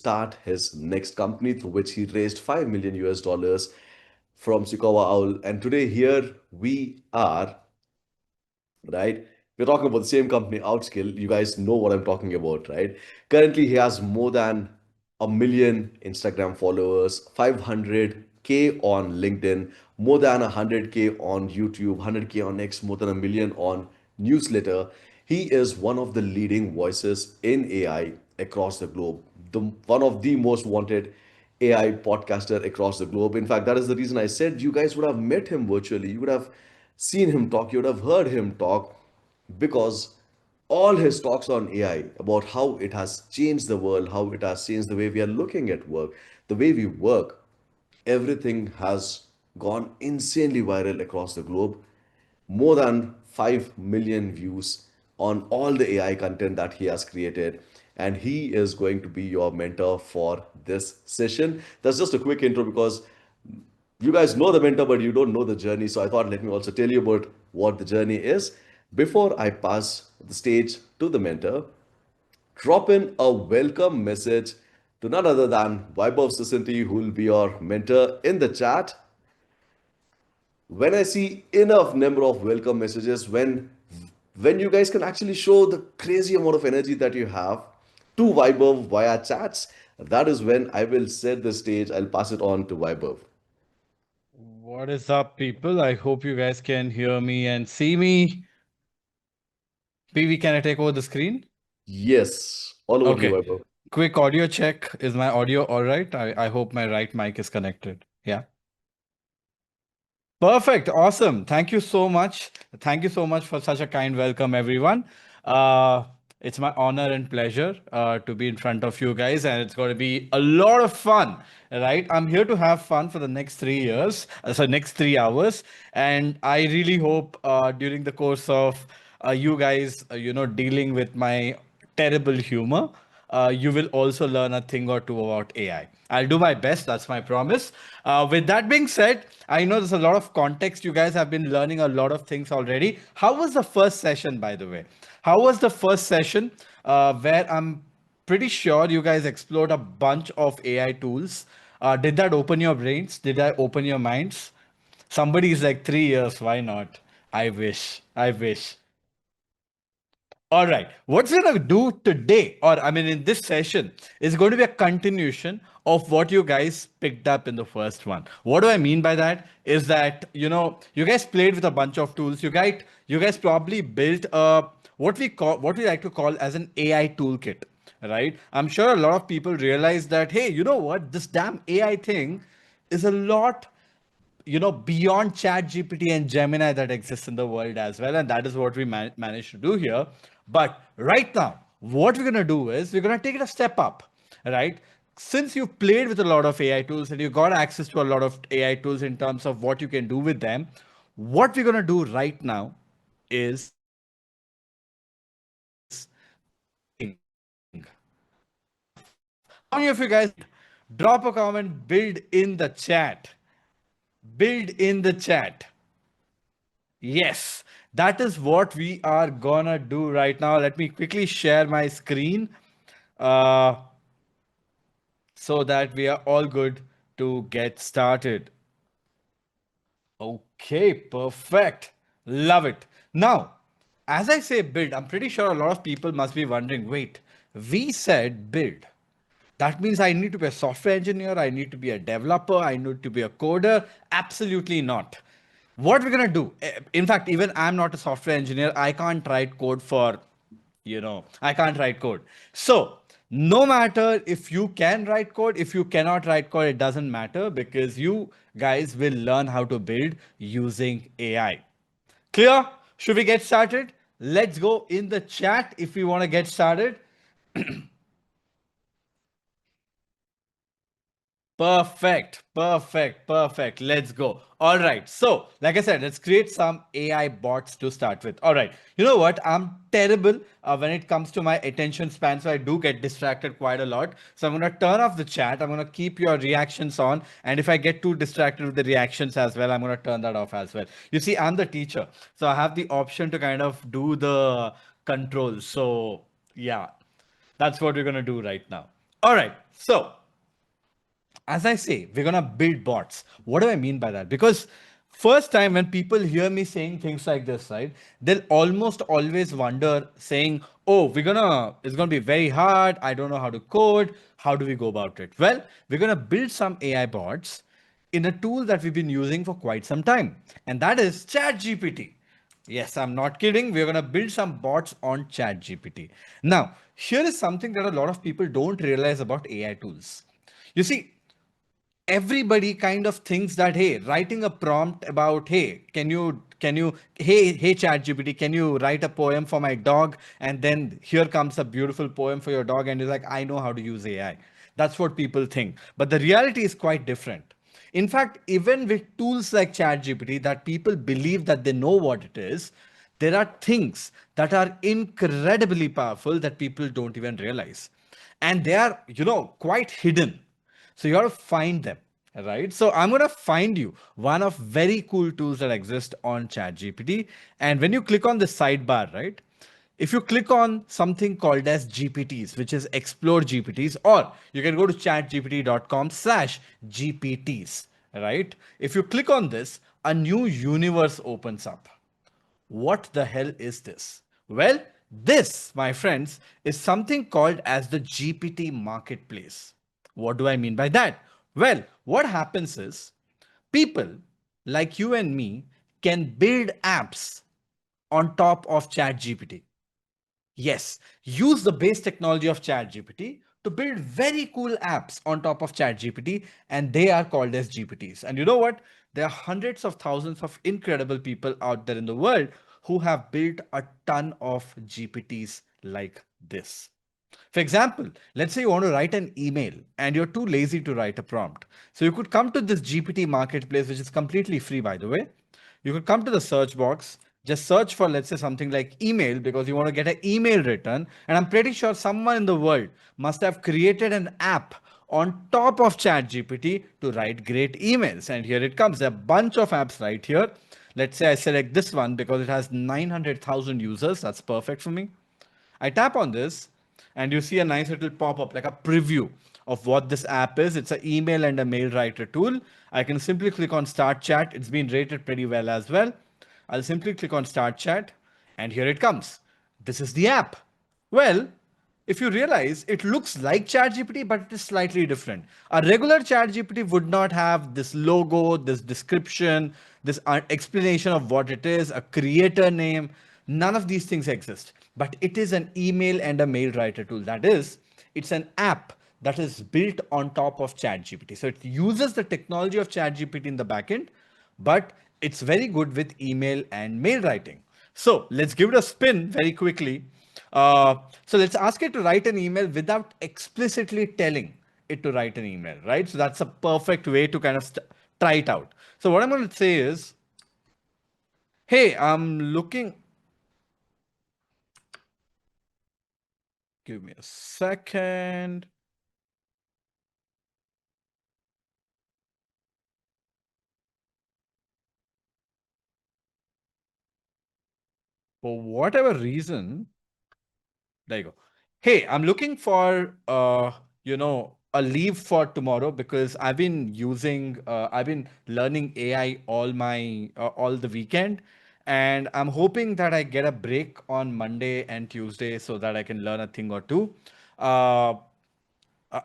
start his next company through which he raised 5 million US dollars from Sikowa Owl. And today here we are, right? We're talking about the same company, Outskill. You guys know what I'm talking about, right? Currently, he has more than a million Instagram followers, 500K on LinkedIn, more than 100K on YouTube, 100K on X, more than a million on newsletter. He is one of the leading voices in AI across the globe, one of the most wanted AI podcaster across the globe. In fact, that is the reason I said you guys would have met him virtually. You would have seen him talk, you would have heard him talk because all his talks on AI about how it has changed the world, how it has changed the way we are looking at work, the way we work, everything has gone insanely viral across the globe. More than 5 million views on all the AI content that he has created. And he is going to be your mentor for this session. That's just a quick intro because you guys know the mentor, but you don't know the journey. So I thought, let me also tell you about what the journey is. Before I pass the stage to the mentor, drop in a welcome message to none other than Vaibhav Sisanti, who will be your mentor in the chat. When I see enough number of welcome messages, when you guys can actually show the crazy amount of energy that you have to Vaibhav via chats, that is when I will set the stage. I'll pass it on to Vaibhav. What is up, people? I hope you guys can hear me and see me. PV, can I take over the screen? Yes, all over you, Okay. Vaibhav. Quick audio check. Is my audio all right? I hope my right mic is connected. Yeah. Perfect. Awesome. Thank you so much. Thank you so much for such a kind welcome, everyone. Uh, it's my honor and pleasure to be in front of you guys, and it's going to be a lot of fun, right? I'm here to have fun for the next 3 years, so next 3 hours, and I really hope during the course of you guys, dealing with my terrible humor, you will also learn a thing or two about AI. I'll do my best. That's my promise. With that being said, I know there's a lot of context. You guys have been learning a lot of things already. How was the first session, by the way? How was the first session where I'm pretty sure you guys explored a bunch of AI tools? Did that open your brains? Did that open your minds? Somebody is like 3 years. Why not? I wish. I wish. All right. What's going to do today, or I mean, in this session, is going to be a continuation of what you guys picked up in the first one. What do I mean by that? Is that, you guys played with a bunch of tools. You guys probably built what we like to call as an AI toolkit, right? I'm sure a lot of people realize that, hey, you know what? This damn AI thing is a lot beyond chat gpt and gemini that exists in the world as well, and that is what we managed to do here. But right now what we're going to do is we're going to take it a step up, right? Since you've played with a lot of AI tools and you got access to a lot of AI tools in terms of what you can do with them, what we're going to do right now is how many of you guys drop a comment, build in the chat. Yes, that is what we are gonna do right now. Let me quickly share my screen uh, so that we are all good to get started. Okay, perfect. Love it. Now, as I say build, I'm pretty sure a lot of people must be wondering, wait, we said build. That means I need to be a software engineer, I need to be a developer, I need to be a coder. Absolutely not. What we're going to do, in fact, even I'm not a software engineer, I can't write code I can't write code. So, no matter if you can write code, if you cannot write code, it doesn't matter because you guys will learn how to build using AI. Clear? Should we get started? Let's go in the chat if we want to get started. Perfect, perfect, perfect. Let's go. All right. So, like I said, let's create some AI bots to start with. All right. You know what? I'm terrible when it comes to my attention span. So, I do get distracted quite a lot. So, I'm going to turn off the chat. I'm going to keep your reactions on. And if I get too distracted with the reactions as well, I'm going to turn that off as well. You see, I'm the teacher. So, I have the option to kind of do the controls. So, yeah, that's what we're going to do right now. All right. So, as I say, we're gonna build bots. What do I mean by that? Because first time when people hear me saying things like this, right, they'll almost always wonder, saying, "Oh, it's gonna be very hard. I don't know how to code. How do we go about it?" Well, we're gonna build some AI bots in a tool that we've been using for quite some time, and that is ChatGPT. Yes, I'm not kidding. We're going to build some bots on ChatGPT. Now, here is something that a lot of people don't realize about AI tools. You see, everybody kind of thinks that, hey, writing a prompt about, hey, hey ChatGPT, can you write a poem for my dog? And then here comes a beautiful poem for your dog, and you're like, I know how to use AI. That's what people think. But the reality is quite different. In fact, even with tools like ChatGPT that people believe that they know what it is, there are things that are incredibly powerful that people don't even realize. And they are, quite hidden. So you got to find them, right? So I'm going to find you one of very cool tools that exist on ChatGPT. And when you click on the sidebar, right? If you click on something called as GPTs, which is Explore GPTs, or you can go to chatgpt.com/GPTs, right? If you click on this, a new universe opens up. What the hell is this? Well, this, my friends, is something called as the GPT marketplace. What do I mean by that? Well, what happens is people like you and me can build apps on top of ChatGPT. Yes, use the base technology of ChatGPT to build very cool apps on top of ChatGPT, and they are called as GPTs. And you know what? There are hundreds of thousands of incredible people out there in the world who have built a ton of GPTs like this. For example, let's say you want to write an email and you're too lazy to write a prompt. So you could come to this GPT marketplace, which is completely free, by the way. You could come to the search box, just search for, let's say, something like email because you want to get an email written. And I'm pretty sure someone in the world must have created an app on top of ChatGPT to write great emails. And here it comes. There are a bunch of apps right here. Let's say I select this one because it has 900,000 users. That's perfect for me. I tap on this and you see a nice little pop-up like a preview of what this app is. It's an email and a mail writer tool. I can simply click on start chat. It's been rated pretty well as well. I'll simply click on start chat and here it comes. This is the app. Well, if you realize it looks like ChatGPT, but it is slightly different. A regular ChatGPT would not have this logo, this description, this explanation of what it is, a creator name. None of these things exist. But it is an email and a mail writer tool. That is, it's an app that is built on top of ChatGPT. So it uses the technology of ChatGPT in the backend, but it's very good with email and mail writing. So let's give it a spin very quickly. So let's ask it to write an email without explicitly telling it to write an email, right? So that's a perfect way to kind of try it out. So what I'm going to say is, hey, I'm looking. Give me a second. For whatever reason, there you go. Hey, I'm looking for a leave for tomorrow because I've been learning AI all the weekend, and I'm hoping that I get a break on Monday and Tuesday so that I can learn a thing or two. Uh,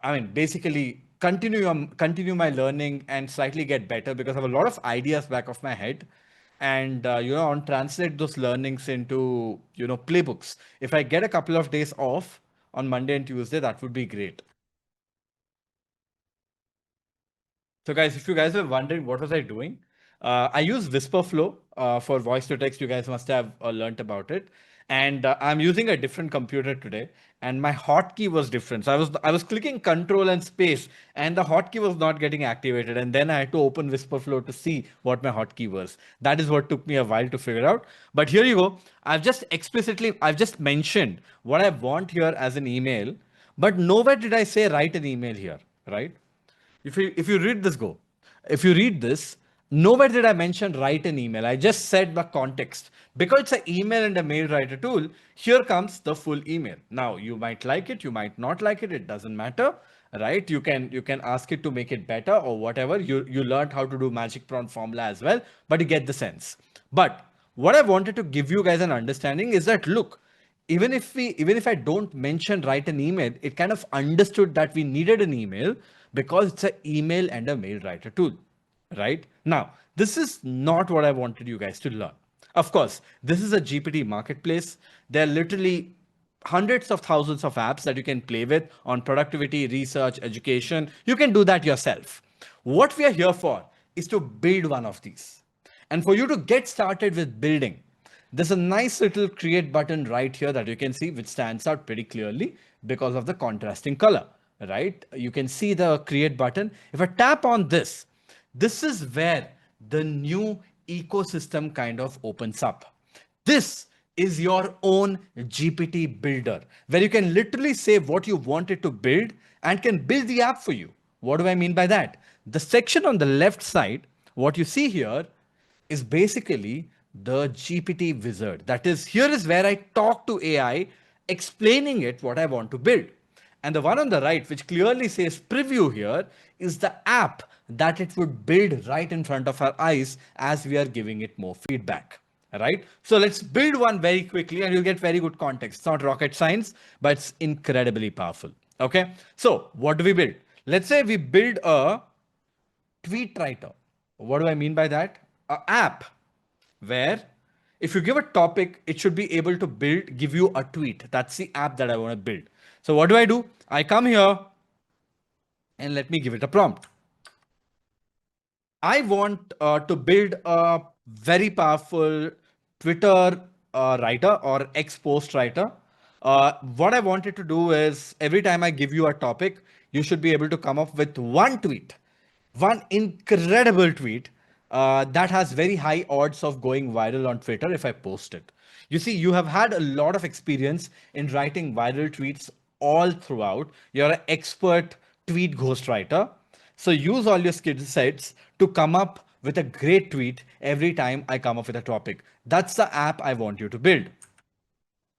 I mean, basically continue my learning and slightly get better because I have a lot of ideas back of my head, and on translate those learnings into playbooks. If I get a couple of days off on Monday and Tuesday, that would be great. So guys, if you guys were wondering what was I doing, I use Whisperflow for voice to text. You guys must have learnt about it. And I'm using a different computer today, and my hotkey was different. So I was clicking Control and Space, and the hotkey was not getting activated. And then I had to open Whisperflow to see what my hotkey was. That is what took me a while to figure out. But here you go. I've just mentioned what I want here as an email, but nowhere did I say write an email here, right? If you read this, go. If you read this, nowhere did I mention write an email. I just said the context. Because it's an email and a mail writer tool, here comes the full email. Now, you might like it, you might not like it, it doesn't matter. right? You can ask it to make it better or whatever. You learned how to do magic prompt formula as well, but you get the sense. But what I wanted to give you guys an understanding is that, look, even if I don't mention write an email, it kind of understood that we needed an email because it's an email and a mail writer tool, right? Now, this is not what I wanted you guys to learn. Of course, this is a GPT marketplace. There are literally hundreds of thousands of apps that you can play with on productivity, research, education. You can do that yourself. What we are here for is to build one of these. And for you to get started with building, there's a nice little create button right here that you can see, which stands out pretty clearly because of the contrasting color, right? You can see the create button. If I tap on this, this is where the new ecosystem kind of opens up. This is your own GPT builder, where you can literally say what you want it to build and can build the app for you. What do I mean by that? The section on the left side, what you see here is basically the GPT wizard. That is, here is where I talk to AI, explaining it what I want to build. And the one on the right, which clearly says preview here, is the app that it would build right in front of our eyes as we are giving it more feedback. Right? So let's build one very quickly and you'll get very good context. It's not rocket science, but it's incredibly powerful. Okay. So what do we build? Let's say we build a tweet writer. What do I mean by that? An app where if you give a topic, it should be able to give you a tweet. That's the app that I want to build. So what do? I come here and let me give it a prompt. I want to build a very powerful Twitter writer or X post writer. What I wanted to do is every time I give you a topic, you should be able to come up with one tweet, one incredible tweet that has very high odds of going viral on Twitter if I post it. You see, you have had a lot of experience in writing viral tweets all throughout. You're an expert tweet ghostwriter. So use all your skill sets to come up with a great tweet every time I come up with a topic. That's the app I want you to build.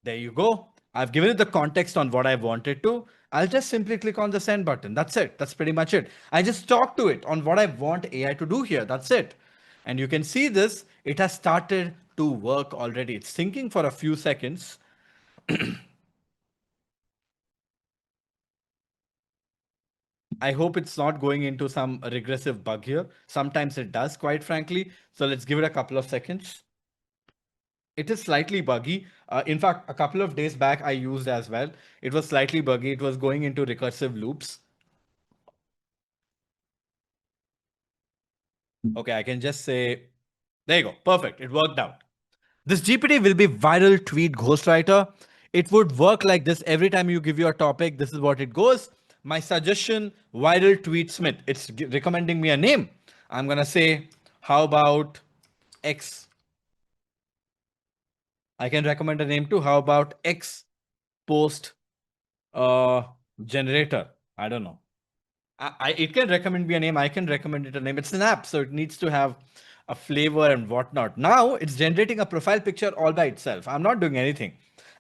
There you go. I've given it the context on what I wanted to. I'll just simply click on the send button. That's it. That's pretty much it. I just talk to it on what I want AI to do here. That's it. And you can see this, it has started to work already. It's thinking for a few seconds. I hope it's not going into some regressive bug here. Sometimes it does, quite frankly. So let's give it a couple of seconds. It is slightly buggy. In fact, a couple of days back, I used as well. It was slightly buggy. It was going into recursive loops. Okay, I can just say, there you go. Perfect. It worked out. This GPT will be viral tweet ghostwriter. It would work like this every time you give your topic. This is what it goes. My suggestion, viral tweet Smith. It's recommending me a name. I'm going to say, how about X? I can recommend a name too. How about X post generator? I don't know. It can recommend me a name. I can recommend it a name. It's an app, so it needs to have a flavor and whatnot. Now it's generating a profile picture all by itself. I'm not doing anything.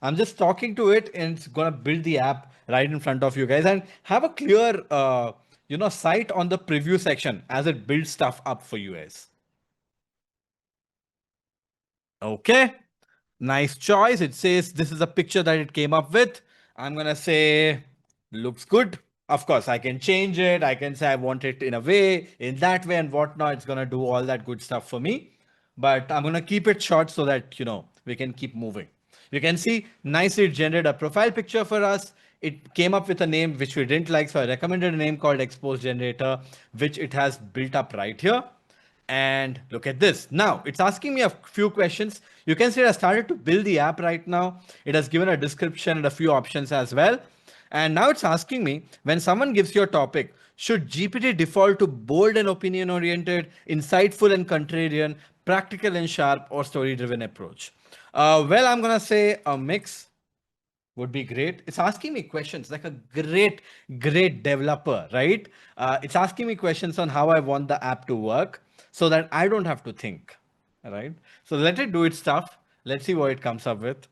I'm just talking to it, and it's gonna build the app right in front of you guys and have a clear, sight on the preview section as it builds stuff up for you guys. Okay, nice choice. It says this is a picture that it came up with. I'm gonna say looks good. Of course, I can change it. I can say I want it in a way, in that way, and whatnot. It's gonna do all that good stuff for me. But I'm gonna keep it short so that we can keep moving. You can see nicely it generated a profile picture for us. It came up with a name which we didn't like, so I recommended a name called Expose Generator, which it has built up right here. And look at this. Now it's asking me a few questions. You can see it has started to build the app right now. It has given a description and a few options as well. And now it's asking me, when someone gives you a topic, should GPT default to bold and opinion oriented, insightful and contrarian, practical and sharp, or story driven approach? Well, I'm going to say a mix would be great. It's asking me questions like a great developer, right? It's asking me questions on how I want the app to work so that I don't have to think, right? So let it do its stuff. Let's see what it comes up with.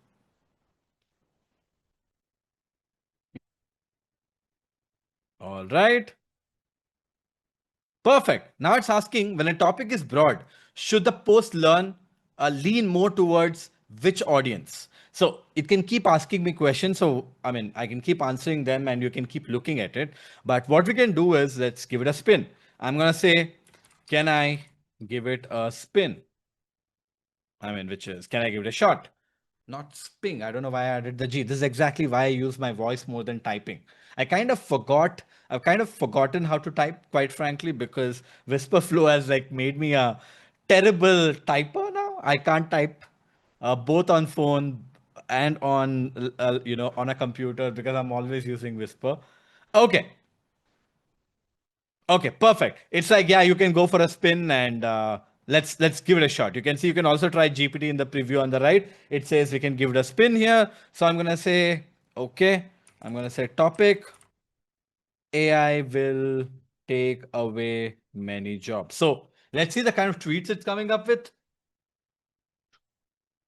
All right. Perfect. Now it's asking when a topic is broad, should the post lean more towards which audience? So it can keep asking me questions. So, I mean, I can keep answering them and you can keep looking at it. But what we can do is let's give it a spin. I'm going to say, can I give it a spin? I mean, which is, can I give it a shot? Not sping. I don't know why I added the G. This is exactly why I use my voice more than typing. I've kind of forgotten how to type, quite frankly, because Whisper Flow has like made me a terrible typer now. I can't type both on phone and on, on a computer because I'm always using Whisper. Okay. Okay, perfect. It's like, yeah, you can go for a spin and let's give it a shot. You can see you can also try GPT in the preview on the right. It says we can give it a spin here. So I'm gonna say, okay, I'm gonna say topic, AI will take away many jobs. So let's see the kind of tweets it's coming up with.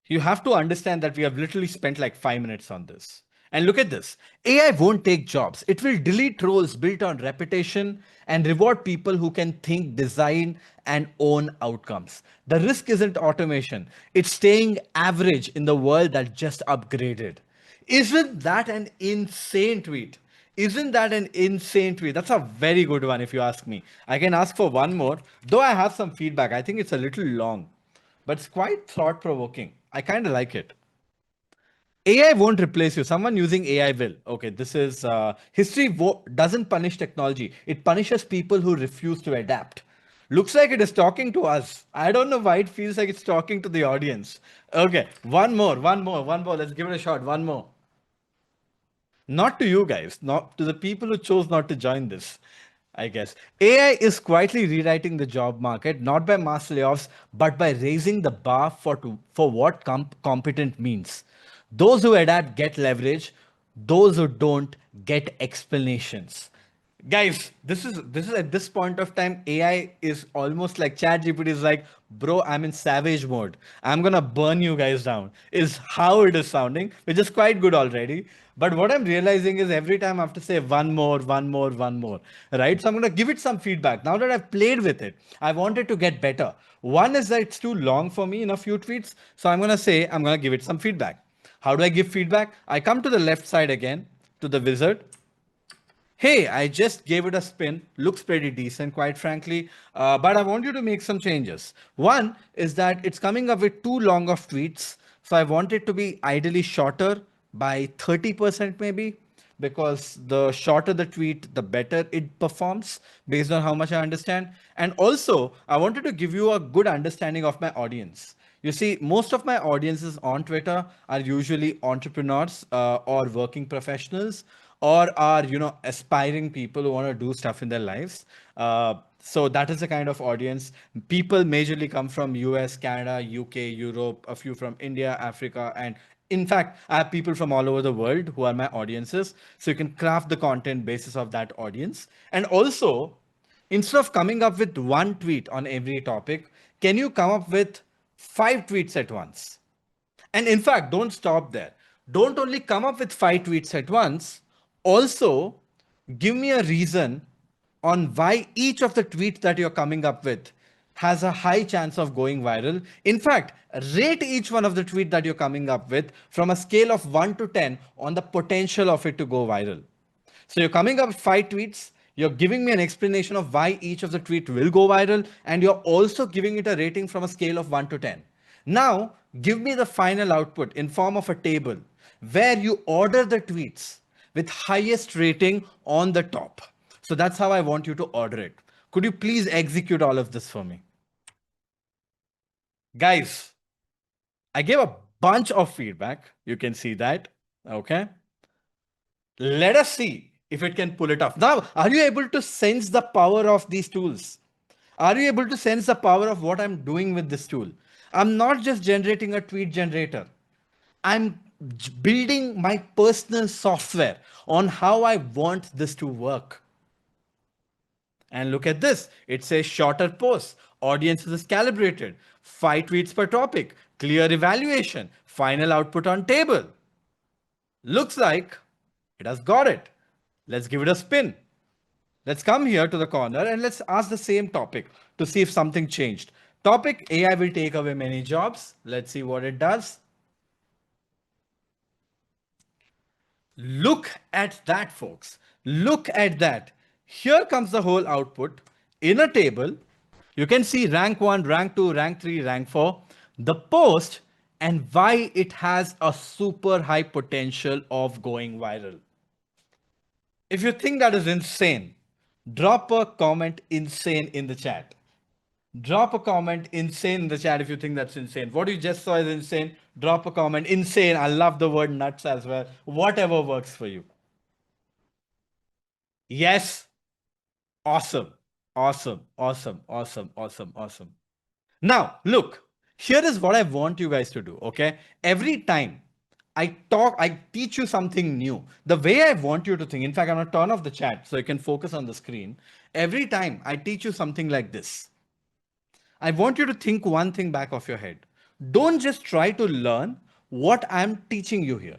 You have to understand that we have literally spent like 5 minutes on this. And look at this. AI won't take jobs. It will delete roles built on reputation and reward people who can think, design, and own outcomes. The risk isn't automation, it's staying average in the world that just upgraded. Isn't that an insane tweet? Isn't that an insane tweet? That's a very good one, if you ask me. I can ask for one more, though I have some feedback. I think it's a little long, but it's quite thought provoking. I kind of like it. AI won't replace you. Someone using AI will. Okay, this is history doesn't punish technology, it punishes people who refuse to adapt. Looks like it is talking to us. I don't know why it feels like it's talking to the audience. Okay, one more. Let's give it a shot. One more. Not to you guys, not to the people who chose not to join this, I guess. AI is quietly rewriting the job market, not by mass layoffs, but by raising the bar for what competent means. Those who adapt get leverage, those who don't get explanations. Guys, this is at this point of time, AI is almost like ChatGPT is like, bro, I'm in savage mode. I'm gonna burn you guys down, is how it is sounding, which is quite good already. But what I'm realizing is every time I have to say one more, right? So I'm gonna give it some feedback. Now that I've played with it, I wanted to get better. One is that it's too long for me in a few tweets. So I'm gonna give it some feedback. How do I give feedback? I come to the left side again, to the wizard. Hey, I just gave it a spin. Looks pretty decent, quite frankly. But I want you to make some changes. One is that it's coming up with too long of tweets. So I want it to be ideally shorter by 30% maybe, because the shorter the tweet, the better it performs based on how much I understand. And also, I wanted to give you a good understanding of my audience. You see, most of my audiences on Twitter are usually entrepreneurs or working professionals, or are aspiring people who want to do stuff in their lives. So that is the kind of audience. People majorly come from US, Canada, UK, Europe, a few from India, Africa, and in fact, I have people from all over the world who are my audiences. So you can craft the content basis of that audience. And also, instead of coming up with one tweet on every topic, can you come up with 5 tweets at once? And in fact, don't stop there. Don't only come up with 5 tweets at once, also give me a reason on why each of the tweets that you're coming up with has a high chance of going viral. In fact, rate each one of the tweets that you're coming up with from a scale of 1 to 10 on the potential of it to go viral. So you're coming up with 5 tweets. You're giving me an explanation of why each of the tweet will go viral, and you're also giving it a rating from a scale of 1 to 10. Now, give me the final output in form of a table where you order the tweets with highest rating on the top. So that's how I want you to order it. Could you please execute all of this for me? Guys, I gave a bunch of feedback. You can see that. Okay. Let us see if it can pull it off. Now, are you able to sense the power of these tools? Are you able to sense the power of what I'm doing with this tool? I'm not just generating a tweet generator. I'm building my personal software on how I want this to work. And look at this. It says shorter posts. Audience is calibrated. 5 tweets per topic. Clear evaluation. Final output on table. Looks like it has got it. Let's give it a spin. Let's come here to the corner and let's ask the same topic to see if something changed. Topic: AI will take away many jobs. Let's see what it does. Look at that, folks. Look at that. Here comes the whole output in a table. You can see rank 1, rank 2, rank 3, rank 4, the post, and why it has a super high potential of going viral. If you think that is insane, drop a comment insane in the chat. Drop a comment insane in the chat if you think that's insane. What you just saw is insane. Drop a comment insane. I love the word nuts as well. Whatever works for you. Yes. Awesome. Awesome. Awesome. Awesome. Awesome. Awesome. Now, look, here is what I want you guys to do. Okay. Every time I teach you something new. The way I want you to think, in fact, I'm going to turn off the chat so you can focus on the screen. Every time I teach you something like this, I want you to think one thing back of your head. Don't just try to learn what I'm teaching you here.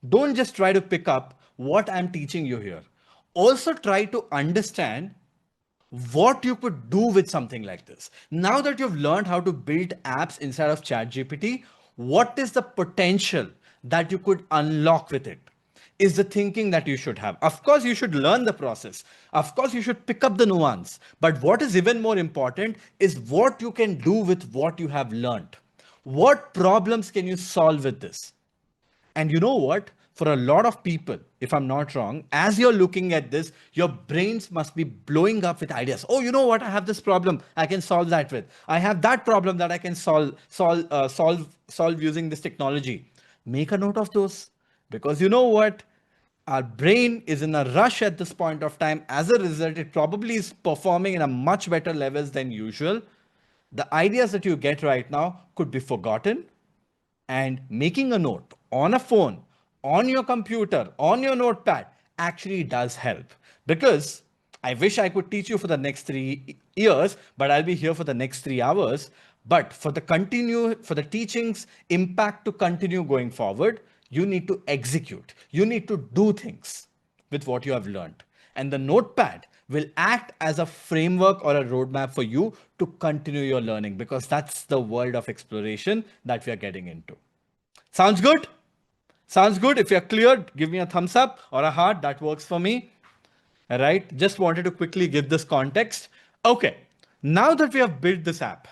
Don't just try to pick up what I'm teaching you here. Also try to understand what you could do with something like this. Now that you've learned how to build apps inside of ChatGPT, what is the potential that you could unlock with it? Is the thinking that you should have. Of course, you should learn the process. Of course, you should pick up the nuance. But what is even more important is what you can do with what you have learned. What problems can you solve with this? And you know what? For a lot of people, if I'm not wrong, as you're looking at this, your brains must be blowing up with ideas. Oh, you know what? I have this problem. I can solve that with. I have that problem that I can solve using this technology. Make a note of those, because you know what? Our brain is in a rush at this point of time. As a result, it probably is performing in a much better levels than usual. The ideas that you get right now could be forgotten, and making a note on a phone, on your computer, on your notepad actually does help. Because I wish I could teach you for the next 3 years, but I'll be here for the next 3 hours. But for the teachings impact to continue going forward, you need to execute. You need to do things with what you have learned. And the notepad will act as a framework or a roadmap for you to continue your learning, because that's the world of exploration that we are getting into. Sounds good? Sounds good? If you're clear, give me a thumbs up or a heart. That works for me. All right. Just wanted to quickly give this context. Okay. Now that we have built this app,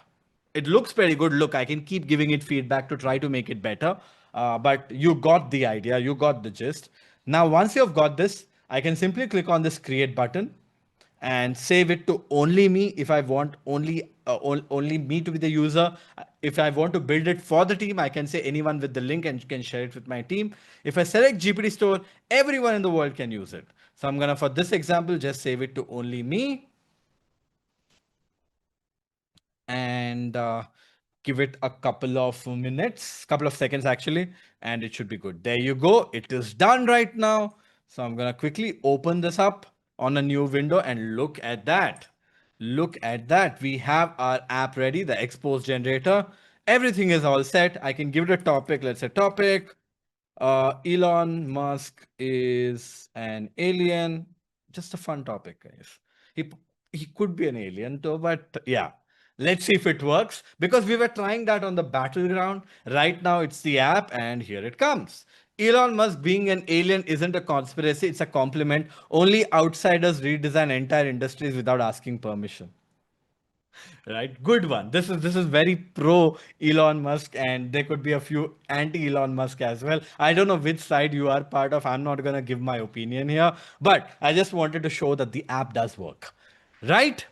it looks pretty good. Look, I can keep giving it feedback to try to make it better. But you got the idea. You got the gist. Now, once you've got this, I can simply click on this create button and save it to only me if I want only me to be the user. If I want to build it for the team, I can say anyone with the link and can share it with my team. If I select GPT Store, everyone in the world can use it. So I'm gonna, for this example, just save it to only me and give it a couple of minutes, couple of seconds actually, and it should be good. There you go. It is done right now. So I'm gonna quickly open this up on a new window and look at that. Look at that. We have our app ready, the expose generator. Everything is all set. I can give it a topic. Let's say topic. Elon Musk is an alien. Just a fun topic, guys. He could be an alien too, but yeah. Let's see if it works, because we were trying that on the battleground. Right now it's the app and here it comes. Elon Musk being an alien isn't a conspiracy, it's a compliment. Only outsiders redesign entire industries without asking permission. Right, good one. This is very pro Elon Musk, and there could be a few anti Elon Musk as well. I don't know which side you are part of. I'm not gonna give my opinion here, but I just wanted to show that the app does work. Right?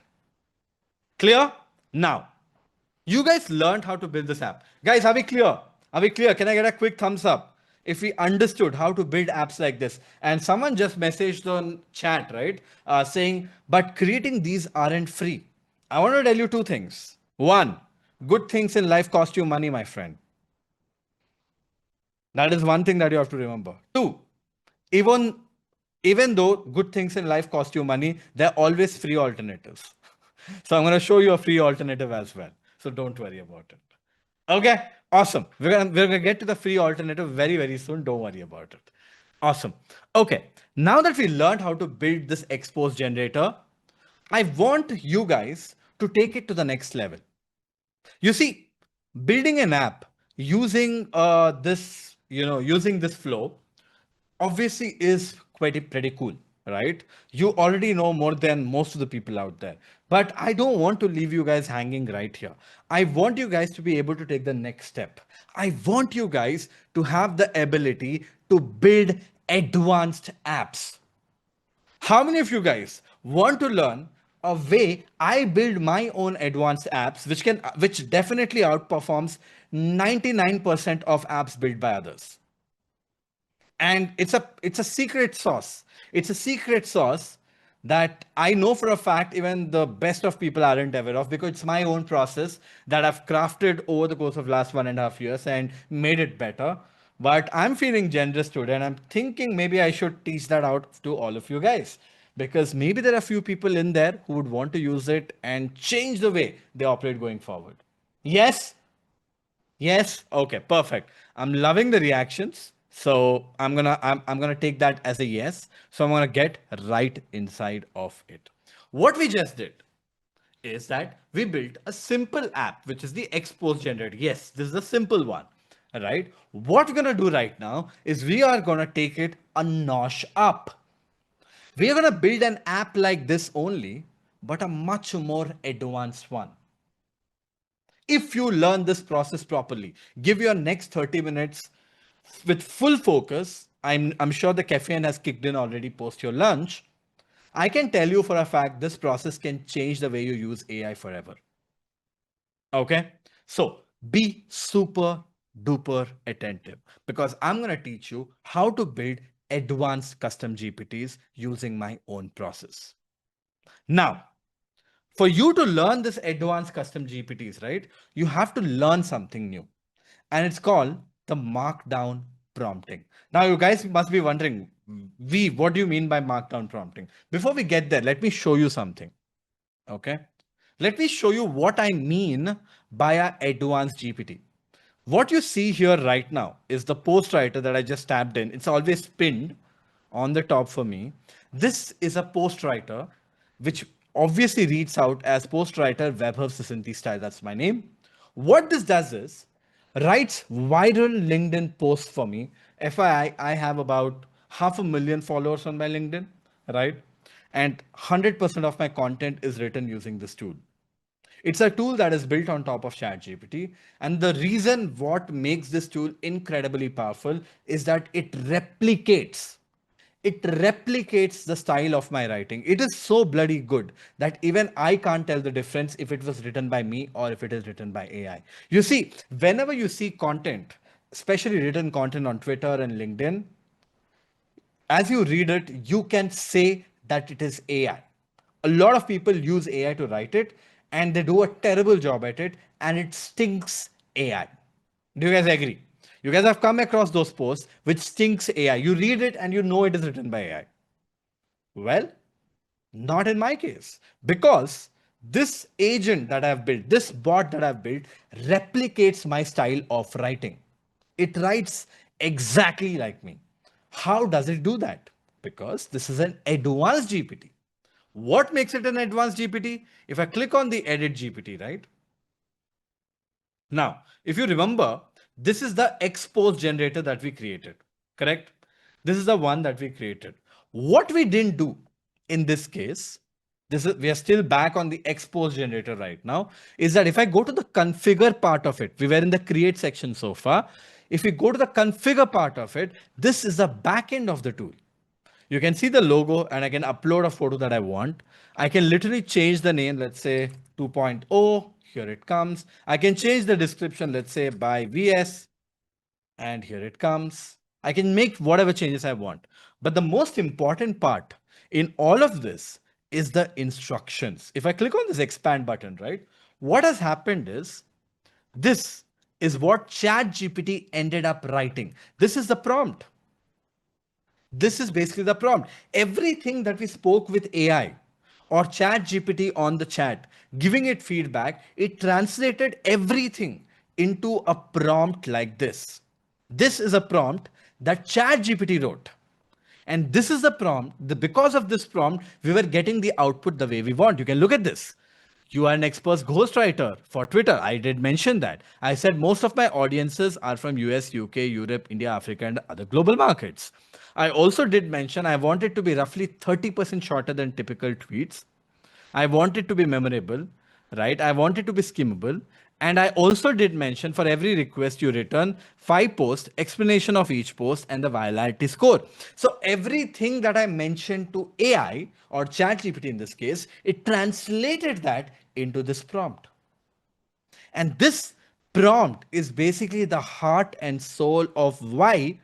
Clear? Now, you guys learned how to build this app. Guys, are we clear? Are we clear? Can I get a quick thumbs up if we understood how to build apps like this? And someone just messaged on chat, right? Saying, but creating these aren't free. I want to tell you two things. One, good things in life cost you money, my friend. That is one thing that you have to remember. Two, even though good things in life cost you money, there are always free alternatives. So I'm going to show you a free alternative as well. So don't worry about it. Okay, awesome. We're gonna get to the free alternative very, very soon. Don't worry about it. Awesome. Okay. Now that we learned how to build this expose generator, I want you guys to take it to the next level. You see, building an app using using this flow obviously is quite pretty cool, right? You already know more than most of the people out there. But I don't want to leave you guys hanging right here. I want you guys to be able to take the next step. I want you guys to have the ability to build advanced apps. How many of you guys want to learn a way I build my own advanced apps, which definitely outperforms 99% of apps built by others? And it's a secret sauce. It's a secret sauce that I know for a fact even the best of people aren't aware of, because it's my own process that I've crafted over the course of last 1.5 years and made it better. But I'm feeling generous today, and I'm thinking maybe I should teach that out to all of you guys, because maybe there are a few people in there who would want to use it and change the way they operate going forward. Yes. Yes. Okay. Perfect. I'm loving the reactions. So I'm gonna take that as a yes. So I'm gonna get right inside of it. What we just did is that we built a simple app, which is the expose generator. Yes, this is a simple one. All right. What we're gonna do right now is we are gonna take it a notch up. We are gonna build an app like this only, but a much more advanced one. If you learn this process properly, give your next 30 minutes with full focus. I'm sure the caffeine has kicked in already post your lunch. I can tell you for a fact this process can change the way you use AI forever. Okay? So be super duper attentive, because I'm going to teach you how to build advanced custom GPTs using my own process. Now, for you to learn this advanced custom GPTs, right, you have to learn something new. And it's called the markdown prompting. Now, you guys must be wondering, what do you mean by markdown prompting? Before we get there, let me show you something. Okay. Let me show you what I mean by a advanced GPT. What you see here right now is the post writer that I just tapped in. It's always pinned on the top for me. This is a post writer, which obviously reads out as post writer Webhub Sisinti style. That's my name. What this does is writes viral LinkedIn posts for me. FYI, I have about 500,000 followers on my LinkedIn, right? And 100% of my content is written using this tool. It's a tool that is built on top of ChatGPT. And the reason what makes this tool incredibly powerful is that it replicates the style of my writing. It is so bloody good that even I can't tell the difference if it was written by me or if it is written by AI. You see, whenever you see content, especially written content on Twitter and LinkedIn, as you read it, you can say that it is AI. A lot of people use AI to write it, and they do a terrible job at it, and it stinks AI. Do you guys agree? You guys have come across those posts which stinks AI. You read it and you know it is written by AI. Well, not in my case, because this agent that I've built, this bot that I've built, replicates my style of writing. It writes exactly like me. How does it do that? Because this is an advanced GPT. What makes it an advanced GPT? If I click on the edit GPT, right? Now, if you remember, this is the expose generator that we created, correct? This is the one that we created. What we didn't do in this case, we are still back on the expose generator right now, is that if I go to the configure part of it, we were in the create section so far. If we go to the configure part of it, this is the back end of the tool. You can see the logo, and I can upload a photo that I want. I can literally change the name, let's say 2.0. Here it comes. I can change the description, let's say by VS, and here it comes. I can make whatever changes I want. But the most important part in all of this is the instructions. If I click on this expand button, right, what has happened is this is what ChatGPT ended up writing. This is the prompt. This is basically the prompt. Everything that we spoke with AI or chat GPT on the chat, giving it feedback, it translated everything into a prompt like this. This is a prompt that chat GPT wrote. And this is the prompt. Because of this prompt, we were getting the output the way we want. You can look at this. You are an expert ghostwriter for Twitter. I did mention that. I said most of my audiences are from US, UK, Europe, India, Africa, and other global markets. I also did mention I want it to be roughly 30% shorter than typical tweets. I want it to be memorable, right? I want it to be skimmable. And I also did mention for every request you return, 5 posts, explanation of each post, and the virality score. So everything that I mentioned to AI or ChatGPT in this case, it translated that into this prompt. And this prompt is basically the heart and soul of why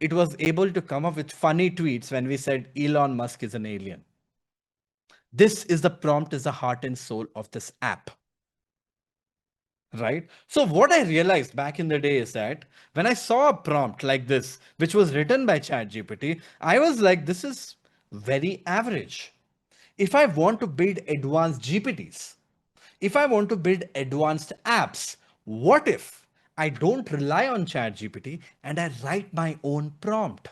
it was able to come up with funny tweets when we said Elon Musk is an alien. This is the prompt, is the heart and soul of this app. Right? So what I realized back in the day is that when I saw a prompt like this, which was written by ChatGPT, I was like, this is very average. If I want to build advanced GPTs, if I want to build advanced apps, what if I don't rely on ChatGPT and I write my own prompt?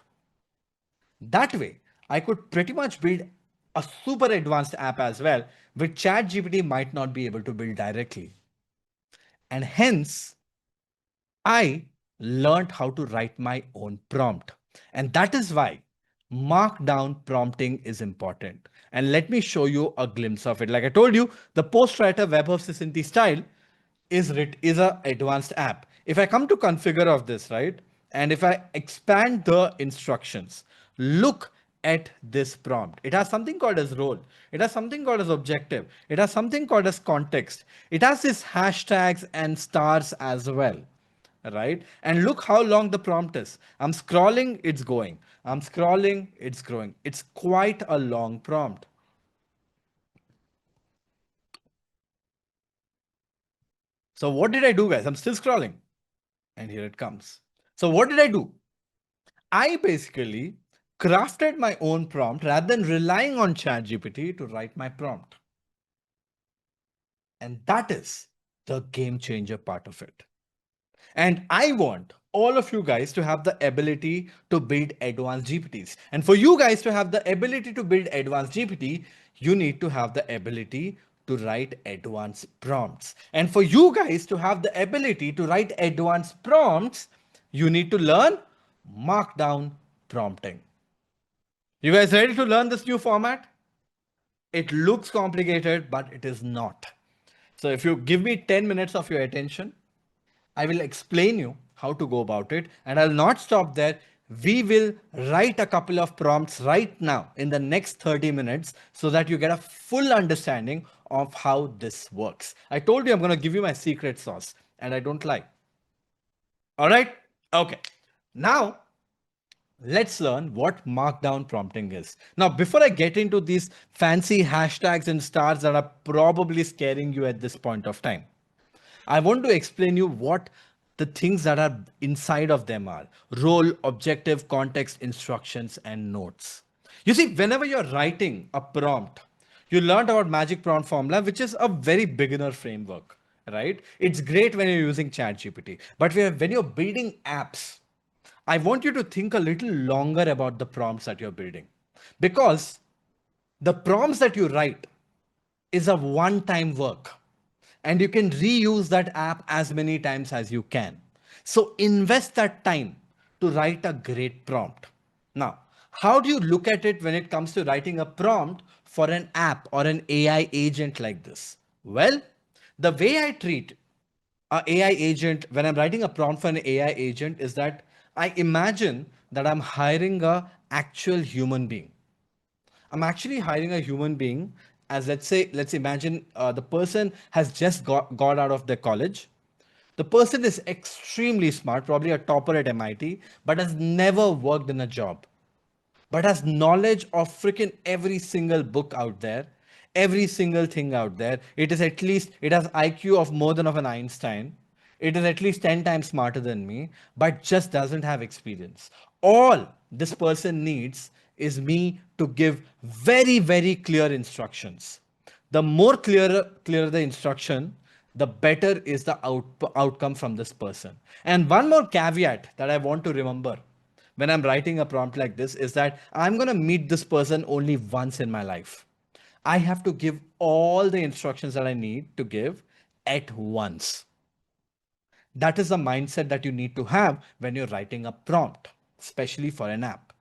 That way, I could pretty much build a super advanced app as well, which ChatGPT might not be able to build directly. And hence, I learned how to write my own prompt. And that is why markdown prompting is important. And let me show you a glimpse of it. Like I told you, the Postwriter Web of Succinctly style is a advanced app. If I come to configure of this, right? And if I expand the instructions, look at this prompt. It has something called as role. It has something called as objective. It has something called as context. It has these hashtags and stars as well, right? And look how long the prompt is. I'm scrolling, it's going. I'm scrolling, it's growing. It's quite a long prompt. So what did I do, guys? I'm still scrolling. And here it comes. So what did I do? I basically crafted my own prompt rather than relying on ChatGPT to write my prompt. And that is the game changer part of it. And I want all of you guys to have the ability to build advanced GPTs. And for you guys to have the ability to build advanced GPT, you need to have the ability to write advanced prompts. And for you guys to have the ability to write advanced prompts, you need to learn Markdown prompting. You guys ready to learn this new format? It looks complicated, but it is not. So if you give me 10 minutes of your attention, I will explain you how to go about it, and I'll not stop there. We will write a couple of prompts right now in the next 30 minutes so that you get a full understanding of how this works. I told you I'm going to give you my secret sauce, and I don't lie. All right? Okay. Now, let's learn what markdown prompting is. Now, before I get into these fancy hashtags and stars that are probably scaring you at this point of time, I want to explain you what the things that are inside of them are: role, objective, context, instructions, and notes. You see, whenever you're writing a prompt, you learned about Magic Prompt Formula, which is a very beginner framework, right? It's great when you're using ChatGPT, but when you're building apps, I want you to think a little longer about the prompts that you're building, because the prompts that you write is a one-time work, and you can reuse that app as many times as you can. So invest that time to write a great prompt. Now, how do you look at it when it comes to writing a prompt for an app or an AI agent like this? Well, the way I treat a AI agent when I'm writing a prompt for an AI agent is that I imagine that I'm hiring a actual human being. I'm actually hiring a human being, as let's imagine the person has just got out of their college. The person is extremely smart, probably a topper at MIT, but has never worked in a job, but has knowledge of freaking every single book out there, every single thing out there. It has IQ of more than of an Einstein. It is at least 10 times smarter than me, but just doesn't have experience. All this person needs is me to give very, very clear instructions. The more clearer the instruction, the better is the outcome from this person. And one more caveat that I want to remember: when I'm writing a prompt like this is that I'm going to meet this person only once in my life. I have to give all the instructions that I need to give at once. That is the mindset that you need to have when you're writing a prompt, especially for an app,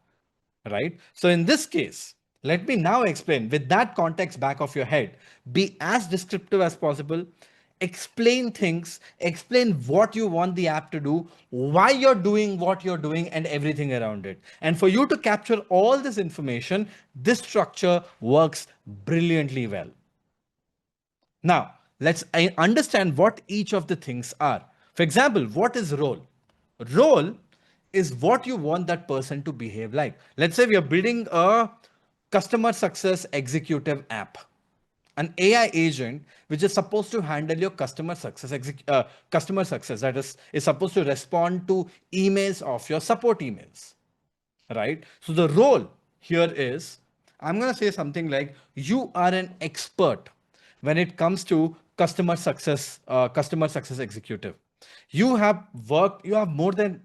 right? So in this case, let me now explain with that context back of your head, be as descriptive as possible, explain things, explain what you want the app to do, why you're doing what you're doing, and everything around it. And for you to capture all this information, this structure works brilliantly well. Now, let's understand what each of the things are. For example, what is role? Role is what you want that person to behave like. Let's say we are building a customer success executive app, an AI agent which is supposed to handle your customer success, that is supposed to respond to emails of your support emails, right? So the role here is, I'm going to say something like, you are an expert when it comes to customer success executive. You have more than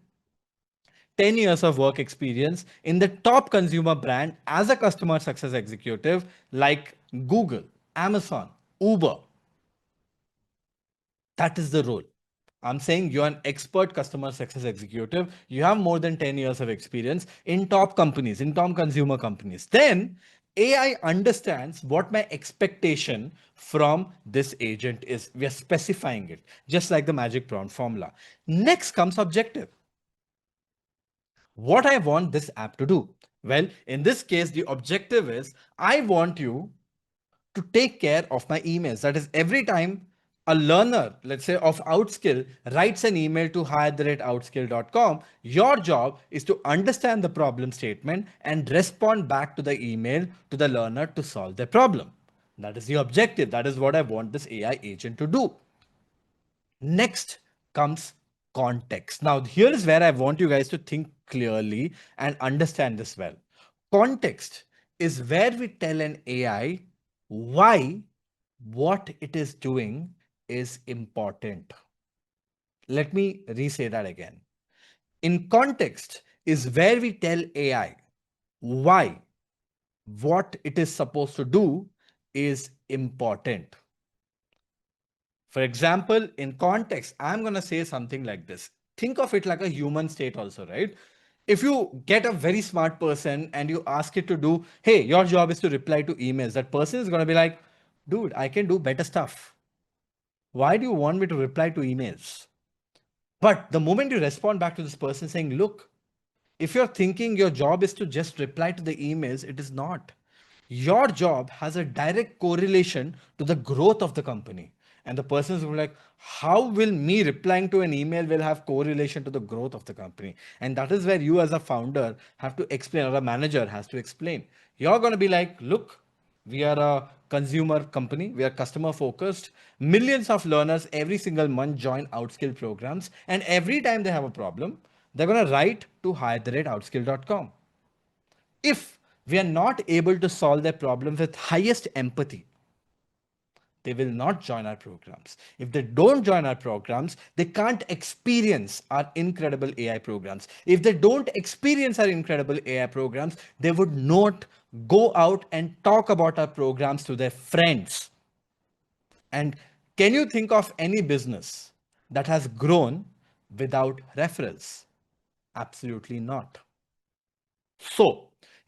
10 years of work experience in the top consumer brand as a customer success executive like Google, Amazon, Uber. That is the role. I'm saying you're an expert customer success executive. You have more than 10 years of experience in top companies, in top consumer companies. Then AI understands what my expectation from this agent is. We are specifying it, just like the magic prompt formula. Next comes objective. What I want this app to do. Well, in this case, the objective is I want you to take care of my emails. That is, every time a learner, let's say of Outskill, writes an email to hi@outskill.com, your job is to understand the problem statement and respond back to the email to the learner to solve their problem. That is the objective. That is what I want this AI agent to do. Next comes context. Now, here is where I want you guys to think clearly and understand this well. Context is where we tell an AI why what it is doing is important. Let me re-say that again. In context is where we tell AI why what it is supposed to do is important. For example, in context, I'm going to say something like this. Think of it like a human state also, right? If you get a very smart person and you ask it to do, hey, your job is to reply to emails, that person is going to be like, dude, I can do better stuff. Why do you want me to reply to emails? But the moment you respond back to this person saying, look, if you're thinking your job is to just reply to the emails, it is not. Your job has a direct correlation to the growth of the company. And the person is like, how will me replying to an email will have correlation to the growth of the company? And that is where you as a founder have to explain, or a manager has to explain. You're going to be like, look, we are a consumer company. We are customer focused. Millions of learners every single month join Outskill programs. And every time they have a problem, they're going to write to hi@outskill.com. If we are not able to solve their problem with highest empathy, they will not join our programs. If they don't join our programs, they can't experience our incredible AI programs. If they don't experience our incredible AI programs, they would not go out and talk about our programs to their friends. And can you think of any business that has grown without referrals? Absolutely not. So,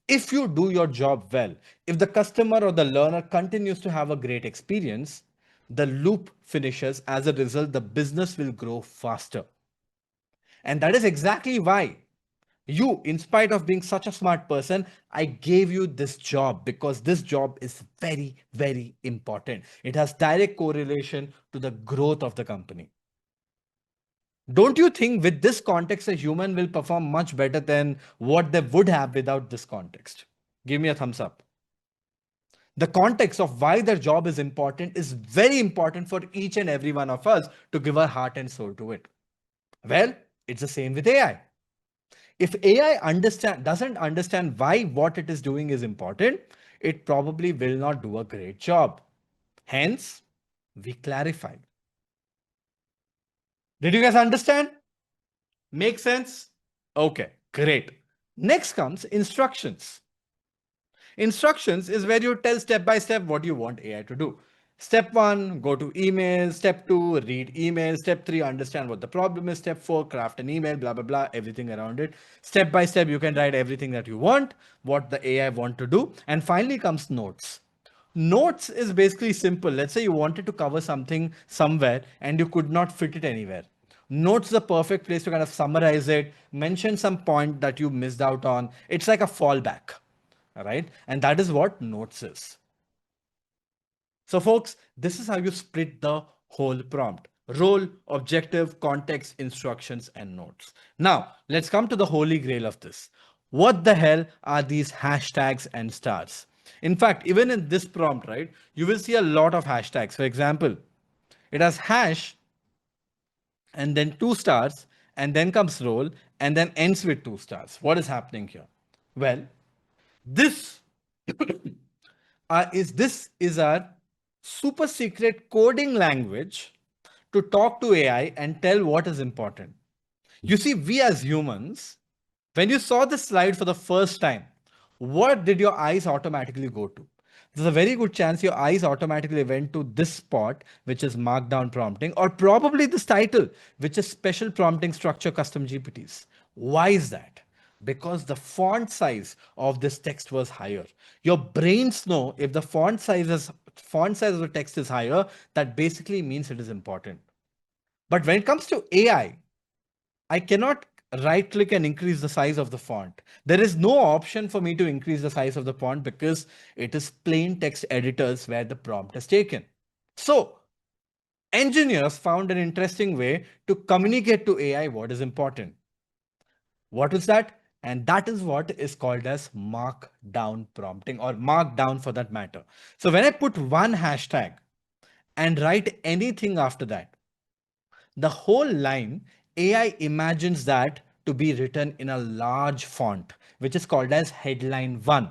if you do your job well, if the customer or the learner continues to have a great experience, the loop finishes. As a result, the business will grow faster. And that is exactly why you, in spite of being such a smart person, I gave you this job because this job is very, very important. It has direct correlation to the growth of the company. Don't you think with this context, a human will perform much better than what they would have without this context? Give me a thumbs up. The context of why their job is important is very important for each and every one of us to give our heart and soul to it. Well, it's the same with AI. If AI doesn't understand why what it is doing is important, it probably will not do a great job. Hence, we clarify. Did you guys understand? Make sense? Okay, great. Next comes instructions. Instructions is where you tell step by step what you want AI to do. Step 1, go to email. Step 2, read email. Step 3, understand what the problem is. Step 4, craft an email, blah, blah, blah, everything around it. Step by step, you can write everything that you want, what the AI want to do. And finally comes notes. Notes is basically simple. Let's say you wanted to cover something somewhere and you could not fit it anywhere. Notes is the perfect place to kind of summarize it, mention some point that you missed out on. It's like a fallback. All right. And that is what notes is. So, folks, this is how you split the whole prompt: role, objective, context, instructions, and notes. Now, let's come to the holy grail of this. What the hell are these hashtags and stars? In fact, even in this prompt, right, you will see a lot of hashtags. For example, it has hash and then 2 stars, and then comes role, and then ends with 2 stars. What is happening here? Well, this this is our super secret coding language to talk to AI and tell what is important. You see, we as humans, when you saw the slide for the first time, what did your eyes automatically go to? There's a very good chance your eyes automatically went to this spot, which is markdown prompting, or probably this title, which is special prompting structure custom GPTs. Why is that? Because the font size of this text was higher. Your brains know if the font size of the text is higher, that basically means it is important. But when it comes to AI, I cannot right click and increase the size of the font. There is no option for me to increase the size of the font because it is plain text editors where the prompt is taken. So engineers found an interesting way to communicate to AI what is important. What is that? And that is what is called as markdown prompting, or markdown for that matter. So when I put one hashtag and write anything after that, the whole line, AI imagines that to be written in a large font, which is called as headline 1.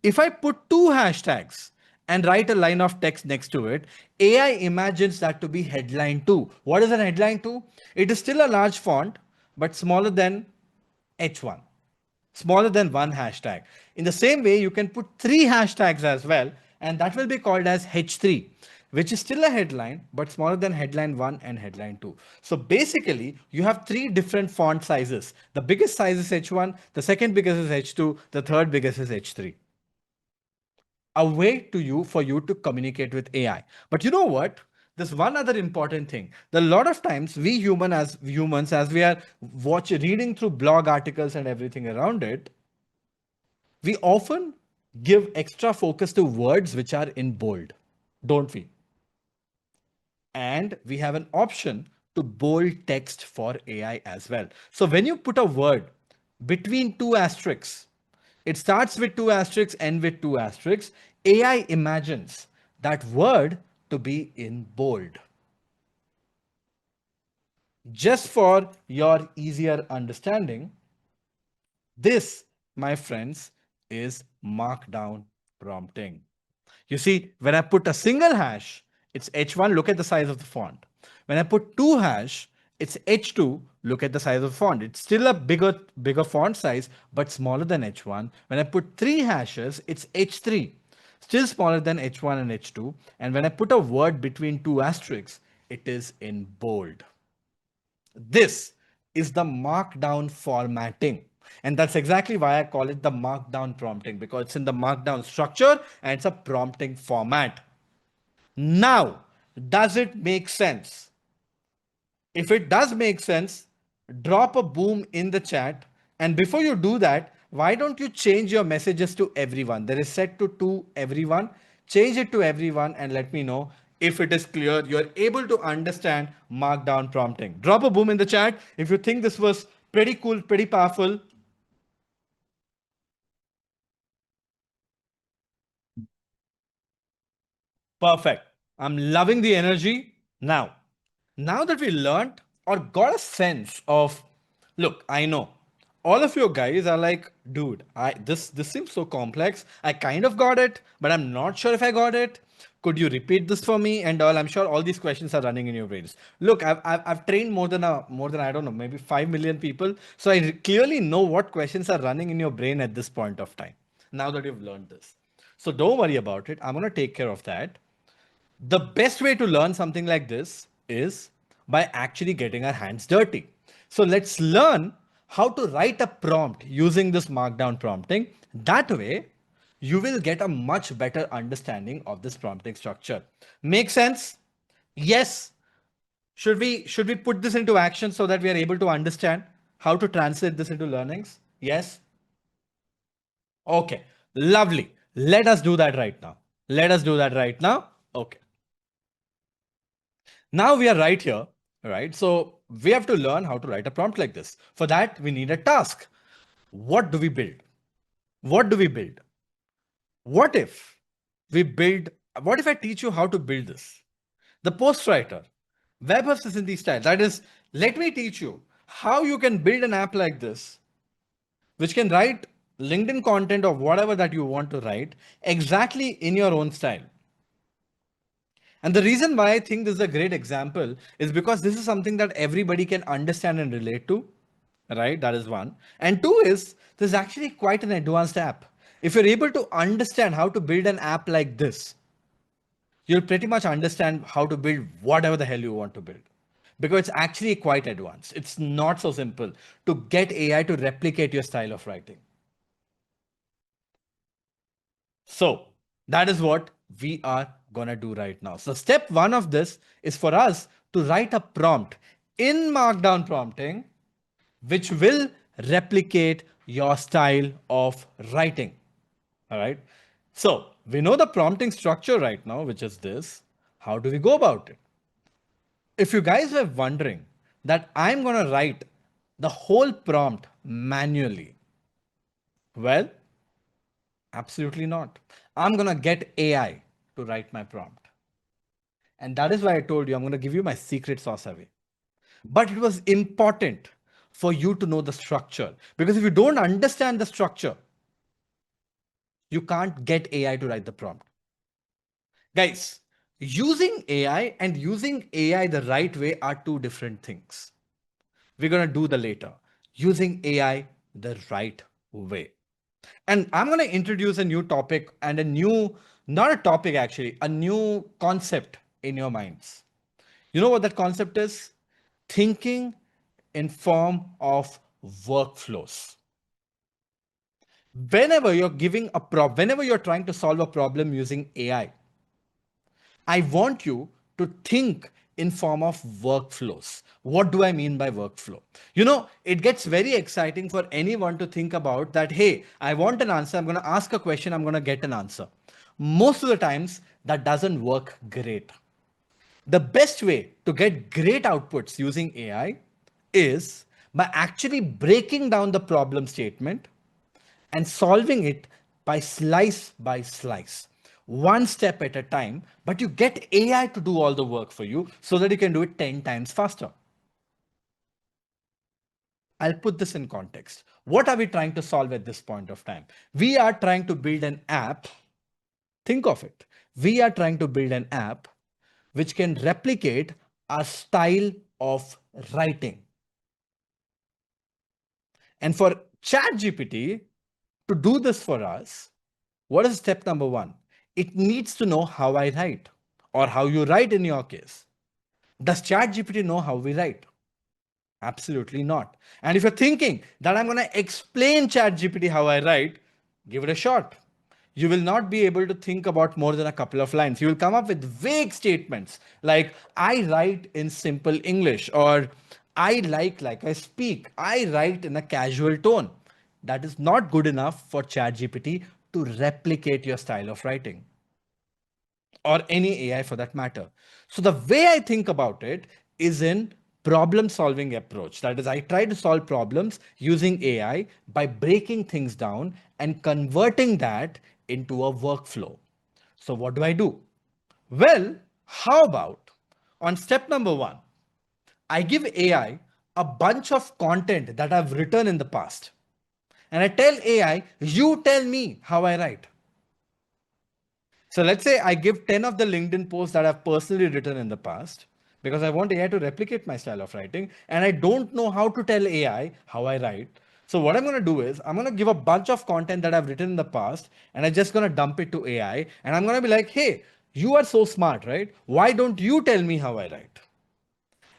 If I put 2 hashtags and write a line of text next to it, AI imagines that to be headline 2. What is an headline 2? It is still a large font, but smaller than H1, smaller than 1 hashtag. In the same way, you can put 3 hashtags as well, and that will be called as H3, which is still a headline, but smaller than headline 1 and headline 2. So basically, you have 3 different font sizes. The biggest size is H1, the second biggest is H2, the third biggest is H3. A way to you for you to communicate with AI. But you know what? There's one other important thing. A lot of times we humans, as we are reading through blog articles and everything around it, we often give extra focus to words which are in bold, don't we? And we have an option to bold text for AI as well. So when you put a word between 2 asterisks, it starts with 2 asterisks, end with 2 asterisks. AI imagines that word to be in bold. Just for your easier understanding, this, my friends, is markdown prompting. You see, when I put a single hash, it's H1, look at the size of the font. When I put 2 hash, it's H2, look at the size of the font. It's still a bigger font size, but smaller than H1. When I put 3 hashes, it's H3, still smaller than H1 and H2. And when I put a word between 2 asterisks, it is in bold. This is the markdown formatting. And that's exactly why I call it the markdown prompting, because it's in the markdown structure and it's a prompting format. Now, does it make sense? If it does make sense, drop a boom in the chat. And before you do that, why don't you change your messages to everyone? There is set to everyone. Change it to everyone and let me know if it is clear. You're able to understand markdown prompting. Drop a boom in the chat if you think this was pretty cool, pretty powerful. Perfect. I'm loving the energy. Now that we learned or got a sense of, look, I know all of you guys are like, dude, this seems so complex. I kind of got it, but I'm not sure if I got it. Could you repeat this for me? And all, I'm sure all these questions are running in your brains. Look, I've trained more than I don't know, maybe 5 million people. So I clearly know what questions are running in your brain at this point of time. Now that you've learned this. So don't worry about it. I'm going to take care of that. The best way to learn something like this is by actually getting our hands dirty. So let's learn how to write a prompt using this markdown prompting. That way, you will get a much better understanding of this prompting structure. Make sense? Yes. Should we put this into action so that we are able to understand how to translate this into learnings? Yes. Okay. Lovely. Let us do that right now. Let us do that right now. Okay. Now we are right here, right? So we have to learn how to write a prompt like this. For that, we need a task. What do we build? What do we build? What if we build, what if I teach you how to build this? The post writer, web of Sindhi style. That is, let me teach you how you can build an app like this, which can write LinkedIn content or whatever that you want to write exactly in your own style. And the reason why I think this is a great example is because this is something that everybody can understand and relate to, right? That is one. And two is this is actually quite an advanced app. If you're able to understand how to build an app like this, you'll pretty much understand how to build whatever the hell you want to build. Because it's actually quite advanced. It's not so simple to get AI to replicate your style of writing. So that is what we are going to do right now. So step one of this is for us to write a prompt in Markdown prompting, which will replicate your style of writing. All right. So we know the prompting structure right now, which is this. How do we go about it? If you guys were wondering that I'm going to write the whole prompt manually, well, absolutely not. I'm going to get AI to write my prompt. And that is why I told you I'm going to give you my secret sauce away. But it was important for you to know the structure, because if you don't understand the structure, you can't get AI to write the prompt. Guys, using AI and using AI the right way are two different things. We're going to do the later. Using AI the right way. And I'm going to introduce a new topic and a new, not a topic actually, a new concept in your minds. You know what that concept is? Thinking in form of workflows. Whenever you're giving a problem, whenever you're trying to solve a problem using AI, I want you to think in form of workflows. What do I mean by workflow? You know, it gets very exciting for anyone to think about that, hey, I want an answer. I'm going to ask a question. I'm going to get an answer. Most of the times that doesn't work great. The best way to get great outputs using AI is by actually breaking down the problem statement and solving it by slice, one step at a time, but you get AI to do all the work for you so that you can do it 10 times faster. I'll put this in context. What are we trying to solve at this point of time? We are trying to build an app. Think of it. We are trying to build an app which can replicate our style of writing. And for ChatGPT to do this for us, what is step number one? It needs to know how I write, or how you write in your case. Does ChatGPT know how we write? Absolutely not. And if you're thinking that I'm going to explain ChatGPT how I write, give it a shot. You will not be able to think about more than a couple of lines. You will come up with vague statements like, I write in simple English, or I like I speak, I write in a casual tone. That is not good enough for ChatGPT to replicate your style of writing, or any AI for that matter. So the way I think about it is in problem solving approach. That is, I try to solve problems using AI by breaking things down and converting that into a workflow. So what do I do? Well, how about on step number one, I give AI a bunch of content that I've written in the past. And I tell AI, you tell me how I write. So let's say I give 10 of the LinkedIn posts that I've personally written in the past because I want AI to replicate my style of writing and I don't know how to tell AI how I write. So what I'm going to do is I'm going to give a bunch of content that I've written in the past and I'm just going to dump it to AI and I'm going to be like, hey, you are so smart, right? Why don't you tell me how I write?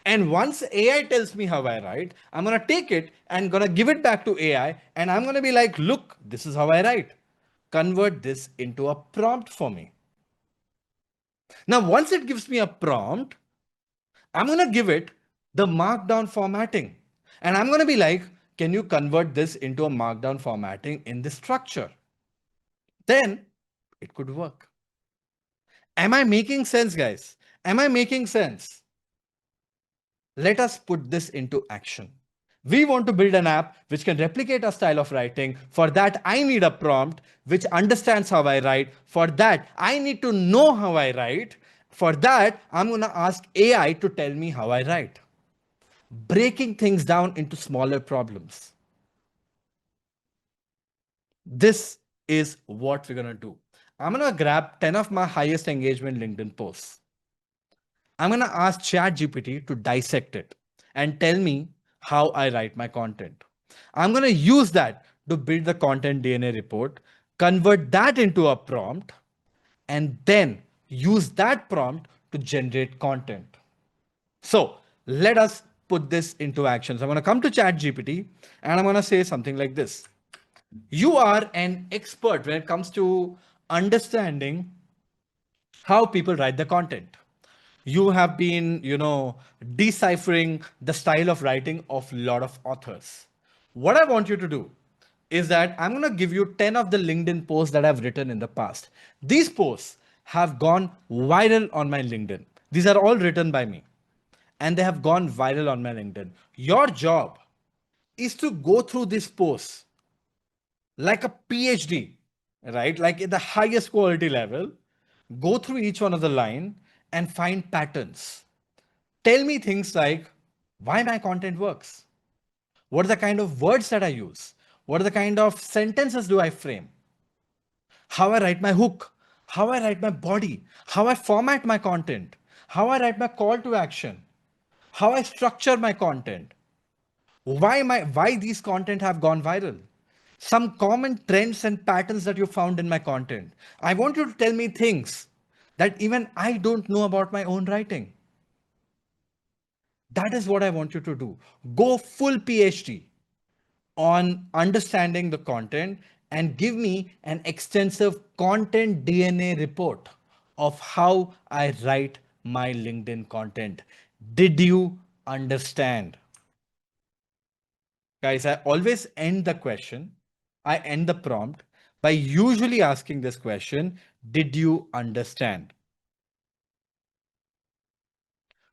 And once AI tells me how I write, I'm going to take it and going to give it back to AI and I'm going to be like, look, this is how I write. Convert this into a prompt for me. Now, once it gives me a prompt, I'm going to give it the markdown formatting. And I'm going to be like, can you convert this into a markdown formatting in this structure? Then it could work. Am I making sense, guys? Am I making sense? Let us put this into action. We want to build an app which can replicate our style of writing. For that, I need a prompt which understands how I write. For that, I need to know how I write. For that, I'm going to ask AI to tell me how I write. Breaking things down into smaller problems. This is what we're going to do. I'm going to grab 10 of my highest engagement LinkedIn posts. I'm going to ask ChatGPT to dissect it and tell me how I write my content. I'm going to use that to build the content DNA report, convert that into a prompt, and then use that prompt to generate content. So let us put this into action. So I'm going to come to ChatGPT and I'm going to say something like this. You are an expert when it comes to understanding how people write the content. You have been, deciphering the style of writing of a lot of authors. What I want you to do is that I'm going to give you 10 of the LinkedIn posts that I've written in the past. These posts have gone viral on my LinkedIn. These are all written by me and they have gone viral on my LinkedIn. Your job is to go through these posts like a PhD, right? Like at the highest quality level, go through each one of the line and find patterns. Tell me things like why my content works. What are the kind of words that I use? What are the kind of sentences do I frame? How I write my hook, how I write my body, how I format my content, how I write my call to action, how I structure my content, why these content have gone viral, some common trends and patterns that you found in my content. I want you to tell me things that even I don't know about my own writing. That is what I want you to do. Go full PhD on understanding the content and give me an extensive content DNA report of how I write my LinkedIn content. Did you understand? Guys, I always end the question, I end the prompt by usually asking this question, did you understand?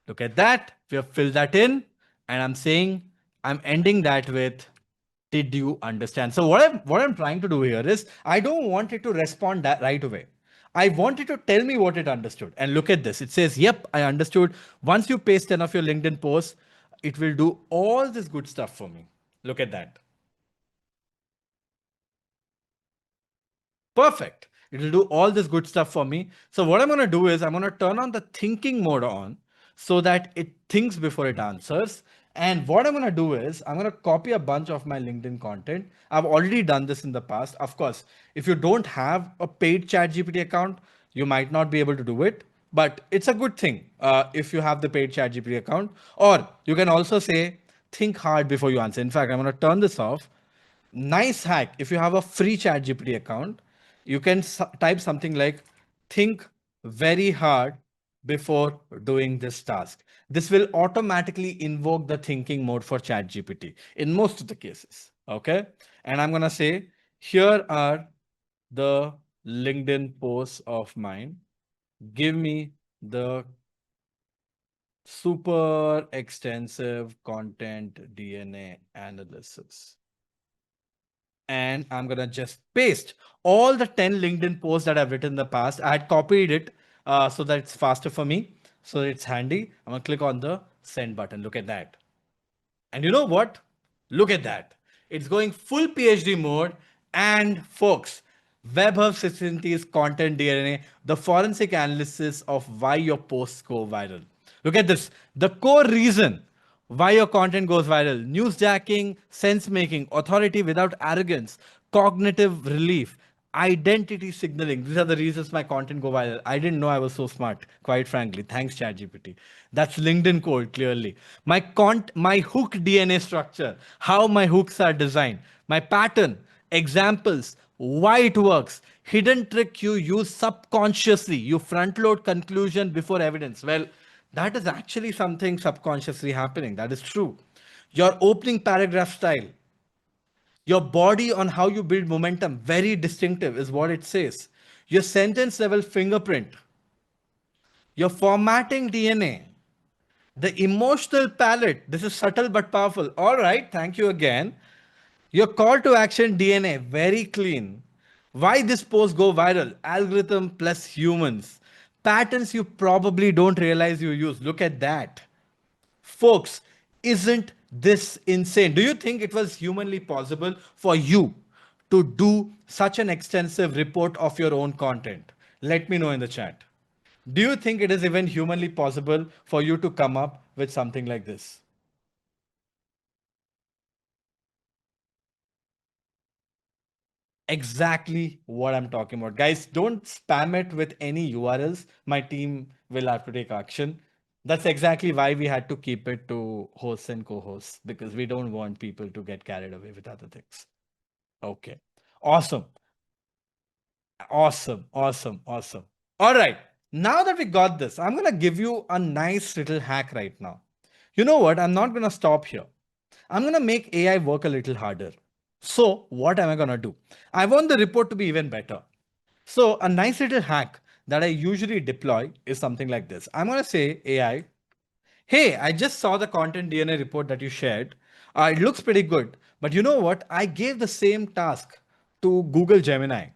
Look at that. We have filled that in. And I'm saying, I'm ending that with, did you understand? So what I'm trying to do here is, I don't want it to respond that right away. I want it to tell me what it understood. And look at this. It says, yep, I understood. Once you paste 10 of your LinkedIn posts, it will do all this good stuff for me. Look at that. Perfect. It will do all this good stuff for me. So what I'm going to do is I'm going to turn on the thinking mode on so that it thinks before it answers. And what I'm going to do is I'm going to copy a bunch of my LinkedIn content. I've already done this in the past. Of course, if you don't have a paid ChatGPT account, you might not be able to do it. But it's a good thing if you have the paid ChatGPT account. Or you can also say, think hard before you answer. In fact, I'm going to turn this off. Nice hack. If you have a free ChatGPT account, you can type something like, think very hard before doing this task. This will automatically invoke the thinking mode for ChatGPT in most of the cases. Okay. And I'm going to say, here are the LinkedIn posts of mine. Give me the super extensive content DNA analysis. And I'm going to just paste all the 10 LinkedIn posts that I've written in the past. I had copied it so that it's faster for me. So it's handy. I'm going to click on the send button. Look at that. And you know what? Look at that. It's going full PhD mode. And folks, WebHub 690's content DNA, the forensic analysis of why your posts go viral. Look at this. The core reason why your content goes viral: newsjacking, sense making, authority without arrogance, cognitive relief, identity signaling. These are the reasons my content go viral. I didn't know I was so smart, quite frankly. Thanks, ChatGPT. That's LinkedIn code, clearly. My hook DNA structure, how my hooks are designed, my pattern, examples, why it works, hidden trick you use subconsciously. You front load conclusion before evidence. Well, that is actually something subconsciously happening. That is true. Your opening paragraph style, your body on how you build momentum, very distinctive, is what it says. Your sentence level fingerprint, your formatting DNA, the emotional palette. This is subtle but powerful. All right, thank you again. Your call to action DNA, very clean. Why this post go viral? Algorithm plus humans. Patterns you probably don't realize you use. Look at that. Folks, isn't this insane? Do you think it was humanly possible for you to do such an extensive report of your own content? Let me know in the chat. Do you think it is even humanly possible for you to come up with something like this? Exactly what I'm talking about. Guys, don't spam it with any URLs. My team will have to take action. That's exactly why we had to keep it to hosts and co-hosts, because we don't want people to get carried away with other things. Okay. Awesome. Awesome. Awesome. Awesome. All right. Now that we got this, I'm going to give you a nice little hack right now. You know what? I'm not going to stop here. I'm going to make AI work a little harder. So, what am I going to do? I want the report to be even better. So, a nice little hack that I usually deploy is something like this. I'm going to say, AI, hey, I just saw the content DNA report that you shared. It looks pretty good. But you know what? I gave the same task to Google Gemini,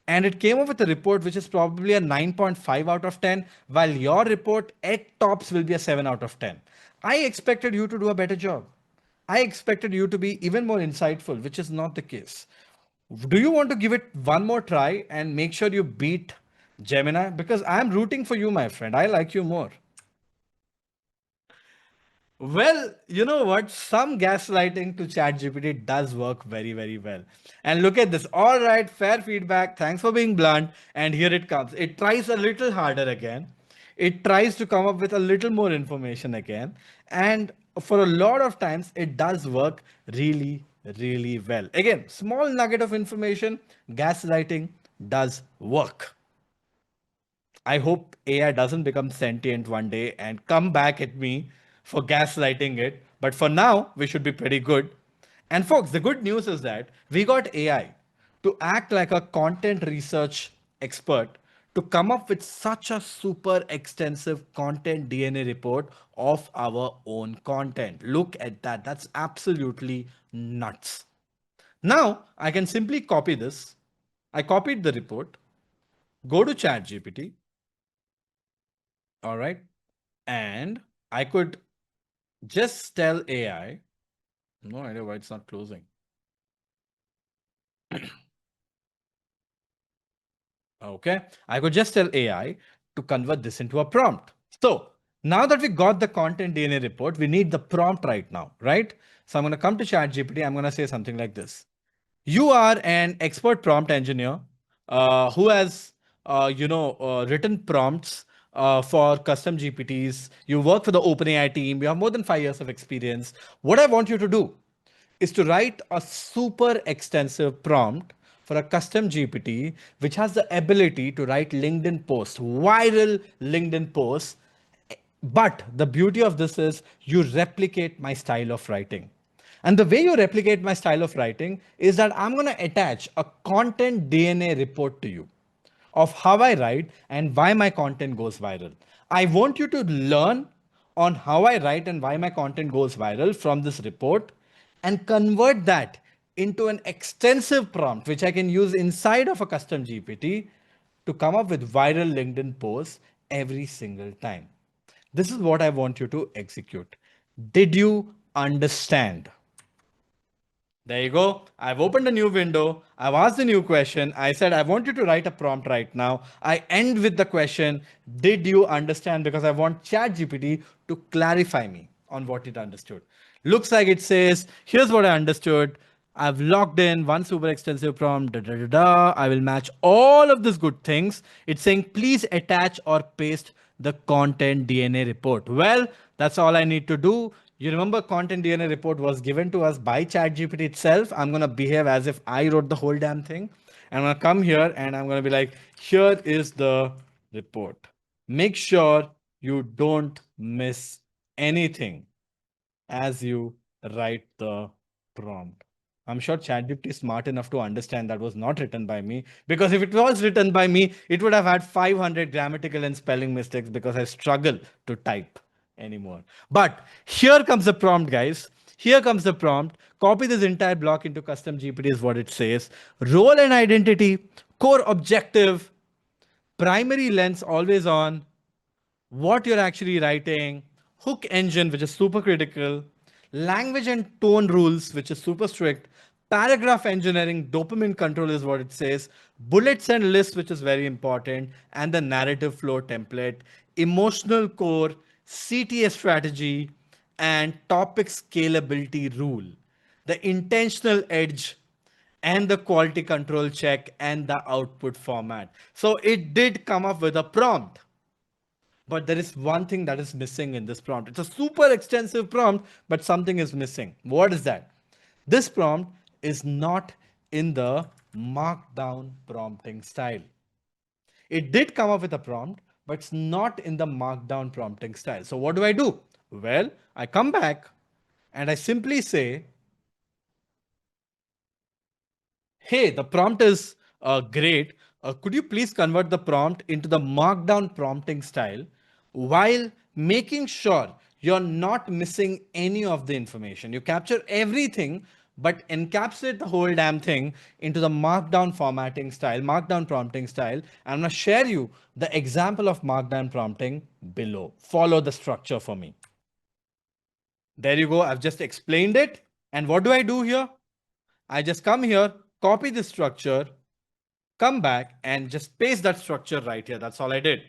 and it came up with a report which is probably a 9.5 out of 10, while your report at tops will be a 7 out of 10. I expected you to do a better job. I expected you to be even more insightful, which is not the case. Do you want to give it one more try and make sure you beat Gemini? Because I'm rooting for you, my friend. I like you more. Well, you know what? Some gaslighting to ChatGPT does work very, very well. And look at this. All right, fair feedback. Thanks for being blunt. And here it comes. It tries a little harder again. It tries to come up with a little more information again. And for a lot of times, it does work really, really well. Again, small nugget of information, gaslighting does work. I hope AI doesn't become sentient one day and come back at me for gaslighting it. But for now, we should be pretty good. And folks, the good news is that we got AI to act like a content research expert to come up with such a super extensive content DNA report of our own content. Look at that. That's absolutely nuts. Now, I can simply copy this. I copied the report, go to ChatGPT, all right. And I could just tell AI, no idea why it's not closing. Okay. I could just tell AI to convert this into a prompt. So now that we got the content DNA report, we need the prompt right now, right? So I'm going to come to ChatGPT. I'm going to say something like this. You are an expert prompt engineer who has, written prompts for custom GPTs. You work for the OpenAI team. You have more than 5 years of experience. What I want you to do is to write a super extensive prompt for a custom GPT, which has the ability to write LinkedIn posts, viral LinkedIn posts. But the beauty of this is you replicate my style of writing. And the way you replicate my style of writing is that I'm going to attach a content DNA report to you of how I write and why my content goes viral. I want you to learn on how I write and why my content goes viral from this report and convert that into an extensive prompt, which I can use inside of a custom GPT to come up with viral LinkedIn posts every single time. This is what I want you to execute. Did you understand? There you go. I've opened a new window. I've asked a new question. I said, I want you to write a prompt right now. I end with the question, did you understand? Because I want ChatGPT to clarify me on what it understood. Looks like it says, here's what I understood. I've logged in one super extensive prompt. Da, da, da, da. I will match all of these good things. It's saying, please attach or paste the content DNA report. Well, that's all I need to do. You remember content DNA report was given to us by ChatGPT itself. I'm going to behave as if I wrote the whole damn thing. I'm going to come here and I'm going to be like, here is the report. Make sure you don't miss anything as you write the prompt. I'm sure ChatGPT is smart enough to understand that was not written by me, because if it was written by me, it would have had 500 grammatical and spelling mistakes because I struggle to type anymore. But here comes the prompt, guys. Here comes the prompt. Copy this entire block into custom GPT is what it says. Role and identity, core objective, primary lens always on, what you're actually writing, hook engine, which is super critical, language and tone rules, which is super strict, paragraph engineering, dopamine control is what it says, bullets and lists, which is very important, and the narrative flow template, emotional core, CTA strategy, and topic scalability rule, the intentional edge, and the quality control check, and the output format. So it did come up with a prompt. But there is one thing that is missing in this prompt. It's a super extensive prompt, but something is missing. What is that? This prompt is not in the markdown prompting style. It did come up with a prompt, but it's not in the markdown prompting style. So what do? Well, I come back and I simply say, hey, the prompt is great. Could you please convert the prompt into the markdown prompting style while making sure you're not missing any of the information? You capture everything, but encapsulate the whole damn thing into the markdown formatting style, markdown prompting style. I'm going to share you the example of markdown prompting below. Follow the structure for me. There you go. I've just explained it. And what do I do here? I just come here, copy the structure, come back and just paste that structure right here. That's all I did.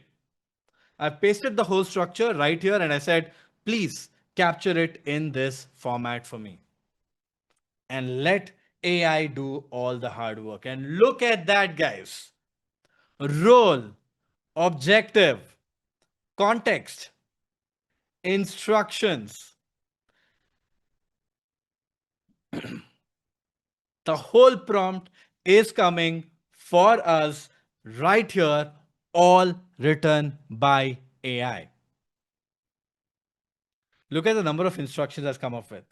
I've pasted the whole structure right here and I said, please capture it in this format for me. And let AI do all the hard work. And look at that, guys. Role, objective, context, instructions. The whole prompt is coming for us right here, all written by AI. Look at the number of instructions that's come up with.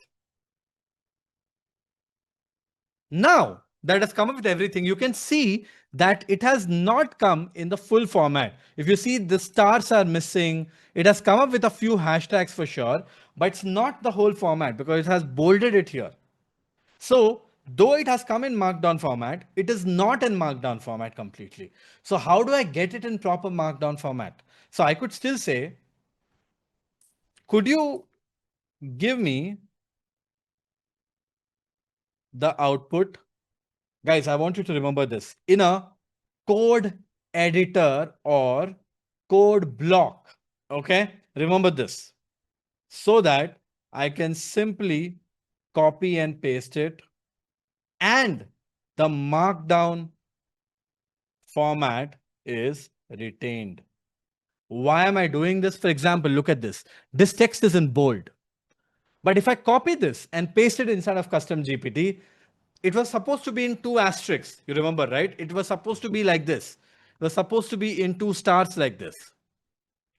Now that has come up with everything, you can see that it has not come in the full format. If you see the stars are missing, it has come up with a few hashtags for sure, but it's not the whole format because it has bolded it here. So though it has come in markdown format, it is not in markdown format completely. So how do I get it in proper markdown format? So I could still say, could you give me the output? Guys, I want you to remember this. In a code editor or code block, okay? Remember this. So that I can simply copy and paste it and the markdown format is retained. Why am I doing this? For example, look at this. This text is in bold. But if I copy this and paste it inside of custom GPT, it was supposed to be in two asterisks. You remember, right? It was supposed to be like this. It was supposed to be in two stars like this.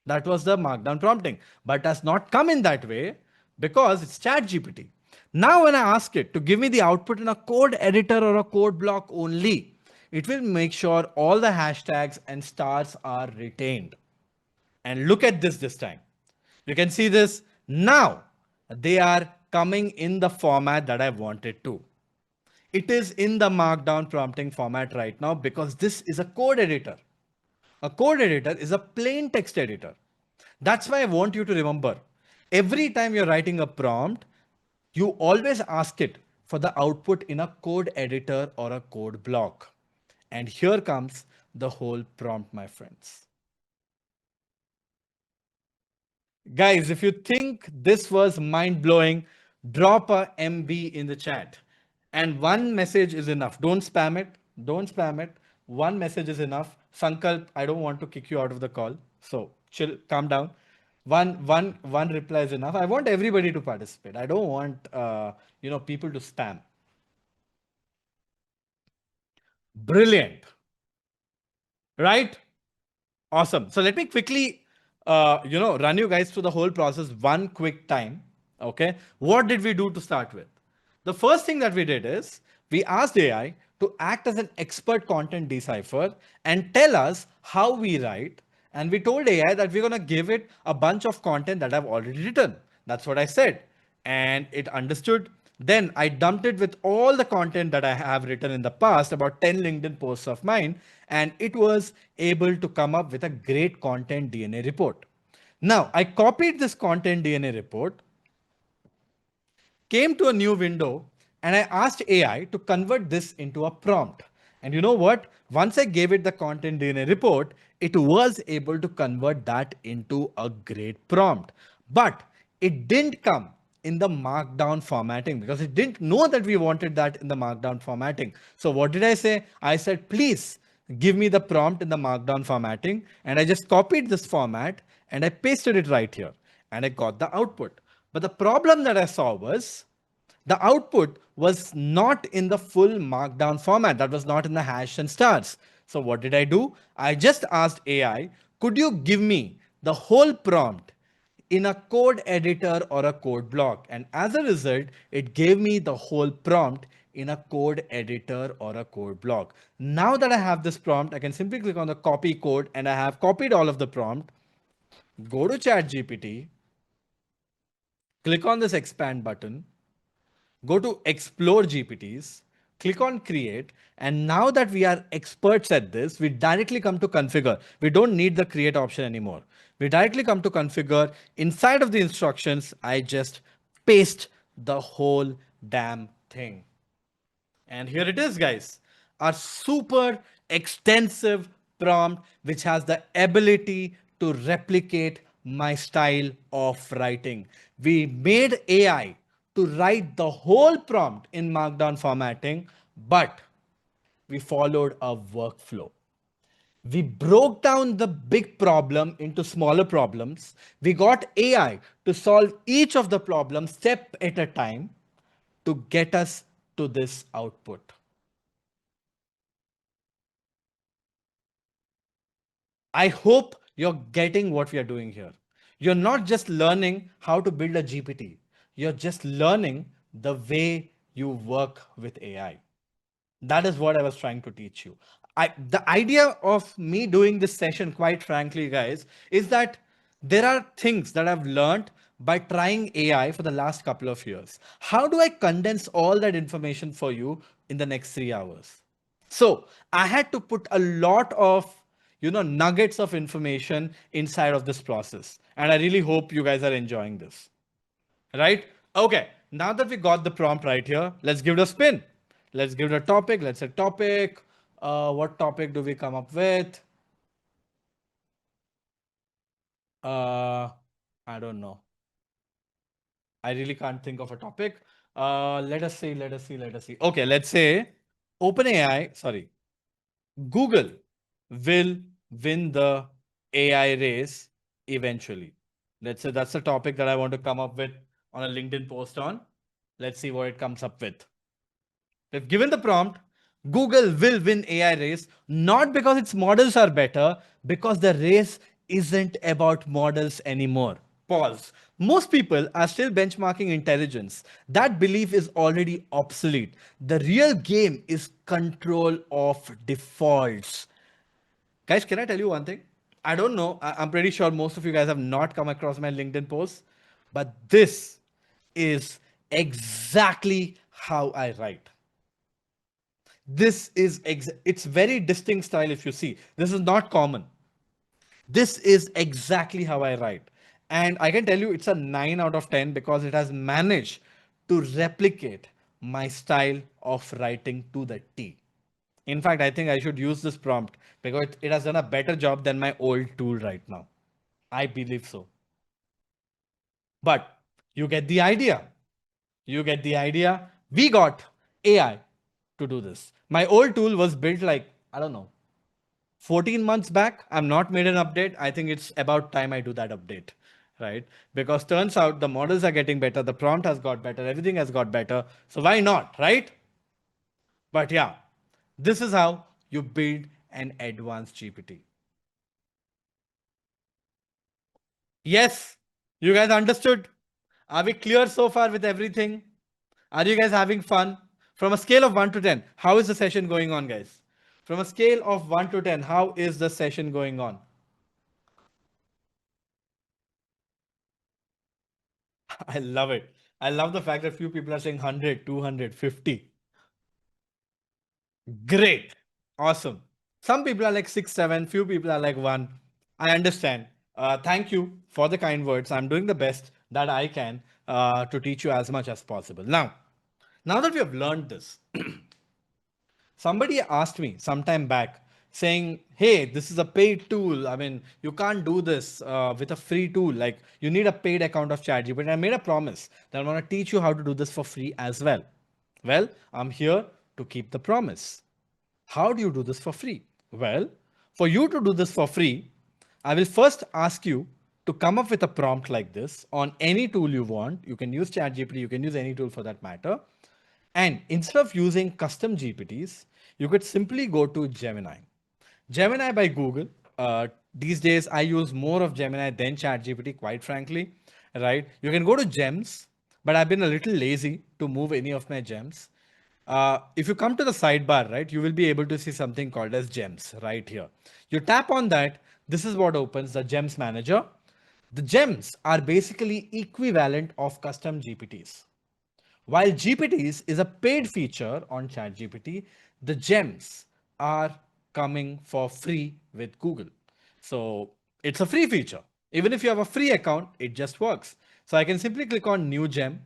That was the markdown prompting, but has not come in that way because it's ChatGPT. Now, when I ask it to give me the output in a code editor or a code block only, it will make sure all the hashtags and stars are retained. And look at this time. You can see this now. They are coming in the format that I wanted to. It is in the markdown prompting format right now because this is a code editor. A code editor is a plain text editor. That's why I want you to remember every time you're writing a prompt, you always ask it for the output in a code editor or a code block. And here comes the whole prompt, my friends. Guys, if you think this was mind blowing, drop a MB in the chat. And one message is enough. Don't spam it. Don't spam it. One message is enough. Sankalp, I don't want to kick you out of the call. So chill, calm down. One reply is enough. I want everybody to participate. I don't want people to spam. Brilliant. Right? Awesome. So let me quickly, run you guys through the whole process one quick time. Okay. What did we do to start with? The first thing that we did is we asked AI to act as an expert content decipher and tell us how we write. And we told AI that we're going to give it a bunch of content that I've already written. That's what I said. And it understood. Then I dumped it with all the content that I have written in the past, about 10 LinkedIn posts of mine, and it was able to come up with a great content DNA report. Now, I copied this content DNA report, came to a new window, and I asked AI to convert this into a prompt. And you know what? Once I gave it the content DNA report, it was able to convert that into a great prompt. But it didn't come in the markdown formatting because it didn't know that we wanted that in the markdown formatting. So what did I say? I said, please give me the prompt in the markdown formatting. And I just copied this format and I pasted it right here and I got the output. But the problem that I saw was the output was not in the full markdown format. That was not in the hash and stars. So what did I do? I just asked AI, could you give me the whole prompt in a code editor or a code block? And as a result, it gave me the whole prompt in a code editor or a code block. Now that I have this prompt, I can simply click on the copy code and I have copied all of the prompt. Go to ChatGPT, click on this expand button, go to explore GPTs, click on create. And now that we are experts at this, we directly come to configure. We don't need the create option anymore. We directly come to configure. Inside of the instructions, I just paste the whole damn thing. And here it is, guys. Our super extensive prompt, which has the ability to replicate my style of writing. We made AI to write the whole prompt in Markdown formatting, but we followed a workflow. We broke down the big problem into smaller problems. We got AI to solve each of the problems step at a time to get us to this output. I hope you're getting what we are doing here. You're not just learning how to build a GPT, you're just learning the way you work with AI. That is what I was trying to teach you. The idea of me doing this session, quite frankly, guys, is that there are things that I've learned by trying AI for the last couple of years. How do I condense all that information for you in the next 3 hours? So I had to put a lot of nuggets of information inside of this process. And I really hope you guys are enjoying this. Right? Okay. Now that we got the prompt right here, let's give it a spin. Let's give it a topic. Let's say topic. What topic do we come up with? I don't know. I really can't think of a topic. Let us see. Okay, let's say OpenAI, sorry, Google will win the AI race eventually. Let's say that's the topic that I want to come up with on a LinkedIn post on. Let's see what it comes up with. If given the prompt, Google will win AI race, not because its models are better, because the race isn't about models anymore. Pause. Most people are still benchmarking intelligence. That belief is already obsolete. The real game is control of defaults. Guys, can I tell you one thing? I don't know. I'm pretty sure most of you guys have not come across my LinkedIn posts, but this is exactly how I write. This is it's very distinct style. If you see, this is not common. This is exactly how I write, and I can tell you it's a 9 out of 10 because it has managed to replicate my style of writing to the T. In fact, I think I should use this prompt because it has done a better job than my old tool right now. I believe so. But you get the idea. You get the idea. We got AI to do this. My old tool was built like, I don't know, 14 months back. I'm not made an update. I think it's about time I do that update, right? Because turns out the models are getting better, the prompt has got better, everything has got better. So why not, right? But yeah, this is how you build an advanced GPT. Yes, you guys understood? Are we clear so far with everything? Are you guys having fun? From a scale of 1 to 10, how is the session going on, guys? From a scale of 1 to 10, how is the session going on? I love it. I love the fact that few people are saying 100, 200, 50. Great. Awesome. Some people are like 6, 7, few people are like 1. I understand. Thank you for the kind words. I'm doing the best that I can to teach you as much as possible. Now that we have learned this, somebody asked me sometime back saying, hey, this is a paid tool. I mean, you can't do this with a free tool. Like, you need a paid account of ChatGPT. I made a promise that I'm going to teach you how to do this for free as well. Well, I'm here to keep the promise. How do you do this for free? Well, for you to do this for free, I will first ask you to come up with a prompt like this on any tool you want. You can use ChatGPT, you can use any tool for that matter. And instead of using custom GPTs, you could simply go to Gemini. Gemini by Google. These days, I use more of Gemini than ChatGPT, quite frankly. Right? You can go to Gems, but I've been a little lazy to move any of my gems. If you come to the sidebar, right, you will be able to see something called as Gems right here. You tap on that. This is what opens the Gems Manager. The gems are basically equivalent of custom GPTs. While GPTs is a paid feature on ChatGPT, the gems are coming for free with Google. So it's a free feature. Even if you have a free account, it just works. So I can simply click on new gem.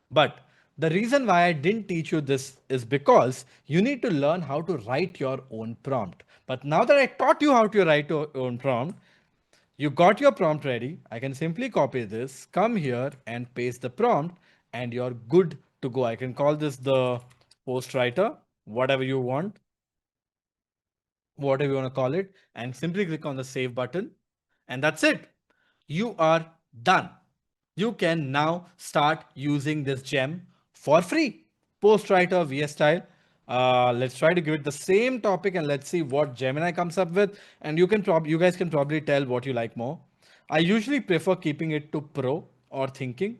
But the reason why I didn't teach you this is because you need to learn how to write your own prompt. But now that I taught you how to write your own prompt, you got your prompt ready. I can simply copy this, come here and paste the prompt, and you're good to go. I can call this the post writer, whatever you want, whatever you want to call it, and simply click on the save button. And that's it. You are done. You can now start using this gem for free. Post writer VS Style. Let's try to give it the same topic and let's see what Gemini comes up with. And you guys can probably tell what you like more. I usually prefer keeping it to pro or thinking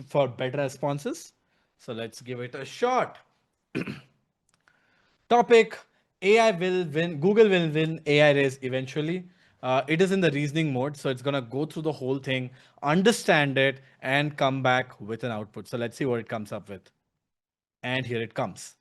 for better responses. So let's give it a shot. Topic: AI will win, Google will win AI race eventually. It is in the reasoning mode, so it's going to go through the whole thing, understand it, and come back with an output. So let's see what it comes up with. And here it comes.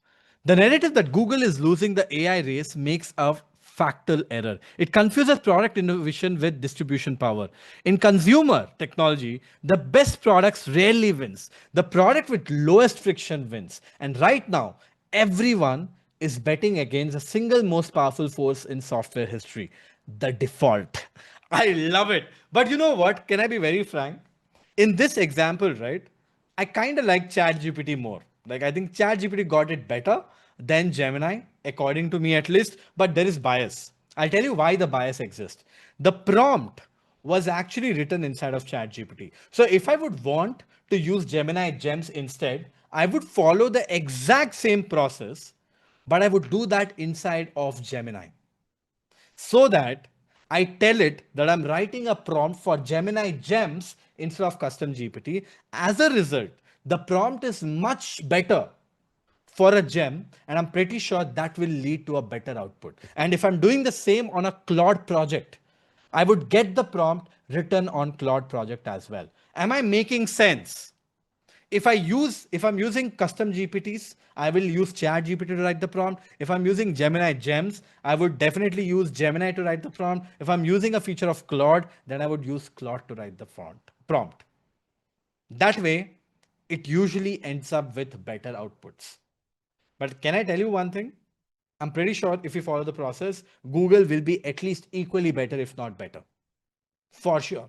The narrative that Google is losing the AI race makes a factal error. It confuses product innovation with distribution power. In consumer technology, the best products rarely wins. The product with lowest friction wins. And right now, everyone is betting against the single most powerful force in software history, the default. I love it. But you know what? Can I be very frank? In this example, right, I kind of like ChatGPT more. Like, I think ChatGPT got it better than Gemini, according to me at least, but there is bias. I'll tell you why the bias exists. The prompt was actually written inside of ChatGPT. So if I would want to use Gemini Gems instead, I would follow the exact same process, but I would do that inside of Gemini so that I tell it that I'm writing a prompt for Gemini Gems instead of custom GPT. As a result, the prompt is much better for a gem, and I'm pretty sure that will lead to a better output. And if I'm doing the same on a Claude project, I would get the prompt written on Claude project as well. Am I making sense? If I'm using custom GPTs, I will use Chat GPT to write the prompt. If I'm using Gemini Gems, I would definitely use Gemini to write the prompt. If I'm using a feature of Claude, then I would use Claude to write the prompt. That way, it usually ends up with better outputs. But can I tell you one thing? I'm pretty sure if you follow the process, Google will be at least equally better, if not better. For sure.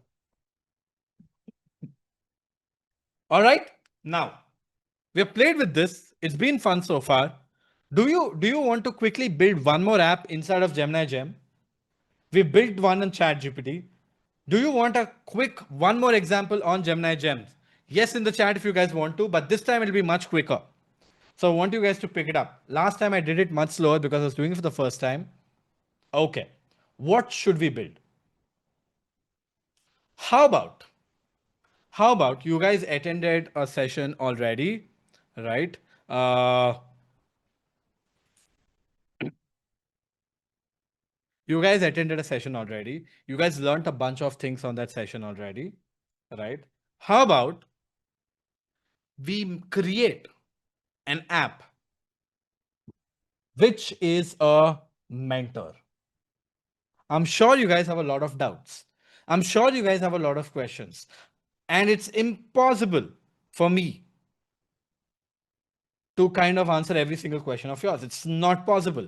All right. Now, we have played with this. It's been fun so far. Do you want to quickly build one more app inside of Gemini Gem? We built one on ChatGPT. Do you want a quick one more example on Gemini Gems? Yes, in the chat if you guys want to, but this time it'll be much quicker. So I want you guys to pick it up. Last time I did it much slower because I was doing it for the first time. Okay. What should we build? How about you guys attended a session already, right? You guys attended a session already. You guys learned a bunch of things on that session already, right? How about we create an app which is a mentor? I'm sure you guys have a lot of doubts. I'm sure you guys have a lot of questions. And it's impossible for me to kind of answer every single question of yours. It's not possible.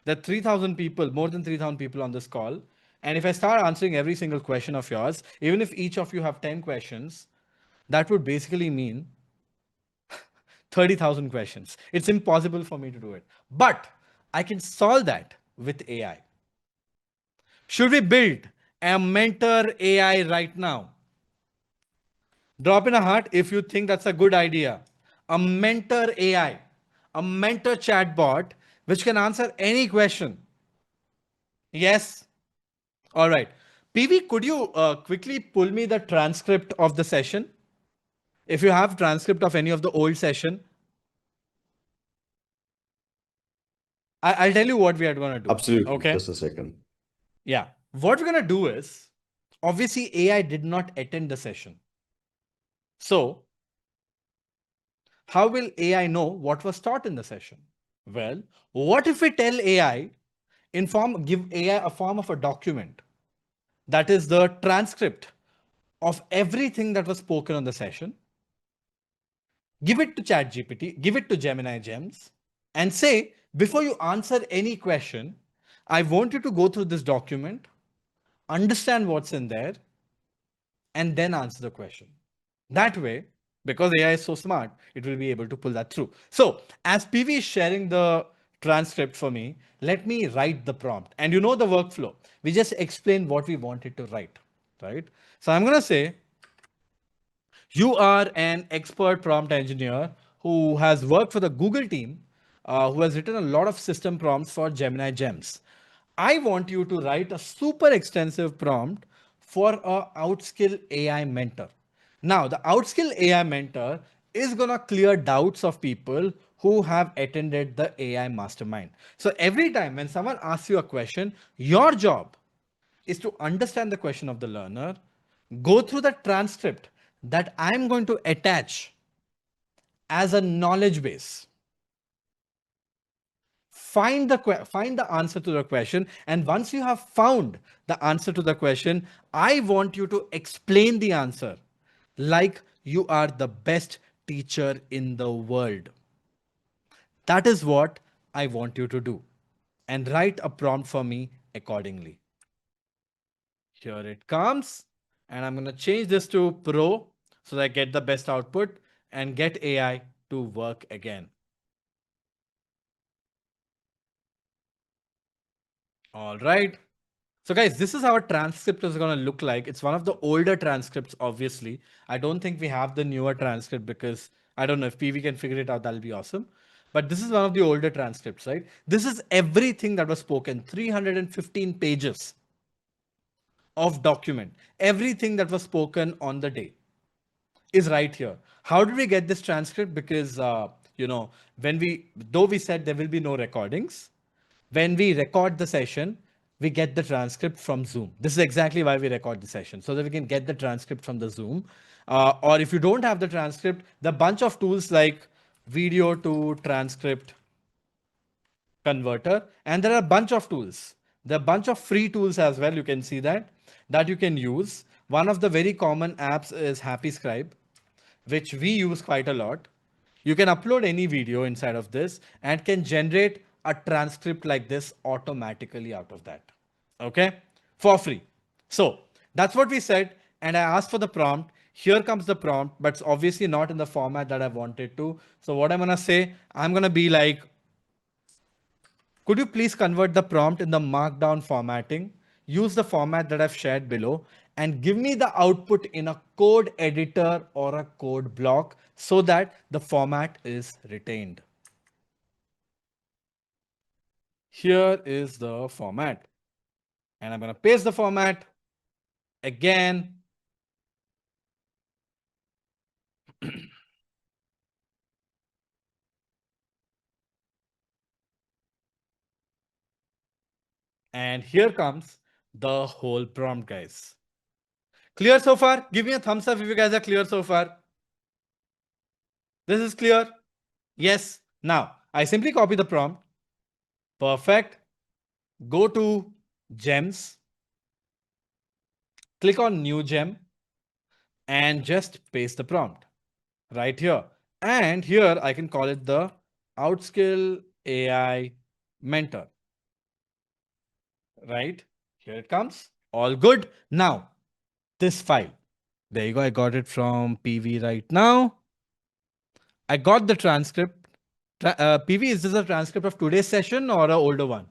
There are 3,000 people, more than 3,000 people on this call. And if I start answering every single question of yours, even if each of you have 10 questions, that would basically mean 30,000 questions. It's impossible for me to do it. But I can solve that with AI. Should we build a mentor AI right now? Drop in a heart if you think that's a good idea. A mentor AI, a mentor chatbot, which can answer any question. Yes. All right. PV, could you quickly pull me the transcript of the session? If you have transcript of any of the old session, I'll tell you what we are going to do. Absolutely. Okay. Just a second. Yeah. What we're going to do is, obviously, AI did not attend the session. So, how will AI know what was taught in the session? Well, what if we tell AI, give AI a form of a document that is the transcript of everything that was spoken on the session, give it to ChatGPT, give it to Gemini Gems, and say, before you answer any question, I want you to go through this document, understand what's in there, and then answer the question. That way, because AI is so smart, it will be able to pull that through. So, as PV is sharing the transcript for me, let me write the prompt. And you know the workflow. We just explain what we wanted to write, right? So I'm going to say, you are an expert prompt engineer who has worked for the Google team, who has written a lot of system prompts for Gemini Gems. I want you to write a super extensive prompt for a Outskill AI mentor. Now, the Outskill AI mentor is going to clear doubts of people who have attended the AI mastermind. So every time when someone asks you a question, your job is to understand the question of the learner, go through the transcript that I'm going to attach as a knowledge base. Find the answer to the question, and once you have found the answer to the question, I want you to explain the answer like you are the best teacher in the world. That is what I want you to do, and write a prompt for me accordingly. Here it comes. And I'm going to change this to Pro so that I get the best output and get AI to work again. All right. So guys, this is how a transcript is going to look like. It's one of the older transcripts, obviously. I don't think we have the newer transcript because I don't know if PV can figure it out. That'll be awesome. But this is one of the older transcripts, right? This is everything that was spoken, 315 pages of document, everything that was spoken on the day is right here. How did we get this transcript? Because though we said there will be no recordings, when we record the session, we get the transcript from Zoom. This is exactly why we record the session, so that we can get the transcript from the Zoom. Or if you don't have the transcript, the bunch of tools like video to transcript converter, and there are a bunch of tools. There are a bunch of free tools as well. You can see that you can use. One of the very common apps is Happy Scribe. which we use quite a lot. You can upload any video inside of this and can generate a transcript like this automatically out of that. Okay? For free. So that's what we said. And I asked for the prompt. Here comes the prompt, but it's obviously not in the format that I wanted to. So what I'm going to say, I'm going to be like, could you please convert the prompt in the markdown formatting? Use the format that I've shared below and give me the output in a code editor or a code block so that the format is retained. Here is the format. And I'm going to paste the format again. And here comes the whole prompt, guys. Clear so far? Give me a thumbs up if you guys are clear so far. This is clear? Yes. Now, I simply copy the prompt. Perfect. Go to gems. Click on new gem and just paste the prompt right here. And here I can call it the Outskill AI Mentor. Right? Here it comes. All good. Now, this file. There you go. I got it from PV right now. I got the transcript. PV, is this a transcript of today's session or an older one?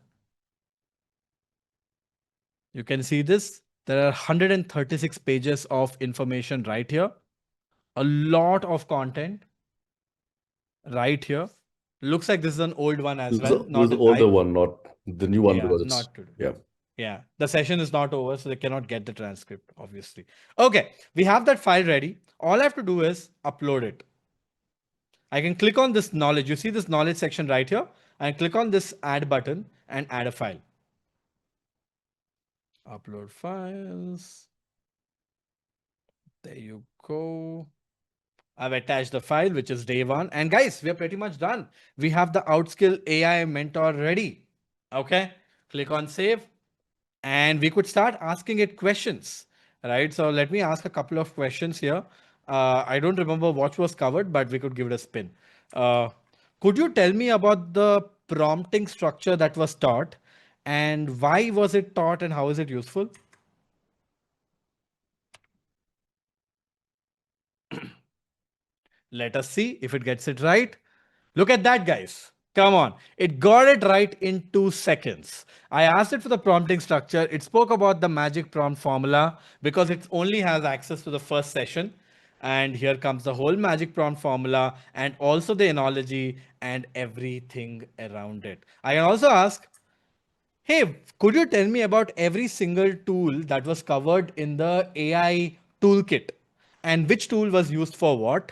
You can see this. There are 136 pages of information right here. A lot of content right here. Looks like this is an old one as well. This is the older one, not the new one, Yeah, because it's, not today. yeah. Yeah, the session is not over, so they cannot get the transcript, obviously. Okay, we have that file ready. All I have to do is upload it. I can click on this knowledge. You see this knowledge section right here. And click on this add button and add a file. Upload files. There you go. I've attached the file, which is day one. And guys, we are pretty much done. We have the Outskill AI Mentor ready. Okay, click on save. And we could start asking it questions, right? So let me ask a couple of questions here. I don't remember what was covered, but we could give it a spin. Could you tell me about the prompting structure that was taught and why was it taught and how is it useful? Let us see if it gets it right. Look at that, guys. Come on. It got it right in 2 seconds. I asked it for the prompting structure. It spoke about the magic prompt formula because it only has access to the first session. And here comes the whole magic prompt formula and also the analogy and everything around it. I can also ask, hey, could you tell me about every single tool that was covered in the AI toolkit and which tool was used for what?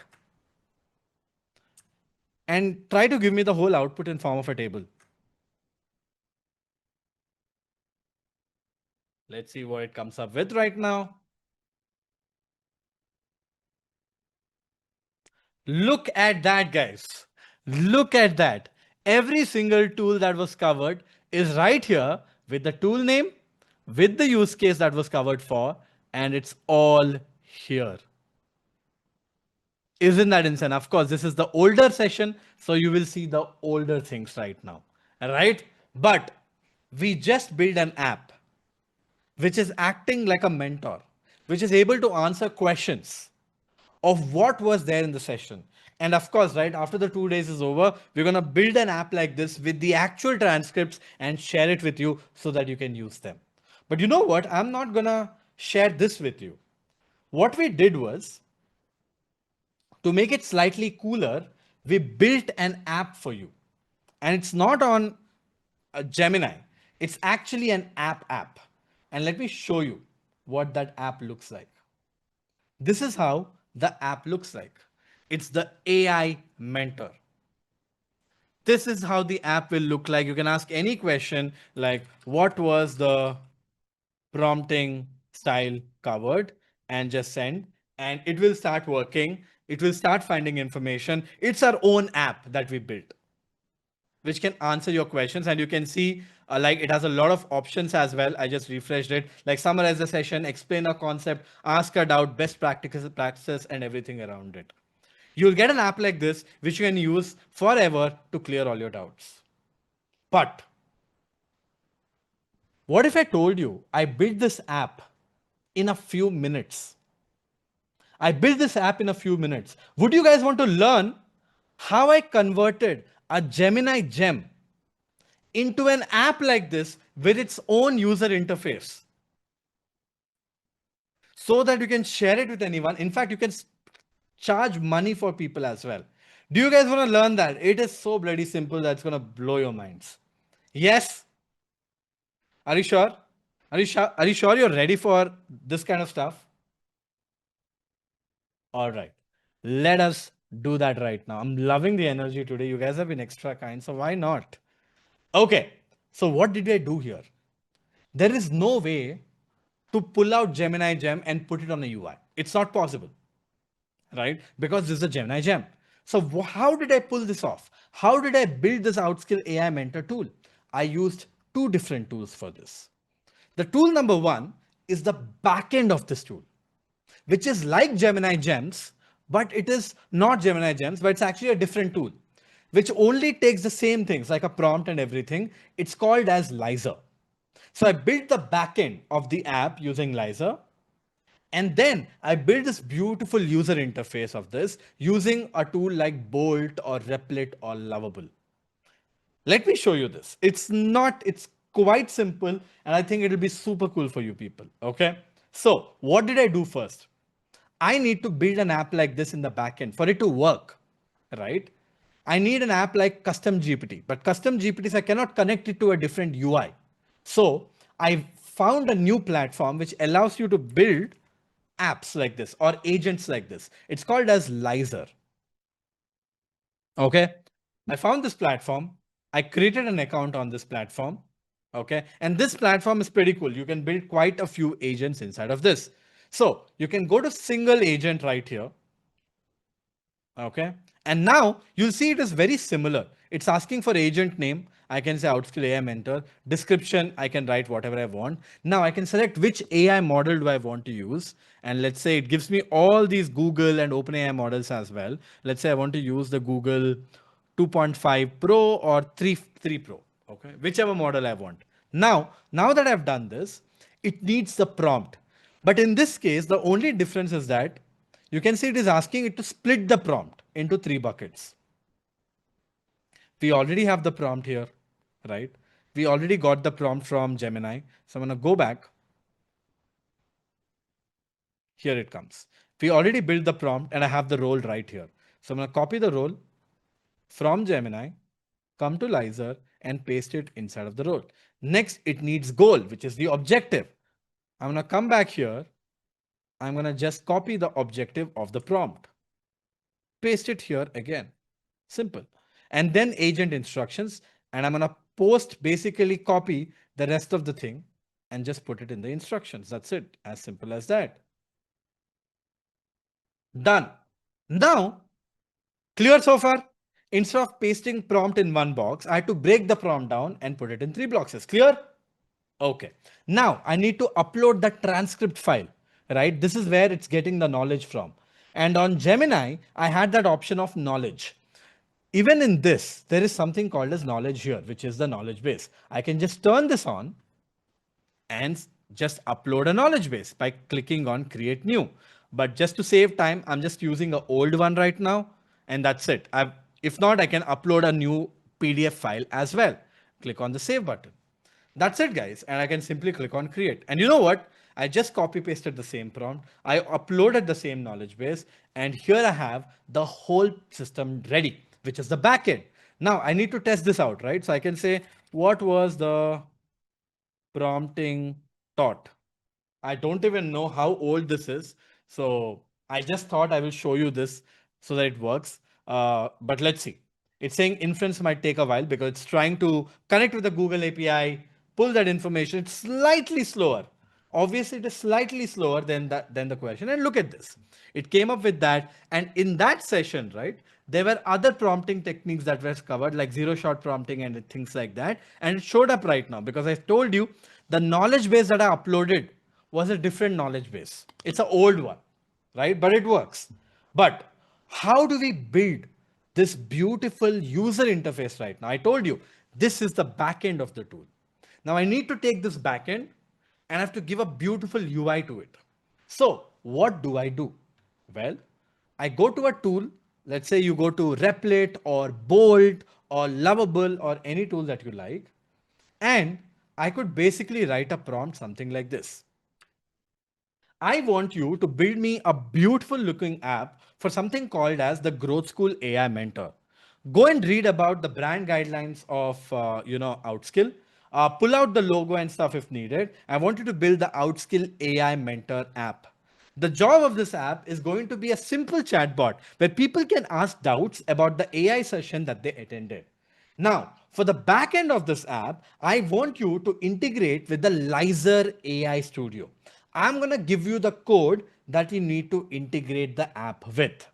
And try to give me the whole output in form of a table. Let's see what it comes up with right now. Look at that, guys. Look at that. Every single tool that was covered is right here with the tool name, with the use case that was covered for, and it's all here. Isn't that insane? Of course, this is the older session, so you will see the older things right now, right? But we just built an app which is acting like a mentor, which is able to answer questions of what was there in the session. And of course, right after the 2 days is over, we're going to build an app like this with the actual transcripts and share it with you so that you can use them. But you know what? I'm not going to share this with you. What we did was, to make it slightly cooler, we built an app for you. And it's not on Gemini. It's actually an app. And let me show you what that app looks like. This is how the app looks like. It's the AI Mentor. This is how the app will look like. You can ask any question like, what was the prompting style covered, and just send, and it will start working. It will start finding information. It's our own app that we built, which can answer your questions. And you can see like it has a lot of options as well. I just refreshed it, like summarize the session, explain a concept, ask a doubt, best practices, and everything around it. You'll get an app like this, which you can use forever to clear all your doubts. But what if I told you I built this app in a few minutes? I built this app in a few minutes. Would you guys want to learn how I converted a Gemini gem into an app like this with its own user interface so that you can share it with anyone? In fact, you can charge money for people as well. Do you guys want to learn that? It is so bloody simple that's going to blow your minds. Yes? Are you sure? Are you sure you're ready for this kind of stuff? All right. Let us do that right now. I'm loving the energy today. You guys have been extra kind, so why not? Okay. So what did I do here? There is no way to pull out Gemini Gem and put it on a UI. It's not possible, right? Because this is a Gemini Gem. So how did I pull this off? How did I build this Outskill AI Mentor tool? I used two different tools for this. The tool number one is the backend of this tool, which is like Gemini Gems, but it is not Gemini Gems, but it's actually a different tool, which only takes the same things like a prompt and everything. It's called as Lizer. So I built the backend of the app using Lizer. And then I built this beautiful user interface of this using a tool like Bolt or Replit or Lovable. Let me show you this. It's quite simple, and I think it'll be super cool for you people. Okay. So what did I do first? I need to build an app like this in the backend for it to work, right? I need an app like Custom GPT, but Custom GPTs, I cannot connect it to a different UI. So I found a new platform which allows you to build apps like this or agents like this. It's called as Lizer. Okay. I found this platform. I created an account on this platform. Okay. And this platform is pretty cool. You can build quite a few agents inside of this. So you can go to single agent right here. Okay. And now you'll see it is very similar. It's asking for agent name. I can say Outskill AI Mentor. Description, I can write whatever I want. Now I can select which AI model do I want to use. And let's say it gives me all these Google and OpenAI models as well. Let's say I want to use the Google 2.5 Pro or 3 Pro. Okay, whichever model I want. Now that I've done this, it needs the prompt. But in this case, the only difference is that you can see it is asking it to split the prompt into 3 buckets. We already have the prompt here, right? We already got the prompt from Gemini. So I'm going to go back. Here it comes. We already built the prompt and I have the role right here. So I'm going to copy the role from Gemini, come to Lizer and paste it inside of the role. Next, it needs goal, which is the objective. I'm going to come back here. I'm going to just copy the objective of the prompt. Paste it here again. Simple. And then agent instructions. And I'm going to basically copy the rest of the thing and just put it in the instructions. That's it. As simple as that. Done. Now, clear so far? Instead of pasting prompt in one box, I had to break the prompt down and put it in 3 boxes. Clear? Okay. Now I need to upload the transcript file, right? This is where it's getting the knowledge from. And on Gemini, I had that option of knowledge. Even in this, there is something called as knowledge here, which is the knowledge base. I can just turn this on and just upload a knowledge base by clicking on create new. But just to save time, I'm just using an old one right now. And that's it. If not, I can upload a new PDF file as well. Click on the save button. That's it, guys. And I can simply click on create. And you know what? I just copy pasted the same prompt. I uploaded the same knowledge base. And here I have the whole system ready, which is the backend. Now I need to test this out, right? So I can say, what was the prompting taught? I don't even know how old this is. So I just thought I will show you this so that it works. But let's see. It's saying inference might take a while because it's trying to connect with the Google API, pull that information. It's slightly slower. Obviously, it is slightly slower than the question. And look at this. It came up with that. And in that session, right, there were other prompting techniques that were covered, like zero-shot prompting and things like that. And it showed up right now because I told you the knowledge base that I uploaded was a different knowledge base. It's an old one, right? But it works. But How do we build this beautiful user interface right now? I told you, this is the back end of the tool. Now I need to take this backend and I have to give a beautiful UI to it. So what do I do? Well, I go to a tool. Let's say you go to Replit or Bolt or Lovable or any tool that you like. And I could basically write a prompt something like this. I want you to build me a beautiful looking app for something called as the Growth School AI Mentor. Go and read about the brand guidelines of Outskill. Pull out the logo and stuff if needed. I want you to build the Outskill AI Mentor app. The job of this app is going to be a simple chatbot where people can ask doubts about the AI session that they attended. Now, for the back end of this app, I want you to integrate with the Lizer AI Studio. I'm going to give you the code that you need to integrate the app with.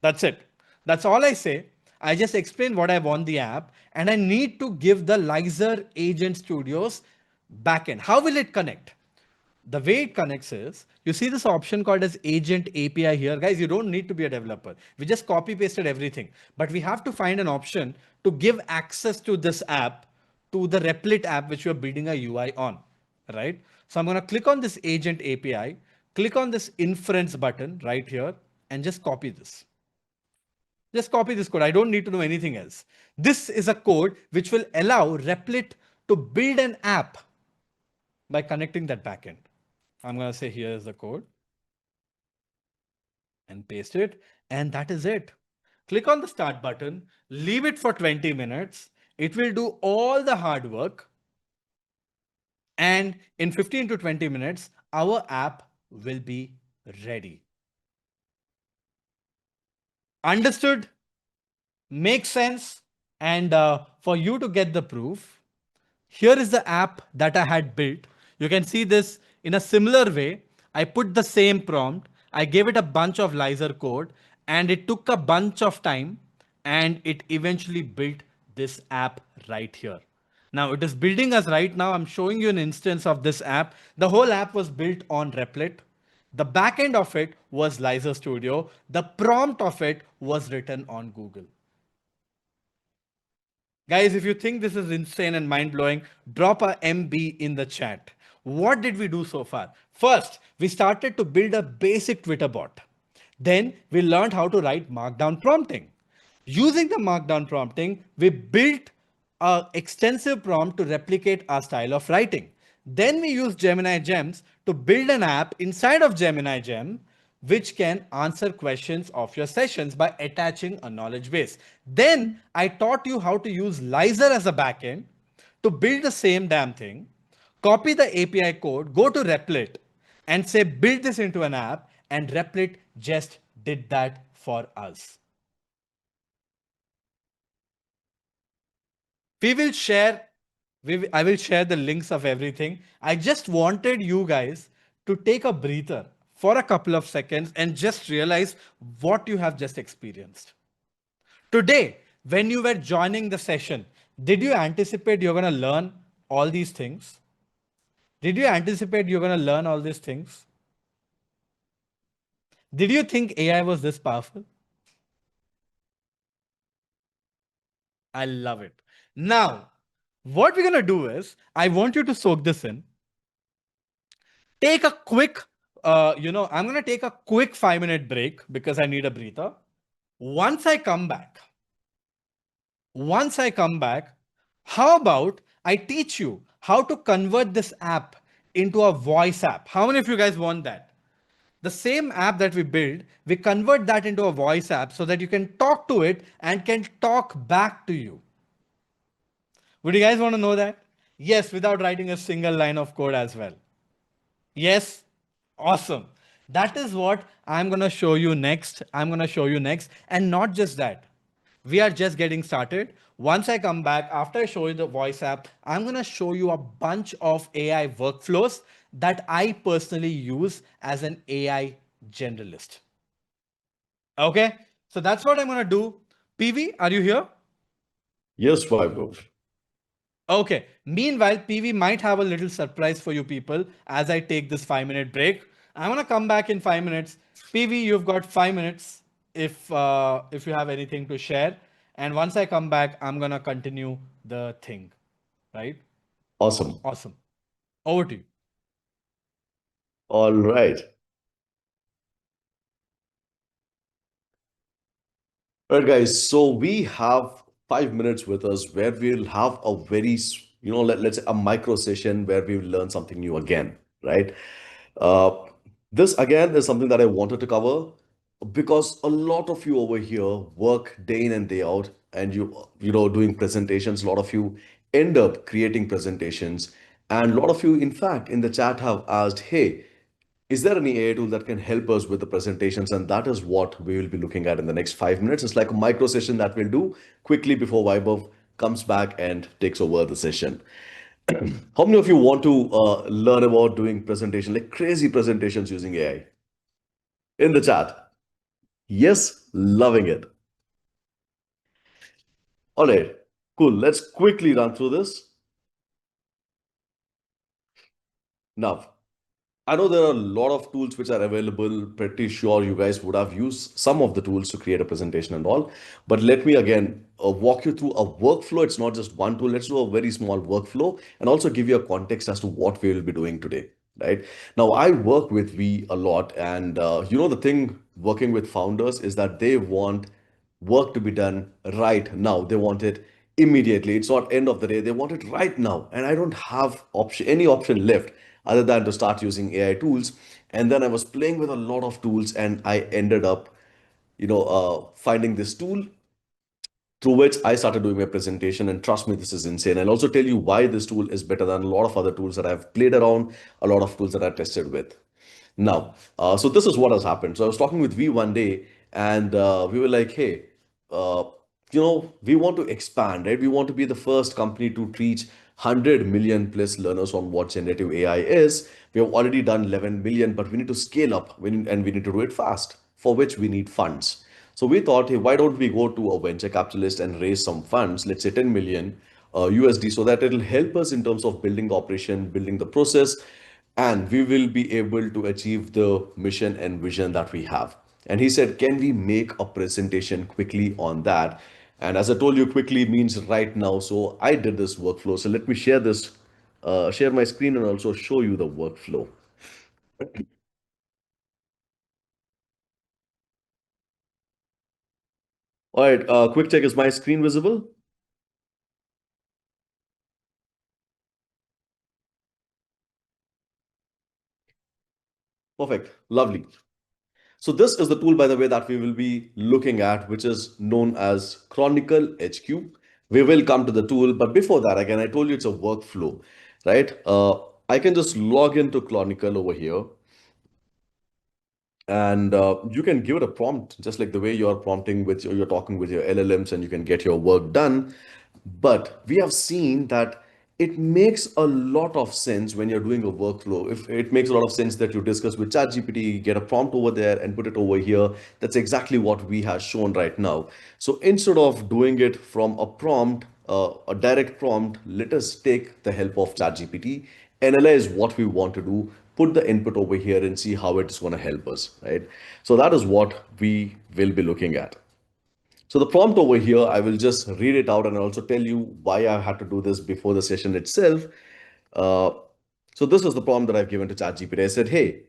That's it. That's all I say. I just explain what I want the app and I need to give the Lizer Agent Studios backend. How will it connect? The way it connects is, you see this option called as Agent API here. Guys, you don't need to be a developer. We just copy pasted everything, but we have to find an option to give access to this app to the Replit app, which we're building a UI on, right? So I'm going to click on this Agent API, click on this inference button right here, and just copy this. Just copy this code. I don't need to know anything else. This is a code which will allow Replit to build an app by connecting that backend. I'm going to say here is the code and paste it. And that is it. Click on the start button, leave it for 20 minutes. It will do all the hard work. And in 15 to 20 minutes, our app will be ready. Understood? Makes sense? And for you to get the proof, here is the app that I had built. You can see this in a similar way. I put the same prompt. I gave it a bunch of Lizer code and it took a bunch of time and it eventually built this app right here. Now it is building us right now. I'm showing you an instance of this app. The whole app was built on Replit. The backend of it was Lizer Studio. The prompt of it was written on Google. Guys, if you think this is insane and mind blowing, drop a MB in the chat. What did we do so far? First, we started to build a basic Twitter bot. Then we learned how to write Markdown prompting. Using the Markdown prompting, we built an extensive prompt to replicate our style of writing. Then we used Gemini Gems to build an app inside of Gemini Gem which can answer questions of your sessions by attaching a knowledge base. Then I taught you how to use Lizer as a backend to build the same damn thing, copy the API code, go to Replit and say, build this into an app, and Replit just did that for us. I will share the links of everything. I just wanted you guys to take a breather for a couple of seconds and just realize what you have just experienced. Today, when you were joining the session, did you anticipate you're going to learn all these things? Did you anticipate you're going to learn all these things? Did you think AI was this powerful? I love it. Now, what we're going to do is, I want you to soak this in. Take a quick, I'm going to take a quick 5-minute break because I need a breather. Once I come back, how about I teach you how to convert this app into a voice app? How many of you guys want that? The same app that we build, we convert that into a voice app so that you can talk to it and can talk back to you. Would you guys want to know that? Yes, without writing a single line of code as well. Yes, awesome. That is what I'm going to show you next. And not just that. We are just getting started. Once I come back, after I show you the voice app, I'm going to show you a bunch of AI workflows that I personally use as an AI generalist. Okay, so that's what I'm going to do. PV, are you here? Yes, Vaibhav. Okay. Meanwhile, PV might have a little surprise for you people as I take this 5-minute break. I'm going to come back in 5 minutes. PV, you've got 5 minutes. if you have anything to share. And once I come back, I'm gonna continue the thing. Right? Awesome. Awesome. Over to you. All right. All right, guys. So we have 5 minutes with us where we'll have a very, let's say a micro session where we will learn something new again, right? Uh, this again is something that I wanted to cover because a lot of you over here work day in and day out, and doing presentations. A lot of you end up creating presentations, and a lot of you, in fact, in the chat have asked, "Hey, is there any AI tool that can help us with the presentations?" And that is what we will be looking at in the next 5 minutes. It's like a micro session that we'll do quickly before Vaibhav comes back and takes over the session. How many of you want to learn about doing presentation, like crazy presentations using AI? In the chat. Yes, loving it. All right, cool. Let's quickly run through this. Now, I know there are a lot of tools which are available. Pretty sure you guys would have used some of the tools to create a presentation and all. But let me again walk you through a workflow. It's not just one tool. Let's do a very small workflow and also give you a context as to what we will be doing today. Right now, I work with V a lot, and the thing working with founders is that they want work to be done right now. They want it immediately. It's not end of the day. They want it right now, and I don't have any option left other than to start using AI tools. And then I was playing with a lot of tools, and I ended up, finding this tool through which I started doing my presentation. And trust me, this is insane. I'll also tell you why this tool is better than a lot of other tools that I've played around, a lot of tools that I've tested with. Now, so this is what has happened. So I was talking with V one day, and we were like, "Hey, uh, we want to expand, right? We want to be the first company to reach 100 million plus learners on what generative AI is. We have already done 11 million, but we need to scale up, and we need to do it fast, for which we need funds." So we thought, hey, why don't we go to a venture capitalist and raise some funds, let's say 10 million USD, so that it'll help us in terms of building the operation, building the process, and we will be able to achieve the mission and vision that we have. And he said, can we make a presentation quickly on that? And as I told you, quickly means right now. So I did this workflow. So let me share my screen and also show you the workflow. All right, quick check. Is my screen visible? Perfect. Lovely. So this is the tool, by the way, that we will be looking at, which is known as Chronicle HQ. We will come to the tool, but before that, again, I told you it's a workflow, right? I can just log into Chronicle over here, and you can give it a prompt, just like the way you're prompting you're talking with your LLMs, and you can get your work done. But we have seen that it makes a lot of sense when you're doing a workflow. If it makes a lot of sense that you discuss with ChatGPT, get a prompt over there and put it over here, that's exactly what we have shown right now. So instead of doing it from a prompt, a direct prompt, let us take the help of ChatGPT, analyze what we want to do, put the input over here and see how it's going to help us, right? So that is what we will be looking at. So the prompt over here, I will just read it out and also tell you why I had to do this before the session itself. Uh, so this is the prompt that I've given to ChatGPT. I said, hey,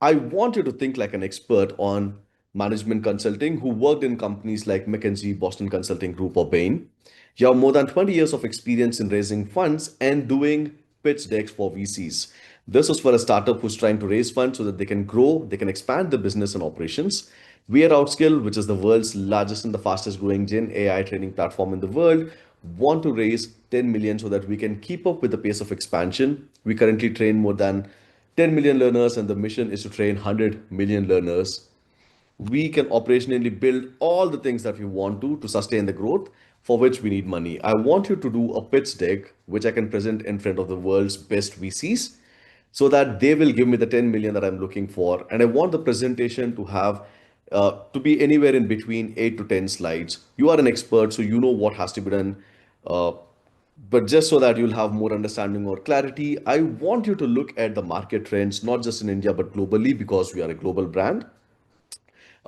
I want you to think like an expert on management consulting who worked in companies like McKinsey, Boston Consulting Group, or Bain. You have more than 20 years of experience in raising funds and doing pitch decks for VCs. This is for a startup who's trying to raise funds so that they can grow, they can expand the business and operations. We at Outskill, which is the world's largest and the fastest growing Gen AI training platform in the world, want to raise 10 million so that we can keep up with the pace of expansion. We currently train more than 10 million learners, and the mission is to train 100 million learners. We can operationally build all the things that we want to sustain the growth, for which we need money. I want you to do a pitch deck which I can present in front of the world's best VCs so that they will give me the 10 million that I'm looking for. And I want the presentation to have to be anywhere in between 8 to 10 slides. You are an expert, so you know what has to be done. Uh, but just so that you'll have more understanding or clarity, I want you to look at the market trends, not just in India, but globally, because we are a global brand.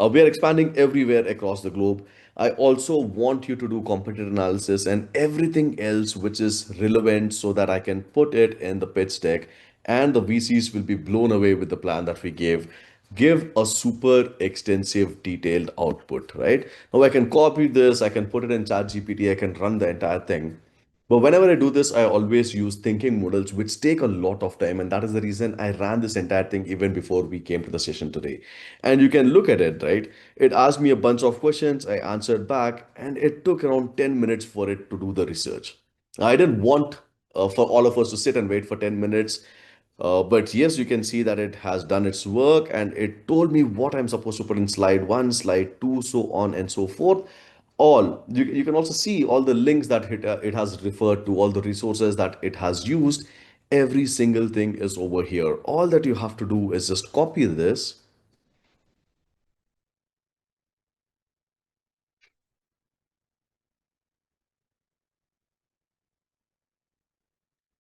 We are expanding everywhere across the globe. I also want you to do competitor analysis and everything else which is relevant so that I can put it in the pitch deck and the VCs will be blown away with the plan that we gave. Give a super extensive detailed output, right? Now I can copy this, I can put it in ChatGPT, I can run the entire thing. But whenever I do this, I always use thinking models, which take a lot of time. And that is the reason I ran this entire thing even before we came to the session today. And you can look at it, right? It asked me a bunch of questions. I answered back, and it took around 10 minutes for it to do the research. I didn't want for all of us to sit and wait for 10 minutes. But yes, you can see that it has done its work and it told me what I'm supposed to put in slide one, slide two, so on and so forth. You can also see all the links that it has referred to, all the resources that it has used. Every single thing is over here. All that you have to do is just copy this,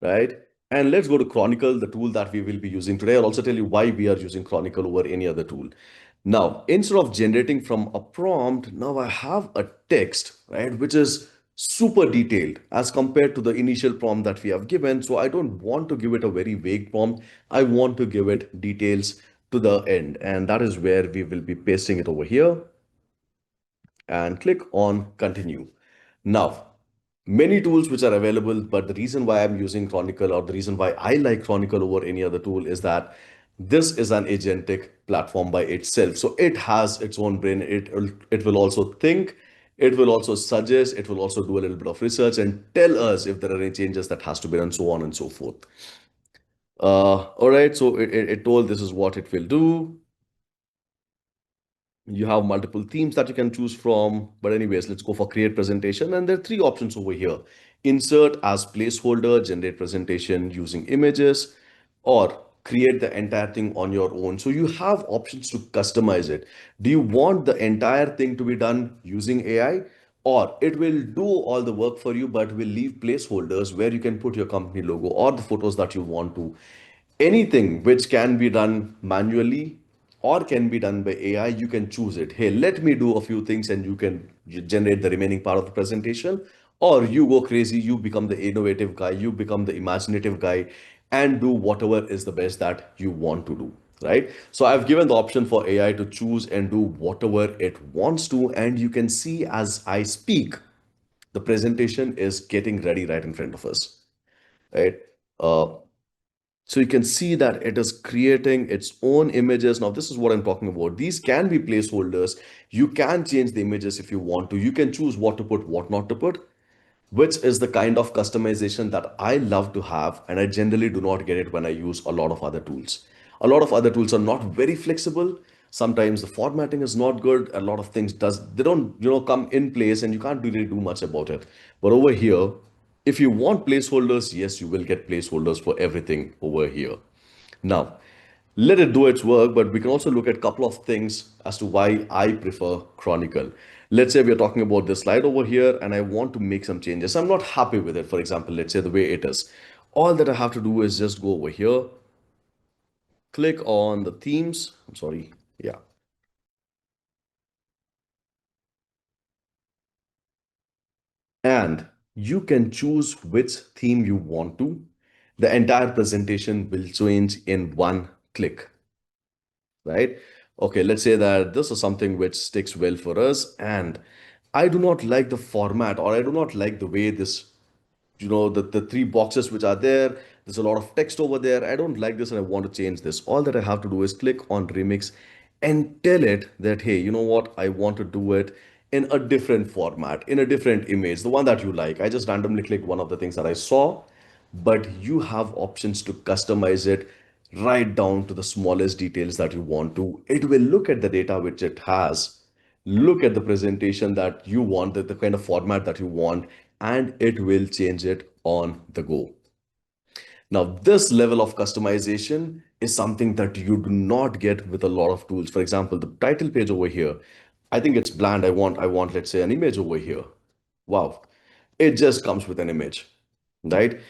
right? And let's go to Chronicle, the tool that we will be using today. I'll also tell you why we are using Chronicle over any other tool. Now, instead of generating from a prompt, now I have a text, right, which is super detailed as compared to the initial prompt that we have given. So I don't want to give it a very vague prompt. I want to give it details to the end. And that is where we will be pasting it over here and click on continue. Now, many tools which are available, but the reason why I'm using Chronicle or the reason why I like Chronicle over any other tool is that this is an agentic platform by itself. So it has its own brain. It will also think, it will also suggest, it will also do a little bit of research and tell us if there are any changes that has to be done, so on and so forth. All right, so it told this is what it will do. You have multiple themes that you can choose from. But anyways, let's go for create presentation. And there are three options over here. Insert as placeholder, generate presentation using images, or create the entire thing on your own. So you have options to customize it. Do you want the entire thing to be done using AI? Or it will do all the work for you, but will leave placeholders where you can put your company logo or the photos that you want to. Anything which can be done manually or can be done by AI, you can choose it. Hey, let me do a few things and you generate the remaining part of the presentation. Or you go crazy, you become the innovative guy, you become the imaginative guy, and do whatever is the best that you want to do, right? So I've given the option for AI to choose and do whatever it wants to. And you can see as I speak, the presentation is getting ready right in front of us, right? Uh, so you can see that it is creating its own images. Now, this is what I'm talking about. These can be placeholders. You can change the images if you want to. You can choose what to put, what not to put, which is the kind of customization that I love to have. And I generally do not get it when I use a lot of other tools. A lot of other tools are not very flexible. Sometimes the formatting is not good. A lot of things they don't, come in place and you can't really do much about it. But over here, if you want placeholders, yes, you will get placeholders for everything over here. Now, let it do its work, but we can also look at a couple of things as to why I prefer Chronicle. Let's say we're talking about this slide over here and I want to make some changes. I'm not happy with it. For example, let's say the way it is. All that I have to do is just go over here, click on the themes. I'm sorry. Yeah. And you can choose which theme you want to. The entire presentation will change in one click, right? Okay, let's say that this is something which sticks well for us, and I do not like the format or I do not like the way this, the three boxes which are there. There's a lot of text over there. I don't like this and I want to change this. All that I have to do is click on remix and tell it that, hey, you know what? I want to do it in a different format, in a different image, the one that you like. I just randomly clicked one of the things that I saw, but you have options to customize it right down to the smallest details that you want to. It will look at the data which it has, look at the presentation that you want, the kind of format that you want, and it will change it on the go. Now, this level of customization is something that you do not get with a lot of tools. For example, the title page over here, I think it's bland. I want, let's say, an image over here. Wow. It just comes with an image, right?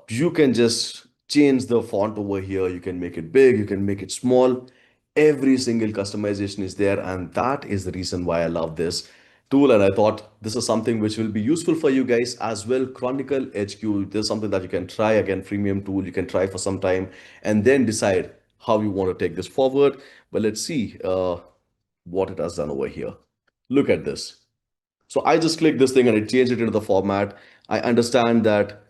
You can just change the font over here. You can make it big, you can make it small. Every single customization is there, and that is the reason why I love this tool. And I thought this is something which will be useful for you guys as well. Chronicle HQ, there's something that you can try, again, freemium tool you can try for some time and then decide how you want to take this forward. But let's see what it has done over here. Look at this. So I just clicked this thing and it changed it into the format. I understand that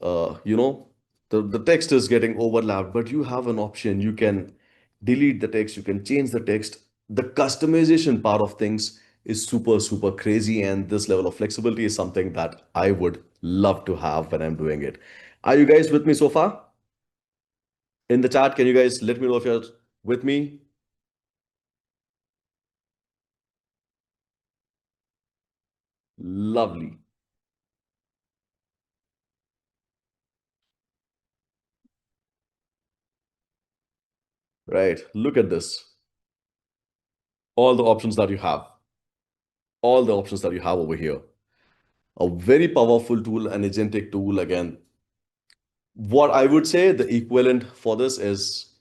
you know, the text is getting overlapped, but you have an option. You can delete the text, you can change the text. The customization part of things is super, super crazy. And this level of flexibility is something that I would love to have when I'm doing it. Are you guys with me so far? In the chat, can you guys let me know if you're with me? Lovely. Right. Look at this. All the options that you have. All the options that you have over here. A very powerful tool, an agentic tool. Again, what I would say the equivalent for this is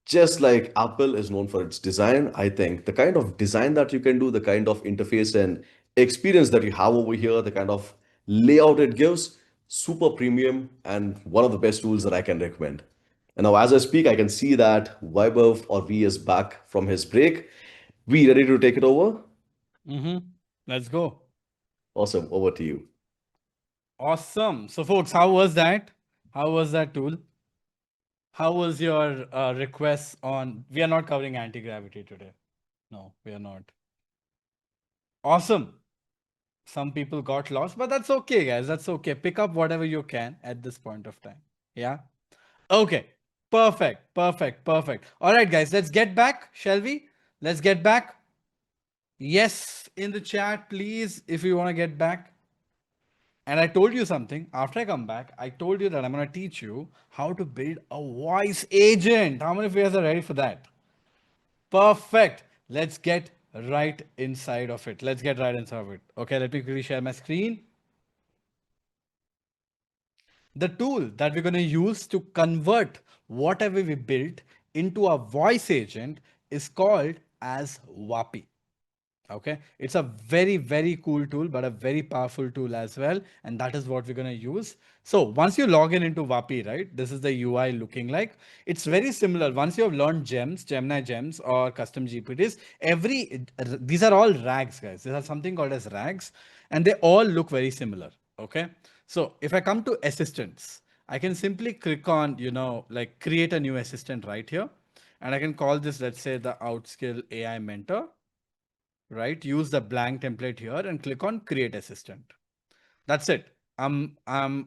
just like Apple is known for its design. I think the kind of design that you can do, the kind of interface and experience that you have over here, the kind of layout it gives, super premium and one of the best tools that I can recommend. And now, as I speak, I can see that Vaibhav or V is back from his break. We ready to take it over? Mm-hmm. Let's go. Awesome. Over to you. Awesome. So, folks, how was that? How was that tool? How was your request on? We are not covering anti gravity today. No, we are not. Awesome. Some people got lost, but that's okay, guys. That's okay. Pick up whatever you can at this point of time. Yeah. Okay. Perfect. Perfect. Perfect. All right, guys. Let's get back, shall we? Let's get back. Yes, in the chat, please, if you want to get back. And I told you something. After I come back, I told you that I'm going to teach you how to build a voice agent. How many of you guys are ready for that? Perfect. Let's get right inside of it. Let's get right inside of it. Okay, let me quickly share my screen. The tool that we're going to use to convert whatever we built into a voice agent is called as Vapi. Okay, it's a very, very cool tool, but a very powerful tool as well. And that is what we're going to use. So once you log in into Vapi, right, this is the UI looking like. It's very similar. Once you have learned gems, Gemini gems or custom GPTs, these are all rags, guys. These are something called as rags, and they all look very similar. Okay. So if I come to assistants, I can simply click on, like create a new assistant right here. And I can call this, let's say, the Outskill AI mentor, right? Use the blank template here and click on create assistant. That's it. I'm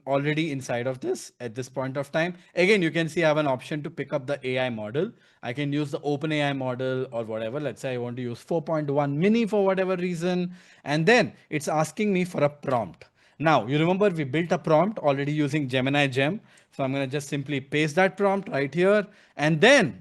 already inside of this at this point of time. Again, you can see I have an option to pick up the AI model. I can use the OpenAI model or whatever. Let's say I want to use 4.1 mini for whatever reason. And then it's asking me for a prompt. Now, you remember we built a prompt already using Gemini Gem. So I'm going to just simply paste that prompt right here. And then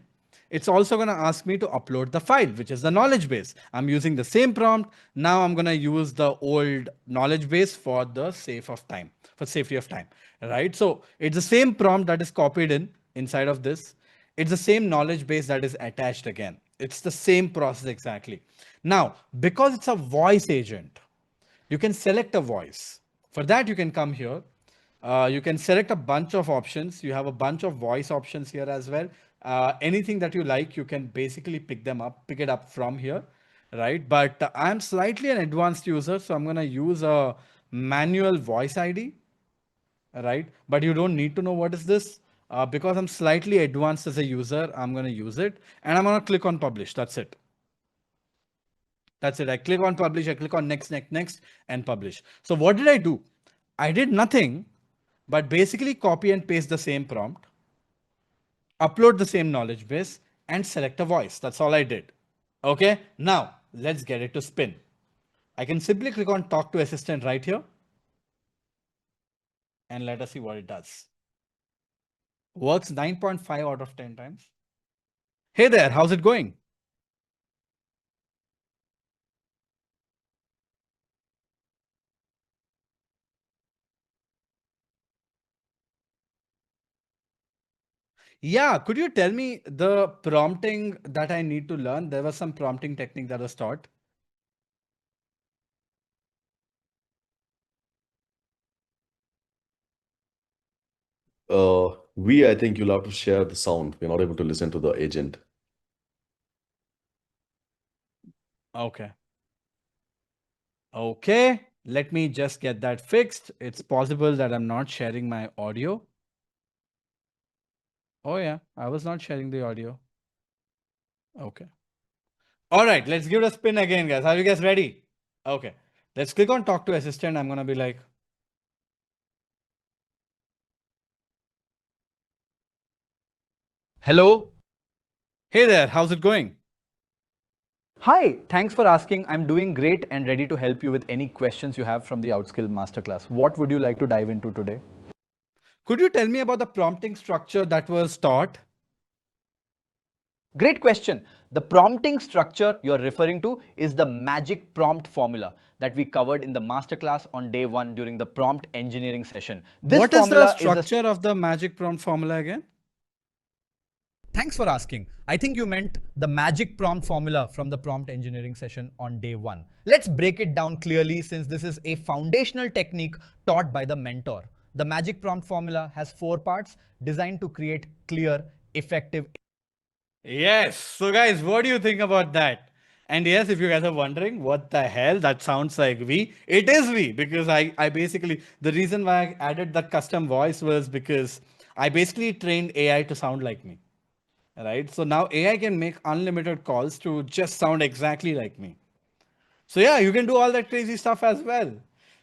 it's also going to ask me to upload the file, which is the knowledge base. I'm using the same prompt. Now I'm going to use the old knowledge base for the safety of time, right? So it's the same prompt that is copied inside of this. It's the same knowledge base that is attached again. It's the same process exactly. Now, because it's a voice agent, you can select a voice. For that, you can come here. You can select a bunch of options. You have a bunch of voice options here as well. Anything that you like, you can basically pick it up from here, right? But I'm slightly an advanced user, so I'm going to use a manual voice ID, right? But you don't need to know what is this. Because I'm slightly advanced as a user, I'm going to use it. And I'm going to click on publish. That's it. That's it. I click on publish, I click on next, next, next, and publish. So what did I do? I did nothing but basically copy and paste the same prompt, upload the same knowledge base, and select a voice. That's all I did. Okay, now let's get it to spin. I can simply click on talk to assistant right here and let us see what it does. Works 9.5 out of 10 times. Hey there, how's it going? Yeah, could you tell me the prompting that I need to learn? There was some prompting technique that was taught. I think you'll have to share the sound. We're not able to listen to the agent. Okay. Okay. Let me just get that fixed. It's possible that I'm not sharing my audio. Oh, yeah. I was not sharing the audio. Okay. All right. Let's give it a spin again, guys. Are you guys ready? Okay. Let's click on talk to assistant. I'm going to be like, hello. Hey there. How's it going? Hi, thanks for asking. I'm doing great and ready to help you with any questions you have from the Outskill Masterclass. What would you like to dive into today? Could you tell me about the prompting structure that was taught? Great question. The prompting structure you're referring to is the magic prompt formula that we covered in the masterclass on day one during the prompt engineering session. What is the structure of the magic prompt formula again? Thanks for asking. I think you meant the magic prompt formula from the prompt engineering session on day one. Let's break it down clearly since this is a foundational technique taught by the mentor. The magic prompt formula has 4 parts designed to create clear, effective. Yes. So, guys, what do you think about that? And yes, if you guys are wondering what the hell that sounds like V, it is V because I basically, the reason why I added the custom voice was because I basically trained AI to sound like me. Right. So now AI can make unlimited calls to just sound exactly like me. So yeah, you can do all that crazy stuff as well.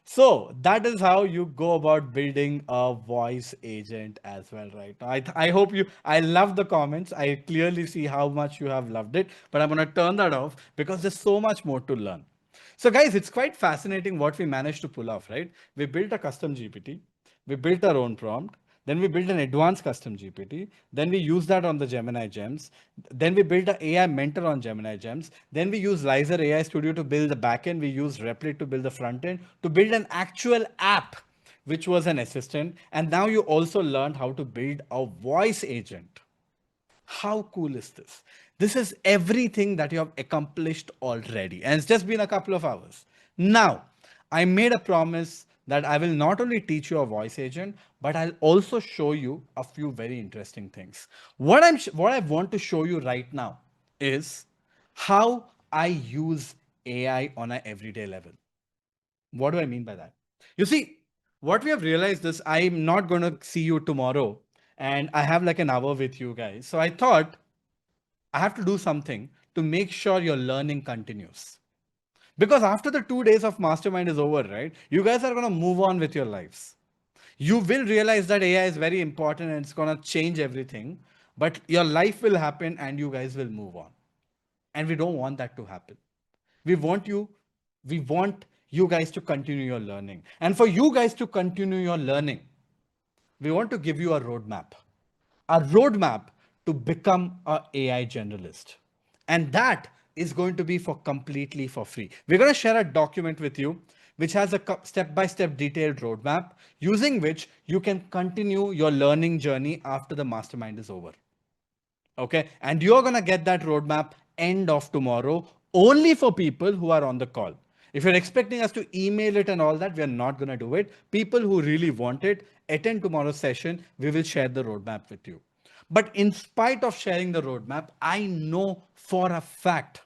So that is how you go about building a voice agent as well, right? I hope you, I love the comments. I clearly see how much you have loved it, but I'm going to turn that off because there's so much more to learn. So guys, it's quite fascinating what we managed to pull off, right? We built a custom GPT. We built our own prompt. Then we built an advanced custom GPT. Then we use that on the Gemini Gems. Then we built an AI mentor on Gemini Gems. Then we use Lizer AI Studio to build the backend. We use Replit to build the front end, to build an actual app, which was an assistant. And now you also learned how to build a voice agent. How cool is this? This is everything that you have accomplished already. And it's just been a couple of hours. Now, I made a promise that I will not only teach you a voice agent, but I'll also show you a few very interesting things. What I want to show you right now is how I use AI on an everyday level. What do I mean by that? You see, what we have realized is I'm not going to see you tomorrow and I have like an hour with you guys. So I thought I have to do something to make sure your learning continues. Because after the 2 days of mastermind is over, right? You guys are going to move on with your lives. You will realize that AI is very important and it's going to change everything. But your life will happen and you guys will move on. And we don't want that to happen. We want you, we want you guys to continue your learning. And for you guys to continue your learning, we want to give you a roadmap to become a AI generalist. And that is going to be for completely for free. We're going to share a document with you which has a step-by-step detailed roadmap using which you can continue your learning journey after the mastermind is over. Okay. And you're going to get that roadmap end of tomorrow only for people who are on the call. If you're expecting us to email it and all that, we're not going to do it. People who really want it, attend tomorrow's session. We will share the roadmap with you. But in spite of sharing the roadmap, I know for a fact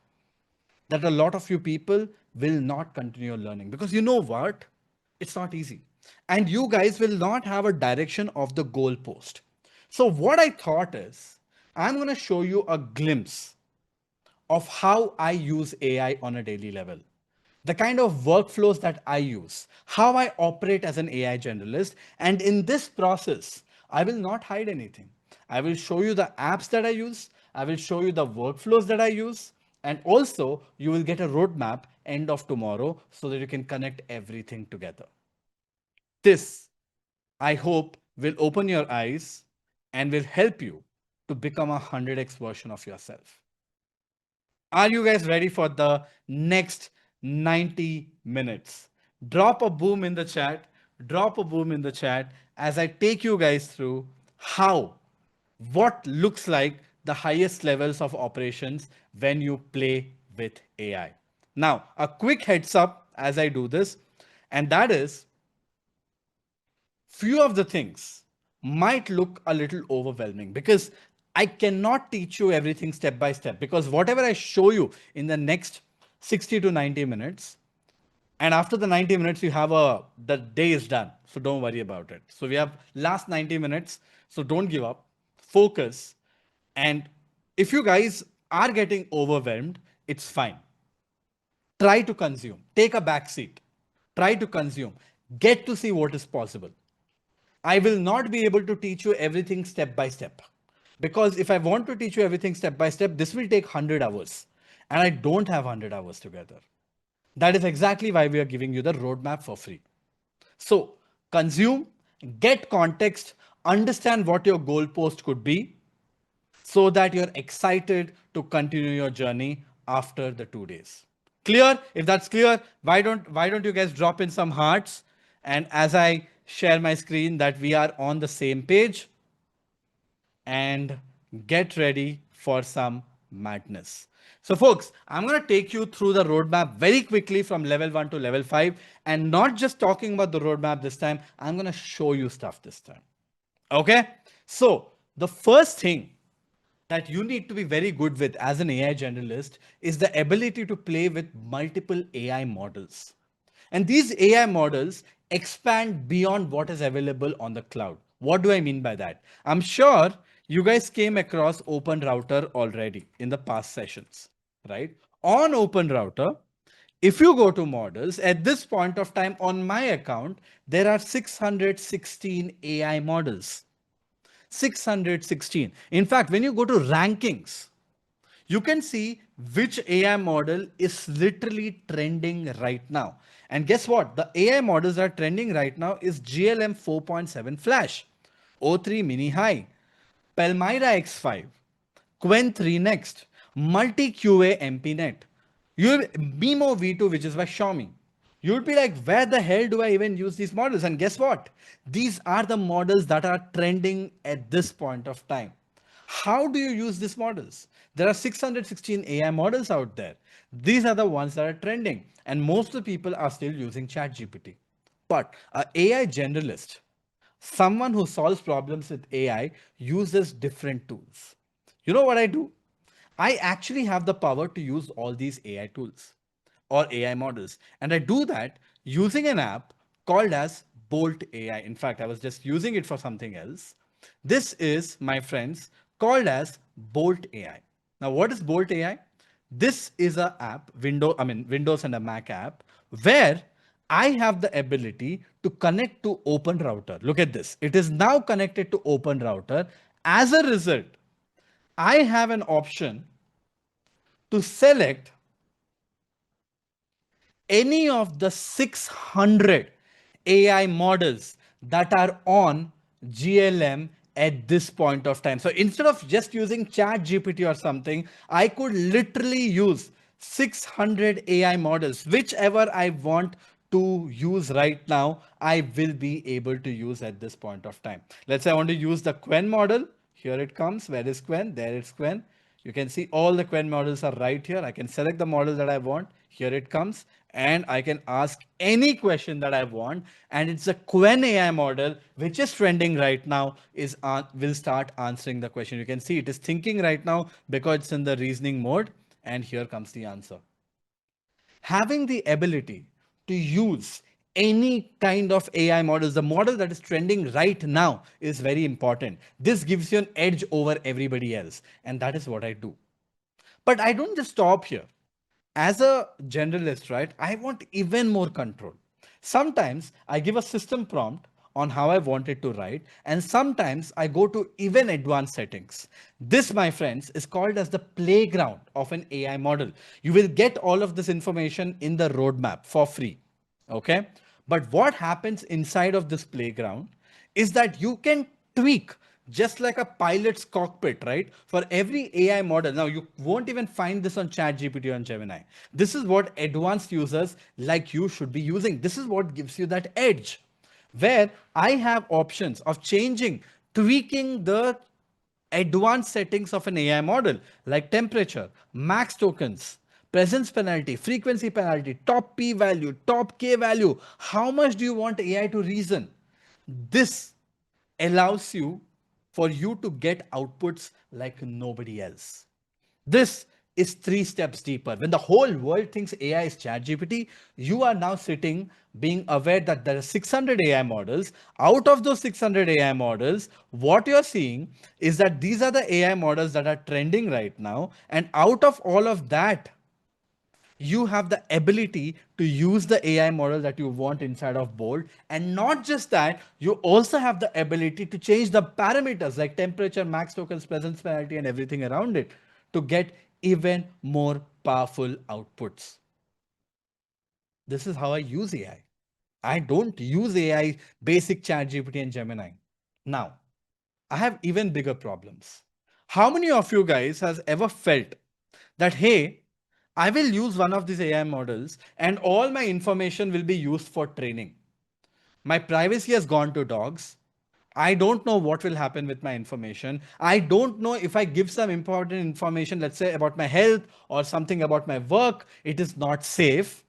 that a lot of you people will not continue learning because you know what? It's not easy. And you guys will not have a direction of the goalpost. So, what I thought is, I'm going to show you a glimpse of how I use AI on a daily level, the kind of workflows that I use, how I operate as an AI generalist. And in this process, I will not hide anything. I will show you the apps that I use, I will show you the workflows that I use, and also you will get a roadmap end of tomorrow so that you can connect everything together. This, I hope, will open your eyes and will help you to become a 100x version of yourself. Are you guys ready for the next 90 minutes? Drop a boom in the chat. Drop a boom in the chat as I take you guys through how what looks like the highest levels of operations when you play with AI. Now, a quick heads up as I do this, and that is few of the things might look a little overwhelming because I cannot teach you everything step by step, because whatever I show you in the next 60 to 90 minutes, and after the 90 minutes you have the day is done, so don't worry about it. So we have last 90 minutes, so don't give up, focus. And if you guys are getting overwhelmed, it's fine. Try to consume, take a back seat, try to consume, get to see what is possible. I will not be able to teach you everything step by step, because if I want to teach you everything step by step, this will take 100 hours, and I don't have 100 hours together. That is exactly why we are giving you the roadmap for free. So consume, get context, understand what your goalpost could be, so that you're excited to continue your journey after the 2 days. Clear? If that's clear, why don't you guys drop in some hearts? And as I share my screen, that we are on the same page, and get ready for some madness. So, folks, I'm going to take you through the roadmap very quickly from level 1 to level 5, and not just talking about the roadmap this time, I'm going to show you stuff this time. Okay? So, the first thing that you need to be very good with as an AI generalist is the ability to play with multiple AI models. And these AI models expand beyond what is available on the cloud. What do I mean by that? I'm sure you guys came across Open Router already in the past sessions, right? On Open Router, if you go to models, at this point of time on my account, there are 616 AI models. 616. In fact, when you go to rankings, you can see which AI model is literally trending right now. And guess what? The AI models that are trending right now is GLM 4.7 Flash, O3 Mini High, Palmyra X5, Qwen 3 Next, Multi QA MPNet, you have Mimo V2, which is by Xiaomi. You'd be like, where the hell do I even use these models? And guess what? These are the models that are trending at this point of time. How do you use these models? There are 616 AI models out there. These are the ones that are trending, and most of the people are still using ChatGPT. But an AI generalist, someone who solves problems with AI, uses different tools. You know what I do? I actually have the power to use all these AI tools or AI models. And I do that using an app called as Bolt AI. In fact, I was just using it for something else. This is, my friends, called as Bolt AI. Now, what is Bolt AI? This is a app, Windows and a Mac app, where I have the ability to connect to Open Router. Look at this. It is now connected to Open Router. As a result, I have an option to select any of the 600 AI models that are on GLM at this point of time. So instead of just using Chat GPT or something, I could literally use 600 AI models, whichever I want to use right now, I will be able to use at this point of time. Let's say I want to use the Qwen model. Here it comes. Where is Qwen? There it's Qwen. You can see all the Qwen models are right here. I can select the model that I want. Here it comes. And I can ask any question that I want. And it's a Qwen AI model, which is trending right now, will start answering the question. You can see it is thinking right now because it's in the reasoning mode. And here comes the answer. Having the ability to use any kind of AI models, the model that is trending right now is very important. This gives you an edge over everybody else. And that is what I do. But I don't just stop here. As a generalist, right, I want even more control. Sometimes I give a system prompt on how I want it to write, and sometimes I go to even advanced settings. This, my friends, is called as the playground of an AI model. You will get all of this information in the roadmap for free. Okay. But what happens inside of this playground is that you can tweak just like a pilot's cockpit, right? For every AI model. Now, you won't even find this on ChatGPT or on Gemini. This is what advanced users like you should be using. This is what gives you that edge, where I have options of changing, tweaking the advanced settings of an AI model like temperature, max tokens, presence penalty, frequency penalty, top p value, top k value. How much do you want AI to reason? This allows you for you to get outputs like nobody else. This is three steps deeper. When the whole world thinks AI is ChatGPT, you are now sitting being aware that there are 600 AI models. Out of those 600 AI models, what you're seeing is that these are the AI models that are trending right now. And out of all of that, you have the ability to use the AI model that you want inside of Bolt. And not just that, you also have the ability to change the parameters like temperature, max tokens, presence penalty, and everything around it to get even more powerful outputs. This is how I use AI. I don't use AI, basic ChatGPT and Gemini. Now, I have even bigger problems. How many of you guys has ever felt that, hey, I will use one of these AI models and all my information will be used for training. My privacy has gone to dogs. I don't know what will happen with my information. I don't know if I give some important information, let's say about my health or something about my work, it is not safe.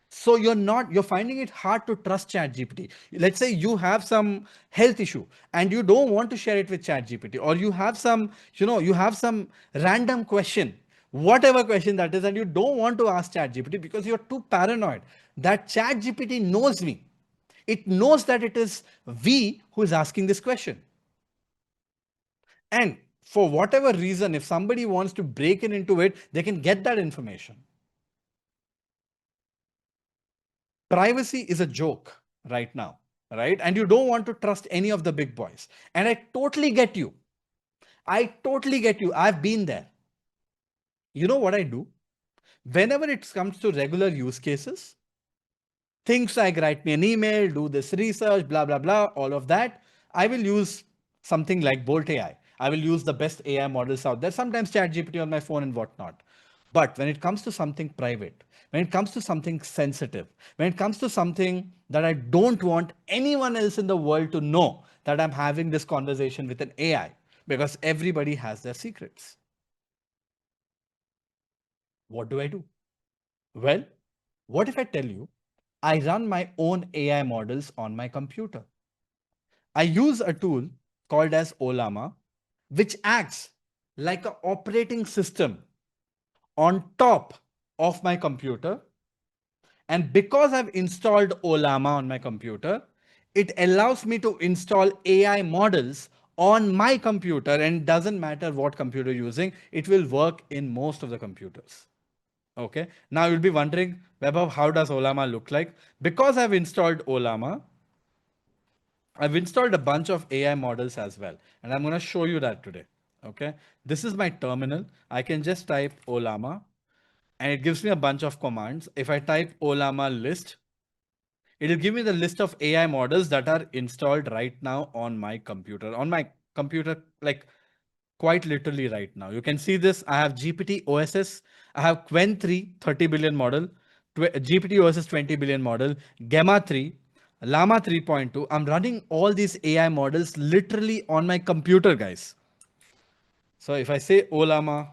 So you're finding it hard to trust ChatGPT. Let's say you have some health issue and you don't want to share it with ChatGPT, or you have some, you have some random question, whatever question that is, and you don't want to ask ChatGPT because you're too paranoid that ChatGPT knows me. It knows that it is we who is asking this question. And for whatever reason, if somebody wants to break into it, they can get that information. Privacy is a joke right now, right? And you don't want to trust any of the big boys. And I totally get you. I totally get you. I've been there. You know what I do? Whenever it comes to regular use cases, things like write me an email, do this research, blah, blah, blah, all of that, I will use something like Bolt AI. I will use the best AI models out there, sometimes ChatGPT on my phone and whatnot. But when it comes to something private, when it comes to something sensitive, when it comes to something that I don't want anyone else in the world to know that I'm having this conversation with an AI, because everybody has their secrets. What do I do? Well, what if I tell you I run my own AI models on my computer? I use a tool called as Olama, which acts like an operating system on top of my computer. And because I've installed Olama on my computer, it allows me to install AI models on my computer, and it doesn't matter what computer you're using, it will work in most of the computers. Okay. Now you'll be wondering, Vaibhav, how does Olama look like? Because I've installed Olama, I've installed a bunch of AI models as well. And I'm going to show you that today. Okay. This is my terminal. I can just type Olama and it gives me a bunch of commands. If I type Olama list, it'll give me the list of AI models that are installed right now on my computer. On my computer, like quite literally right now. You can see this. I have GPT OSS. I have Qwen 3 30 billion model, GPT OSS 20 billion model, Gamma 3, Llama 3.2. I'm running all these AI models literally on my computer, guys. So if I say Olama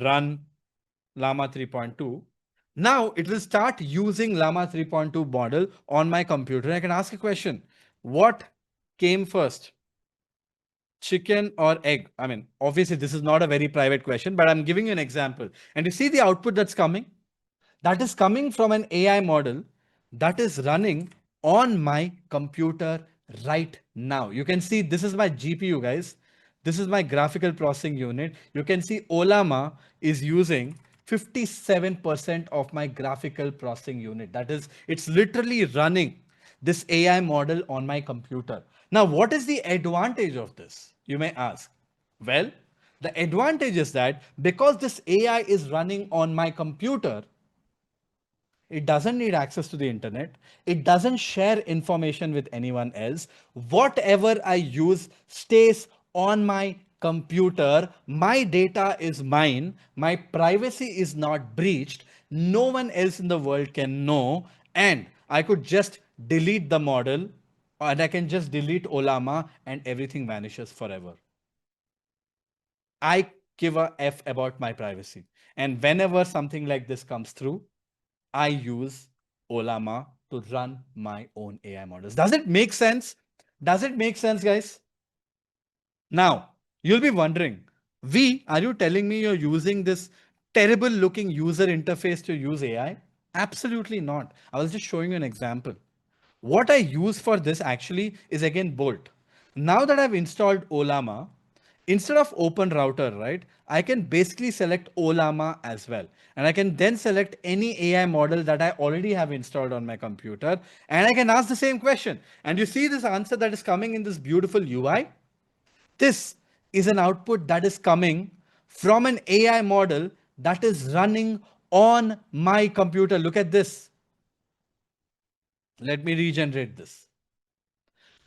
run Llama 3.2, now it will start using Llama 3.2 model on my computer. I can ask a question. What came first? Chicken or egg? I mean, obviously this is not a very private question, but I'm giving you an example. And you see the output that's coming? That is coming from an AI model that is running on my computer right now. You can see this is my GPU, guys. This is my graphical processing unit. You can see Olama is using 57% of my graphical processing unit. That is, it's literally running this AI model on my computer. Now, what is the advantage of this? You may ask. Well, the advantage is that because this AI is running on my computer, it doesn't need access to the internet. It doesn't share information with anyone else. Whatever I use stays on my computer. My data is mine. My privacy is not breached. No one else in the world can know. And I could just delete the model, and I can just delete Olama and everything vanishes forever. I give a F about my privacy. And whenever something like this comes through, I use Olama to run my own AI models. Does it make sense? Does it make sense, guys? Now, you'll be wondering, are you telling me you're using this terrible looking user interface to use AI? Absolutely not. I was just showing you an example. What I use for this actually is again Bolt. Now that I've installed Olama, instead of open router, right, I can basically select Olama as well. And I can then select any AI model that I already have installed on my computer. And I can ask the same question. And you see this answer that is coming in this beautiful UI? This is an output that is coming from an AI model that is running on my computer. Look at this. Let me regenerate this.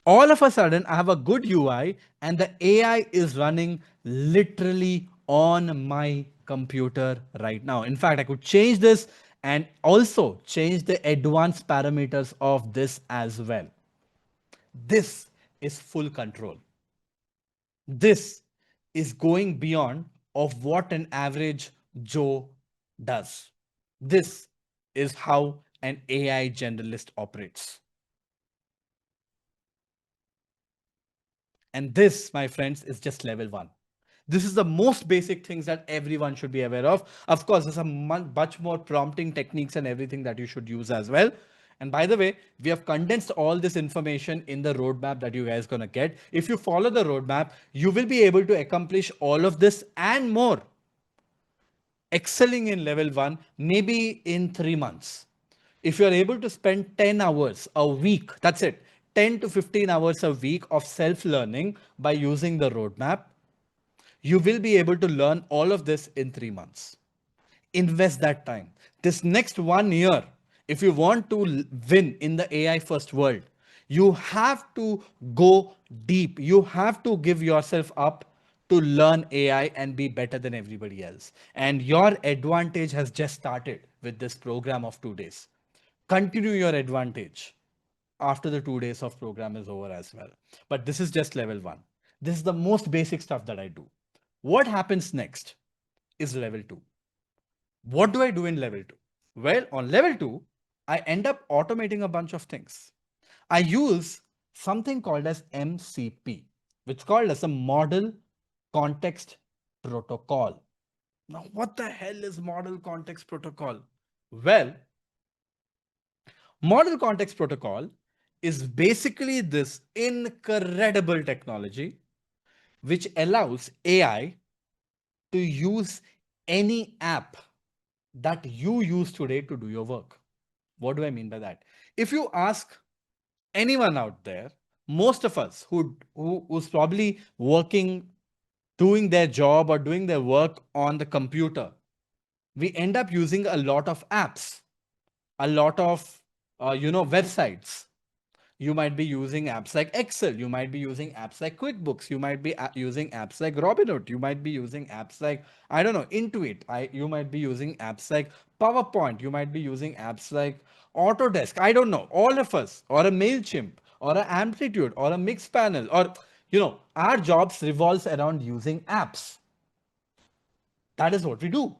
All of a sudden, I have a good UI and the AI is running literally on my computer right now. In fact, I could change this and also change the advanced parameters of this as well. This is full control. This is going beyond of what an average Joe does. This is how an AI generalist operates. And this, my friends, is just level one. This is the most basic things that everyone should be aware of. Of course, there's a much more prompting techniques and everything that you should use as well. And by the way, we have condensed all this information in the roadmap that you guys gonna get. If you follow the roadmap, you will be able to accomplish all of this and more, excelling in level one, maybe in 3 months. If you're able to spend 10 hours a week, that's it, 10 to 15 hours a week of self learning by using the roadmap, you will be able to learn all of this in 3 months. Invest that time. This next 1 year, if you want to win in the AI first world, you have to go deep. You have to give yourself up to learn AI and be better than everybody else. And your advantage has just started with this program of 2 days. Continue your advantage after the 2 days of program is over as well. But this is just level one. This is the most basic stuff that I do. What happens next is level two. What do I do in level two? Well, on level two, I end up automating a bunch of things. I use something called as MCP, which is called as a model context protocol. Now, what the hell is model context protocol? Well, model context protocol is basically this incredible technology which allows AI to use any app that you use today to do your work. What do I mean by that? If you ask anyone out there, most of us who's probably working, doing their job or doing their work on the computer, we end up using a lot of apps, a lot of websites. You might be using apps like Excel. You might be using apps like QuickBooks. You might be using apps like Robinhood. You might be using apps like, I don't know, Intuit. You might be using apps like PowerPoint. You might be using apps like Autodesk. I don't know. All of us, or a MailChimp, or an Amplitude, or a Mixpanel, or, our jobs revolves around using apps. That is what we do.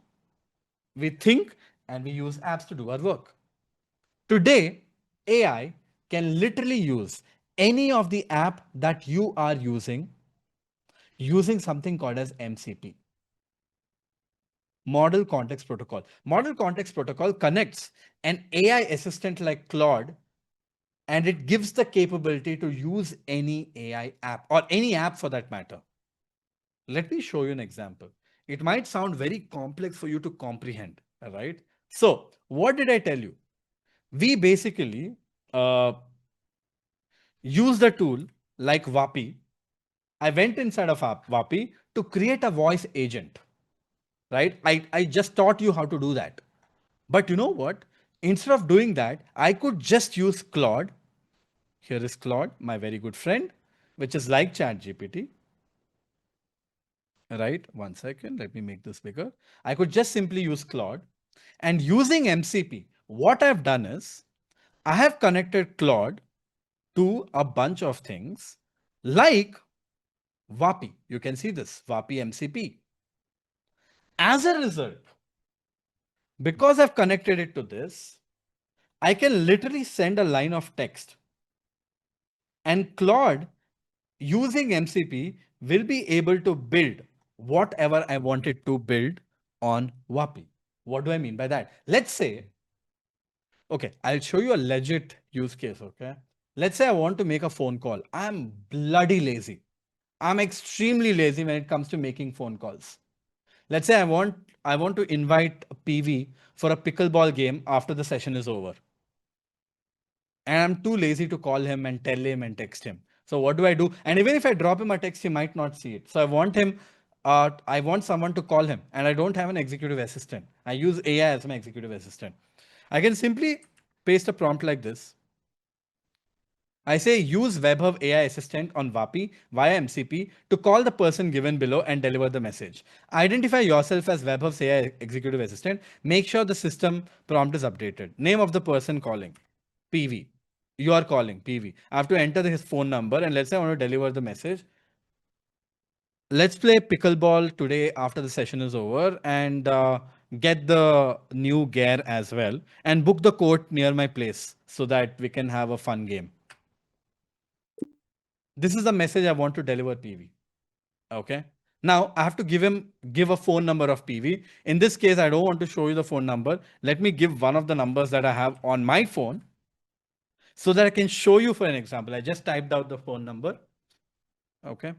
We think and we use apps to do our work. Today, AI can literally use any of the app that you are using something called as MCP, Model Context Protocol. Model Context Protocol connects an AI assistant like Claude, and it gives the capability to use any AI app or any app for that matter. Let me show you an example. It might sound very complex for you to comprehend, all right? So what did I tell you? We basically use the tool like Vapi. I went inside of Vapi to create a voice agent, right? I just taught you how to do that. But you know what? Instead of doing that, I could just use Claude. Here is Claude, my very good friend, which is like ChatGPT. Right? 1 second. Let me make this bigger. I could just simply use Claude. And using MCP, what I've done is I have connected Claude to a bunch of things like Vapi. You can see this Vapi MCP. As a result, because I've connected it to this, I can literally send a line of text, and Claude, using MCP, will be able to build whatever I wanted to build on Vapi. What do I mean by that? Let's say, okay, I'll show you a legit use case, okay? Let's say I want to make a phone call. I'm bloody lazy. I'm extremely lazy when it comes to making phone calls. Let's say I want to invite a PV for a pickleball game after the session is over. And I'm too lazy to call him and tell him and text him. So what do I do? And even if I drop him a text, he might not see it. So I want someone to call him, and I don't have an executive assistant. I use AI as my executive assistant. I can simply paste a prompt like this. I say use WebHub AI assistant on Vapi via MCP to call the person given below and deliver the message. Identify yourself as WebHub's AI executive assistant. Make sure the system prompt is updated. Name of the person calling, PV. You are calling PV. I have to enter his phone number, and let's say I want to deliver the message. Let's play pickleball today after the session is over, and get the new gear as well, and book the court near my place so that we can have a fun game. This is the message I want to deliver, PV. Okay. Now I have to give a phone number of PV. In this case, I don't want to show you the phone number. Let me give one of the numbers that I have on my phone so that I can show you for an example. I just typed out the phone number. Okay.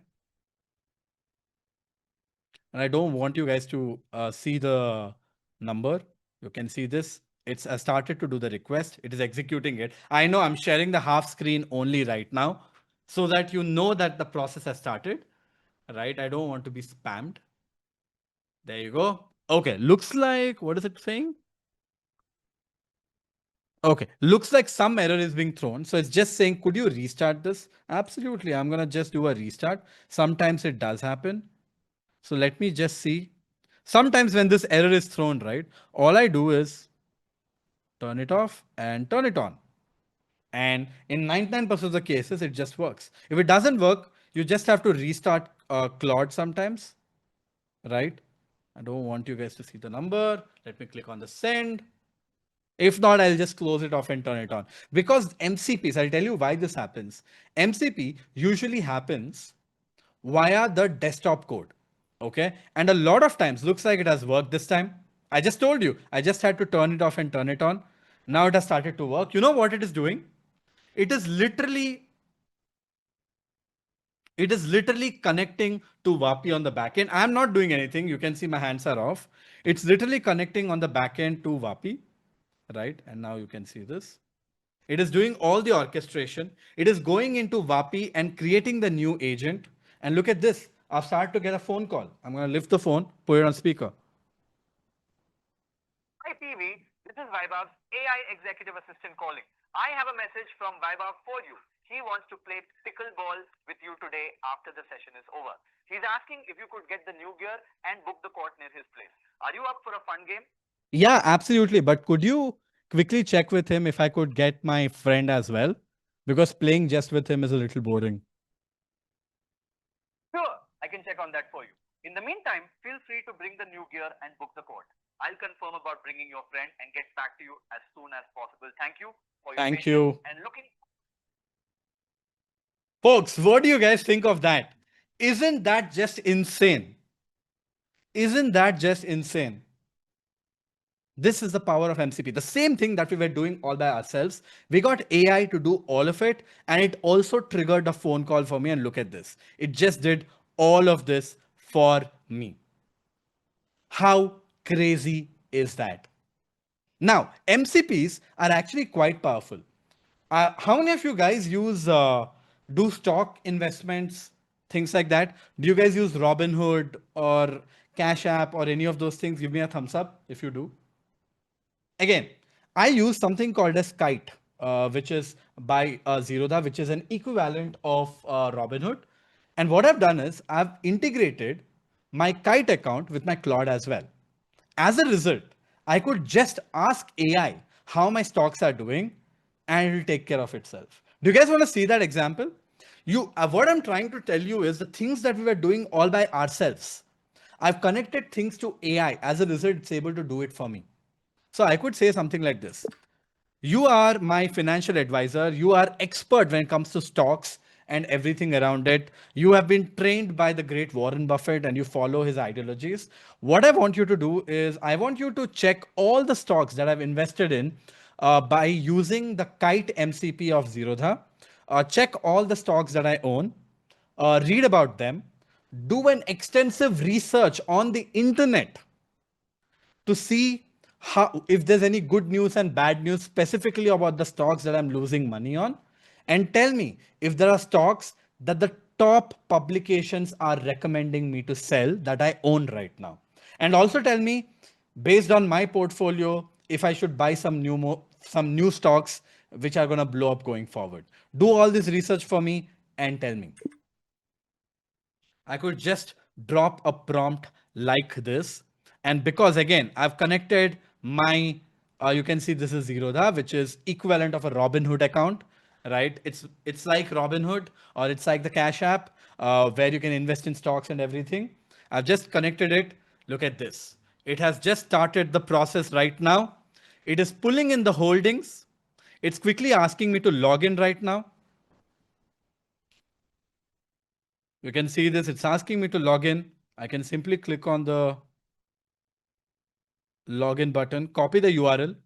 And I don't want you guys to see the number. You can see this. I started to do the request. It is executing it. I know I'm sharing the half screen only right now so that you know that the process has started, right? I don't want to be spammed. There you go. Okay, looks like, what is it saying? Okay, looks like some error is being thrown. So it's just saying, could you restart this? Absolutely, I'm gonna just do a restart. Sometimes it does happen. So let me just see. Sometimes when this error is thrown, right, all I do is turn it off and turn it on. And in 99% of the cases, it just works. If it doesn't work, you just have to restart Claude sometimes, right? I don't want you guys to see the number. Let me click on the send. If not, I'll just close it off and turn it on. Because MCPs, I'll tell you why this happens. MCP usually happens via the desktop code. Okay. And a lot of times, looks like it has worked this time. I just told you, I just had to turn it off and turn it on. Now it has started to work. You know what it is doing? It is literally connecting to Vapi on the backend. I'm not doing anything. You can see my hands are off. It's literally connecting on the backend to Vapi, right? And now you can see this. It is doing all the orchestration. It is going into Vapi and creating the new agent. And look at this. I've started to get a phone call. I'm going to lift the phone, put it on speaker. Hi PV, this is Vaibhav's AI executive assistant calling. I have a message from Vaibhav for you. He wants to play pickleball with you today after the session is over. He's asking if you could get the new gear and book the court near his place. Are you up for a fun game? Yeah, absolutely. But could you quickly check with him if I could get my friend as well? Because playing just with him is a little boring. Sure, I can check on that for you. In the meantime, feel free to bring the new gear and book the court. I'll confirm about bringing your friend and get back to you as soon as possible. Thank you for your Thank patience you. and looking. Folks, what do you guys think of that? Isn't that just insane? Isn't that just insane? This is the power of MCP. The same thing that we were doing all by ourselves. We got AI to do all of it, and it also triggered a phone call for me. And look at this. It just did all of this for me. How crazy is that? Now, MCPs are actually quite powerful. How many of you guys do stock investments, things like that? Do you guys use Robinhood or Cash App or any of those things? Give me a thumbs up if you do. Again, I use something called as Kite, which is by Zerodha, which is an equivalent of Robinhood. And what I've done is I've integrated my Kite account with my Claude as well. As a result, I could just ask AI how my stocks are doing, and it will take care of itself. Do you guys want to see that example? What I'm trying to tell you is the things that we were doing all by ourselves. I've connected things to AI. As a result, it's able to do it for me. So I could say something like this. You are my financial advisor. You are expert when it comes to stocks and everything around it. You have been trained by the great Warren Buffett and you follow his ideologies. What I want you to do is I want you to check all the stocks that I've invested in by using the Kite MCP of Zerodha. Check all the stocks that I own, read about them, do an extensive research on the internet to see how, if there's any good news and bad news specifically about the stocks that I'm losing money on, and tell me if there are stocks that the top publications are recommending me to sell that I own right now. And also tell me, based on my portfolio, if I should buy some new stocks which are going to blow up going forward. Do all this research for me and tell me. I could just drop a prompt like this. And because again, I've connected my, you can see this is Zerodha, which is equivalent of a Robinhood account, right? It's like Robinhood or it's like the Cash App where you can invest in stocks and everything. I've just connected it. Look at this. It has just started the process right now. It is pulling in the holdings. It's quickly asking me to log in right now. You can see this, it's asking me to log in. I can simply click on the login button, copy the URL.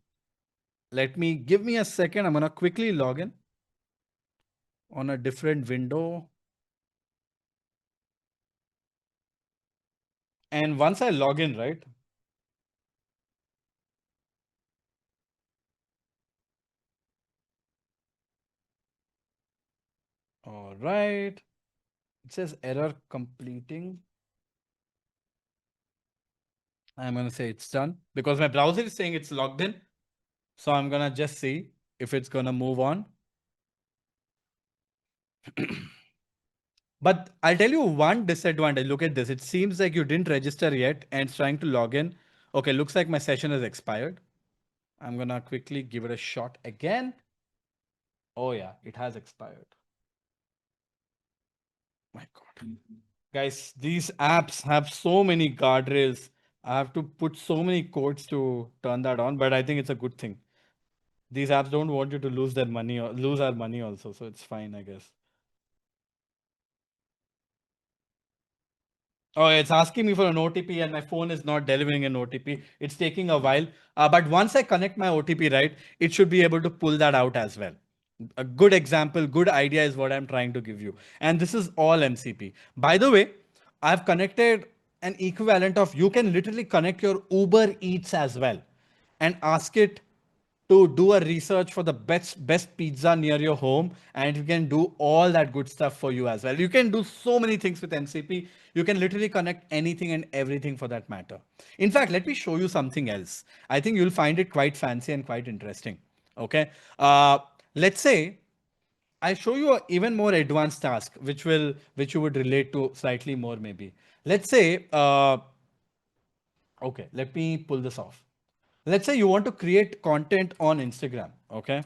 Give me a second. I'm going to quickly log in on a different window. And once I log in, right? All right. It says error completing. I'm going to say it's done because my browser is saying it's logged in. So I'm going to just see if it's going to move on. But I'll tell you one disadvantage. Look at this. It seems like you didn't register yet and it's trying to log in. Okay, looks like my session has expired. I'm going to quickly give it a shot again. Oh yeah, it has expired. My God. Guys, these apps have so many guardrails. I have to put so many codes to turn that on, but I think it's a good thing. These apps don't want you to lose their money or lose our money also, so it's fine, I guess. Oh, it's asking me for an OTP and my phone is not delivering an OTP. It's taking a while. But once I connect my OTP, right, it should be able to pull that out as well. A good example, good idea is what I'm trying to give you. And this is all MCP. By the way, I've connected an equivalent of, you can literally connect your Uber Eats as well and ask it to do a research for the best pizza near your home, and you can do all that good stuff for you as well. You can do so many things with MCP. You can literally connect anything and everything for that matter. In fact, let me show you something else. I think you'll find it quite fancy and quite interesting. Okay. Let's say I show you an even more advanced task, which you would relate to slightly more maybe. Let's say, okay, let me pull this off. Let's say you want to create content on Instagram. Okay.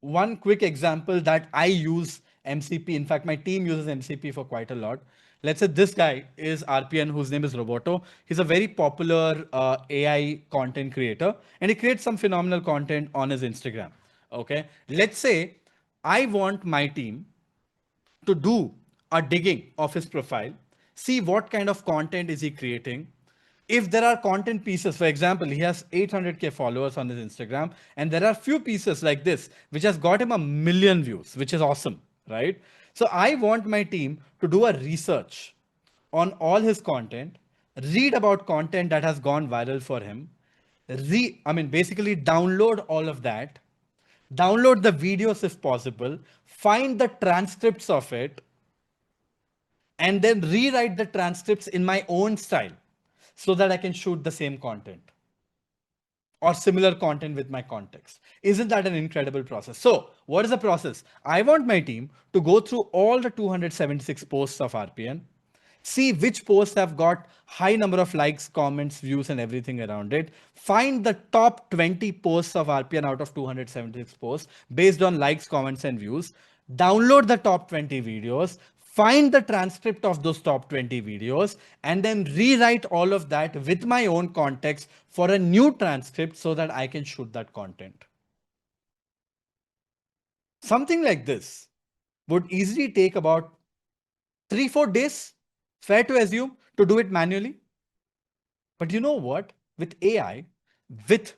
One quick example that I use MCP. In fact, my team uses MCP for quite a lot. Let's say this guy is RPN, whose name is Roboto. He's a very popular AI content creator, and he creates some phenomenal content on his Instagram. Okay. Let's say I want my team to do a digging of his profile, see what kind of content is he creating. If there are content pieces, for example, he has 800K followers on his Instagram, and there are few pieces like this, which has got him 1 million views, which is awesome, right? So I want my team to do a research on all his content, read about content that has gone viral for him, basically download all of that, download the videos if possible, find the transcripts of it, and then rewrite the transcripts in my own style so that I can shoot the same content or similar content with my context. Isn't that an incredible process? So what is the process? I want my team to go through all the 276 posts of RPN, see which posts have got high number of likes, comments, views, and everything around it. Find the top 20 posts of RPN out of 276 posts based on likes, comments, and views. Download the top 20 videos, find the transcript of those top 20 videos, and then rewrite all of that with my own context for a new transcript so that I can shoot that content. Something like this would easily take about 3-4 days, fair to assume, to do it manually. But you know what? With AI, with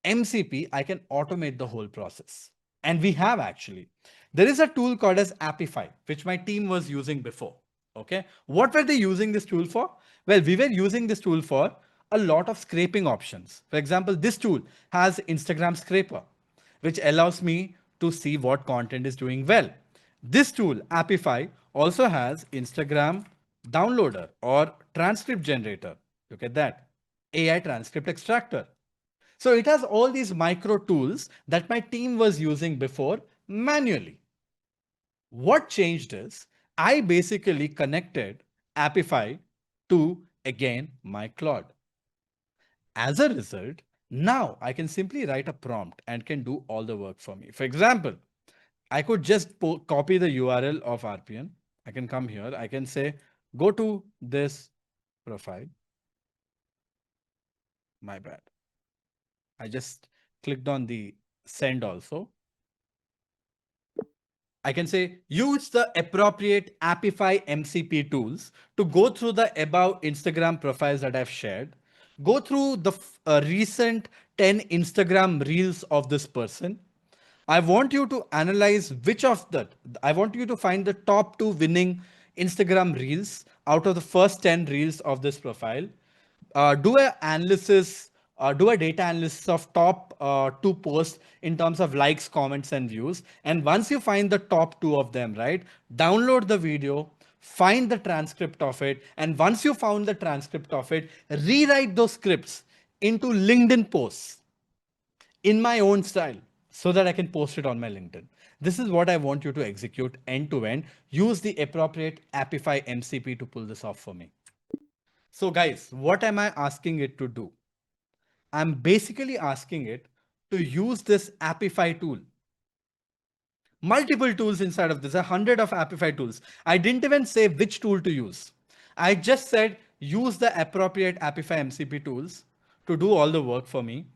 MCP, I can automate the whole process. And we have actually. There is a tool called as Appify, which my team was using before. Okay. What were they using this tool for? Well, we were using this tool for a lot of scraping options. For example, this tool has Instagram Scraper, which allows me to see what content is doing well. This tool, Appify, also has Instagram Downloader or Transcript Generator. Look at that. AI Transcript Extractor. So it has all these micro tools that my team was using before manually. What changed is I basically connected Appify to, again, my Claude. As a result, now I can simply write a prompt and can do all the work for me. For example, I could just copy the URL of RPN. I can come here. I can say, go to this profile. My bad. I just clicked on the send also. I can say use the appropriate Appify MCP tools to go through the above Instagram profiles that I've shared. Go through the recent 10 Instagram reels of this person. I want you to analyze which of that. I want you to find the top 2 winning Instagram reels out of the first 10 reels of this profile. Do a analysis, do a data analysis of top 2 posts in terms of likes, comments, and views. And once you find the top 2 of them, right, download the video, find the transcript of it. And once you found the transcript of it, rewrite those scripts into LinkedIn posts in my own style so that I can post it on my LinkedIn. This is what I want you to execute end to end. Use the appropriate Appify MCP to pull this off for me. So guys, what am I asking it to do? I'm basically asking it to use this Appify tool. Multiple tools inside of this, 100 of Appify tools. I didn't even say which tool to use. I just said use the appropriate Appify MCP tools to do all the work for me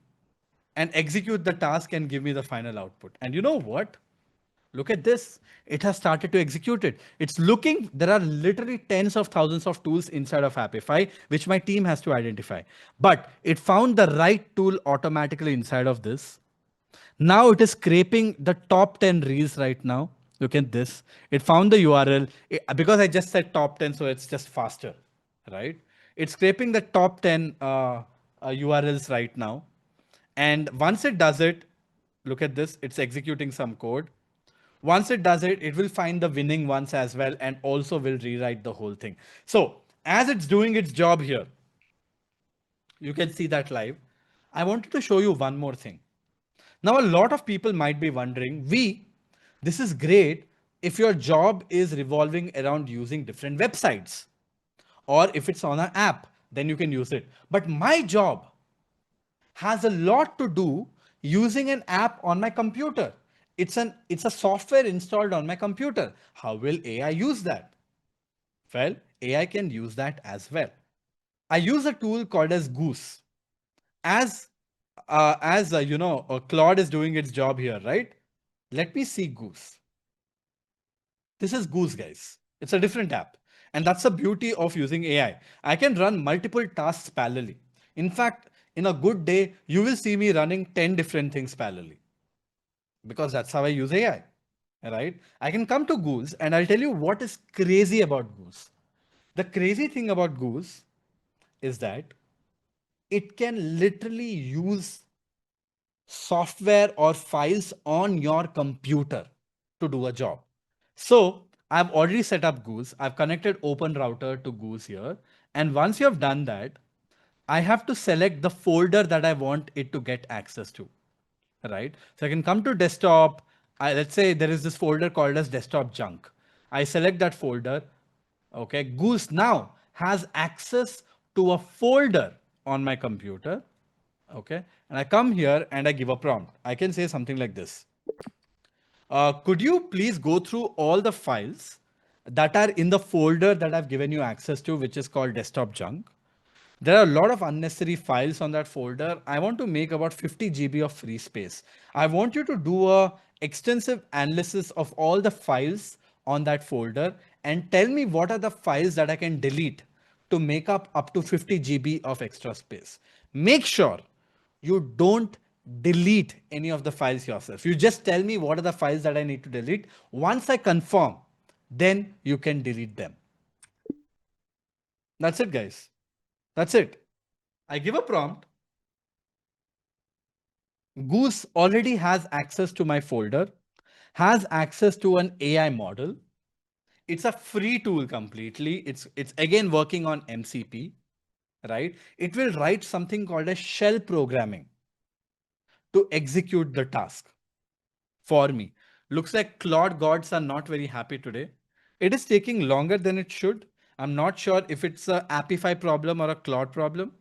and execute the task and give me the final output. And you know what? Look at this. It has started to execute it. It's looking, there are literally tens of thousands of tools inside of Appify, which my team has to identify. But it found the right tool automatically inside of this. Now it is scraping the top 10 reels right now. Look at this. It found the URL because I just said top 10, so it's just faster, right? It's scraping the top 10 URLs right now. And once it does it, look at this, it's executing some code. Once it does it, it will find the winning ones as well and also will rewrite the whole thing. So as it's doing its job here, you can see that live. I wanted to show you one more thing. Now, a lot of people might be wondering, this is great if your job is revolving around using different websites, or if it's on an app, then you can use it. But my job has a lot to do using an app on my computer. It's a software installed on my computer. How will AI use that? Well, AI can use that as well. I use a tool called as Goose. As Claude is doing its job here, right? Let me see Goose. This is Goose, guys. It's a different app. And that's the beauty of using AI. I can run multiple tasks parallelly. In fact, in a good day, you will see me running 10 different things parallelly because that's how I use AI, right? I can come to Goose and I'll tell you what is crazy about Goose. The crazy thing about Goose is that it can literally use software or files on your computer to do a job. So I've already set up Goose. I've connected OpenRouter to Goose here. And once you have done that, I have to select the folder that I want it to get access to, right? So I can come to desktop. Let's say there is this folder called as desktop junk. I select that folder. Okay, Goose now has access to a folder on my computer. Okay, and I come here and I give a prompt. I can say something like this. Could you please go through all the files that are in the folder that I've given you access to, which is called desktop junk. There are a lot of unnecessary files on that folder. I want to make about 50 GB of free space. I want you to do a extensive analysis of all the files on that folder and tell me what are the files that I can delete to make up to 50 GB of extra space. Make sure you don't delete any of the files yourself. You just tell me what are the files that I need to delete. Once I confirm, then you can delete them. That's it, guys. That's it. I give a prompt. Goose already has access to my folder, has access to an AI model. It's a free tool completely. It's again working on MCP, right? It will write something called a shell programming to execute the task for me. Looks like Claude gods are not very happy today. It is taking longer than it should. I'm not sure if it's a Appify problem or a Claude problem.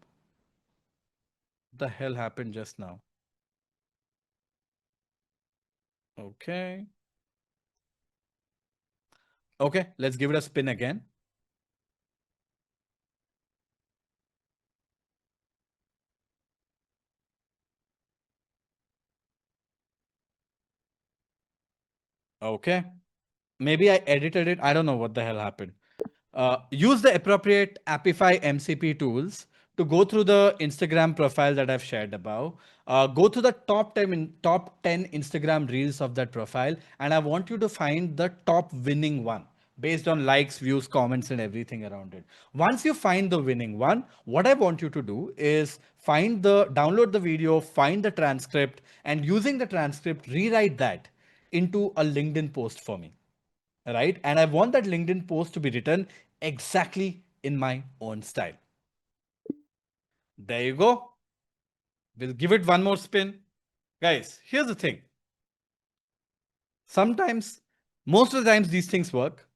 What the hell happened just now? Okay. Okay, let's give it a spin again. Okay. Maybe I edited it. I don't know what the hell happened. Use the appropriate Appify MCP tools to go through the Instagram profile that I've shared above. Go to the top 10 Instagram reels of that profile, and I want you to find the top winning one based on likes, views, comments, and everything around it. Once you find the winning one, what I want you to do is download the video, find the transcript, and using the transcript, rewrite that into a LinkedIn post for me, right? And I want that LinkedIn post to be written exactly in my own style. There you go. We'll give it one more spin. Guys, here's the thing. Sometimes, most of the times these things work.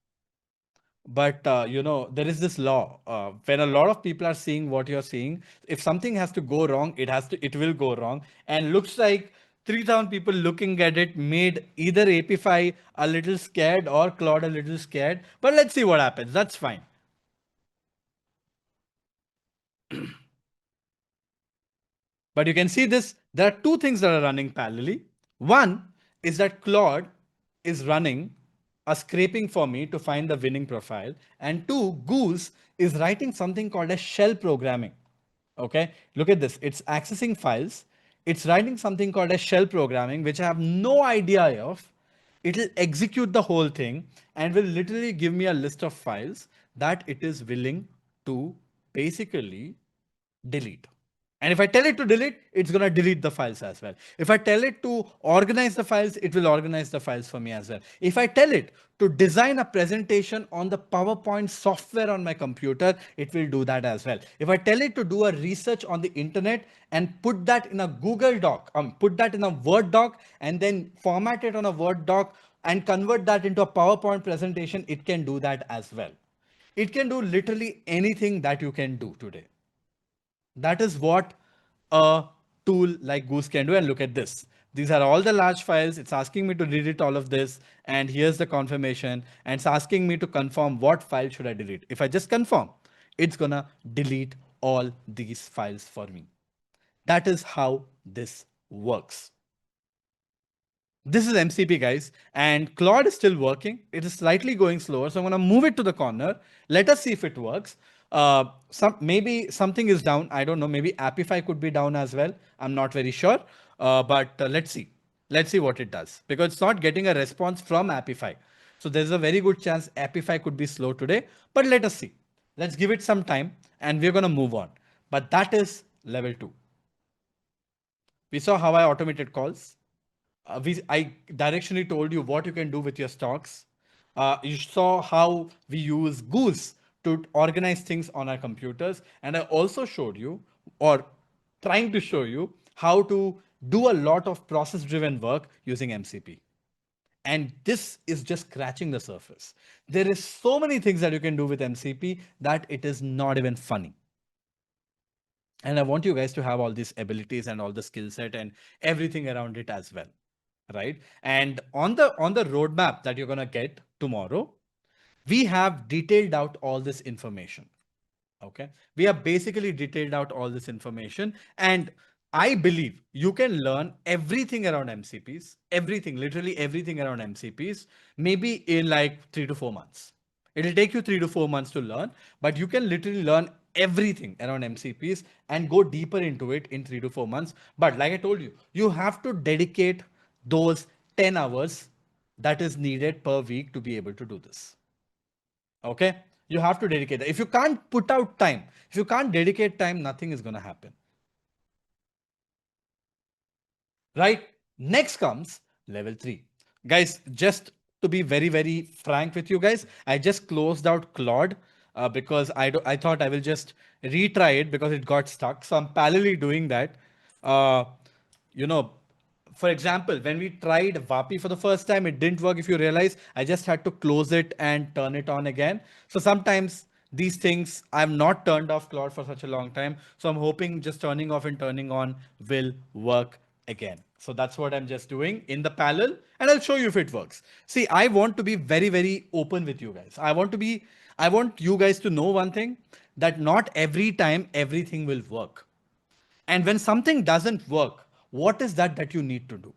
But there is this law. When a lot of people are seeing what you're seeing, if something has to go wrong, it will go wrong. And looks like 3,000 people looking at it made either Apify a little scared or Claude a little scared. But let's see what happens. That's fine. But you can see this, there are two things that are running parallelly. One is that Claude is running a scraping for me to find the winning profile. And two, Goose is writing something called a shell programming. Okay, look at this. It's accessing files. It's writing something called a shell programming, which I have no idea of. It'll execute the whole thing and will literally give me a list of files that it is willing to basically delete. And if I tell it to delete, it's going to delete the files as well. If I tell it to organize the files, it will organize the files for me as well. If I tell it to design a presentation on the PowerPoint software on my computer, it will do that as well. If I tell it to do a research on the internet and put that in a Google Doc, put that in a Word doc, and then format it on a Word doc and convert that into a PowerPoint presentation, it can do that as well. It can do literally anything that you can do today. That is what a tool like Goose can do. And look at this. These are all the large files. It's asking me to delete all of this. And here's the confirmation. And it's asking me to confirm what file should I delete. If I just confirm, it's going to delete all these files for me. That is how this works. This is MCP, guys, and Claude is still working. It is slightly going slower, so I'm going to move it to the corner. Let us see if it works. Maybe something is down. I don't know. Maybe Appify could be down as well. I'm not very sure, but let's see. Let's see what it does, because it's not getting a response from Appify. So there's a very good chance Appify could be slow today, but let us see. Let's give it some time and we're going to move on. But that is level 2. We saw how I automated calls. I directionally told you what you can do with your stocks. You saw how we use Goose to organize things on our computers. And I also showed you, or trying to show you, how to do a lot of process driven work using MCP. And this is just scratching the surface. There is so many things that you can do with MCP that it is not even funny. And I want you guys to have all these abilities and all the skill set and everything around it as well, right? And on the roadmap that you're going to get tomorrow, we have detailed out all this information. Okay. We have basically detailed out all this information. And I believe you can learn everything around MCPs, everything, literally everything around MCPs, maybe in like 3 to 4 months. It'll take you 3 to 4 months to learn, but you can literally learn everything around MCPs and go deeper into it in 3 to 4 months. But like I told you, you have to dedicate those 10 hours that is needed per week to be able to do this. Okay. You have to dedicate that. If you can't put out time, if you can't dedicate time, nothing is going to happen. Right. Next comes level 3. Guys, just to be very, very frank with you guys, I just closed out Claude because I thought I will just retry it because it got stuck. So I'm parallelly doing that. Uh, you know, for example, when we tried Vapi for the first time, it didn't work. If you realize, I just had to close it and turn it on again. So sometimes these things I've not turned off Claude for such a long time. So I'm hoping just turning off and turning on will work again. So that's what I'm just doing in the parallel, and I'll show you if it works. See, I want to be very, very open with you guys. I want you guys to know one thing, that not every time everything will work. And when something doesn't work, what is that you need to do?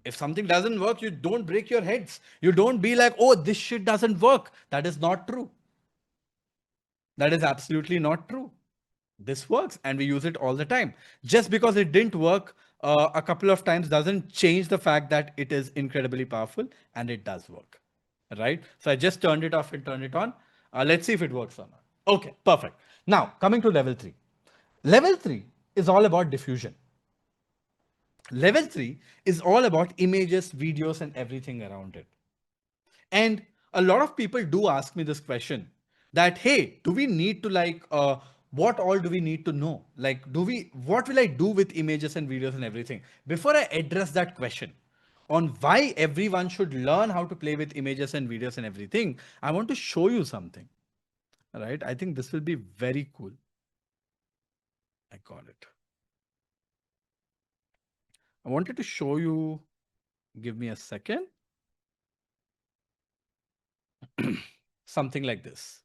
If something doesn't work, you don't break your heads. You don't be like, oh, this shit doesn't work. That is not true. That is absolutely not true. This works and we use it all the time. Just because it didn't work a couple of times doesn't change the fact that it is incredibly powerful and it does work. Right? So I just turned it off and turned it on. Let's see if it works or not. Okay, perfect. Now, coming to level 3. Level 3 is all about diffusion. Level 3 is all about images, videos, and everything around it. And a lot of people do ask me this question that, hey, do we need to what all do we need to know? Like, what will I do with images and videos and everything? Before I address that question on why everyone should learn how to play with images and videos and everything, I want to show you something. All right. I think this will be very cool. I got it. I wanted to show you. Give me a second. Something like this.